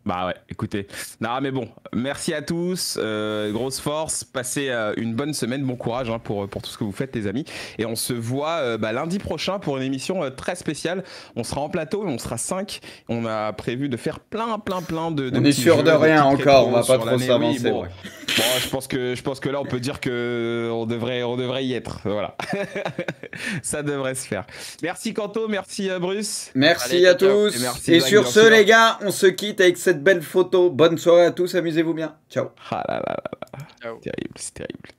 Bah ouais, écoutez. Non, mais bon, merci à tous. Grosse force. Passez une bonne semaine. Bon courage pour tout ce que vous faites, les amis. Et on se voit lundi prochain pour une émission très spéciale. On sera en plateau et on sera 5. On a prévu de faire plein de on est sûr de rien encore. On va pas trop s'avancer. Bon, je pense que là, on peut dire que on devrait y être. Voilà. Ça devrait se faire. Merci Kanto, merci Bruce. Merci à tous. Et sur ce, les gars, on se quitte avec cette belle photo. Bonne soirée à tous, amusez-vous bien. Ciao. Ah là là là. Ciao. Terrible, c'est terrible.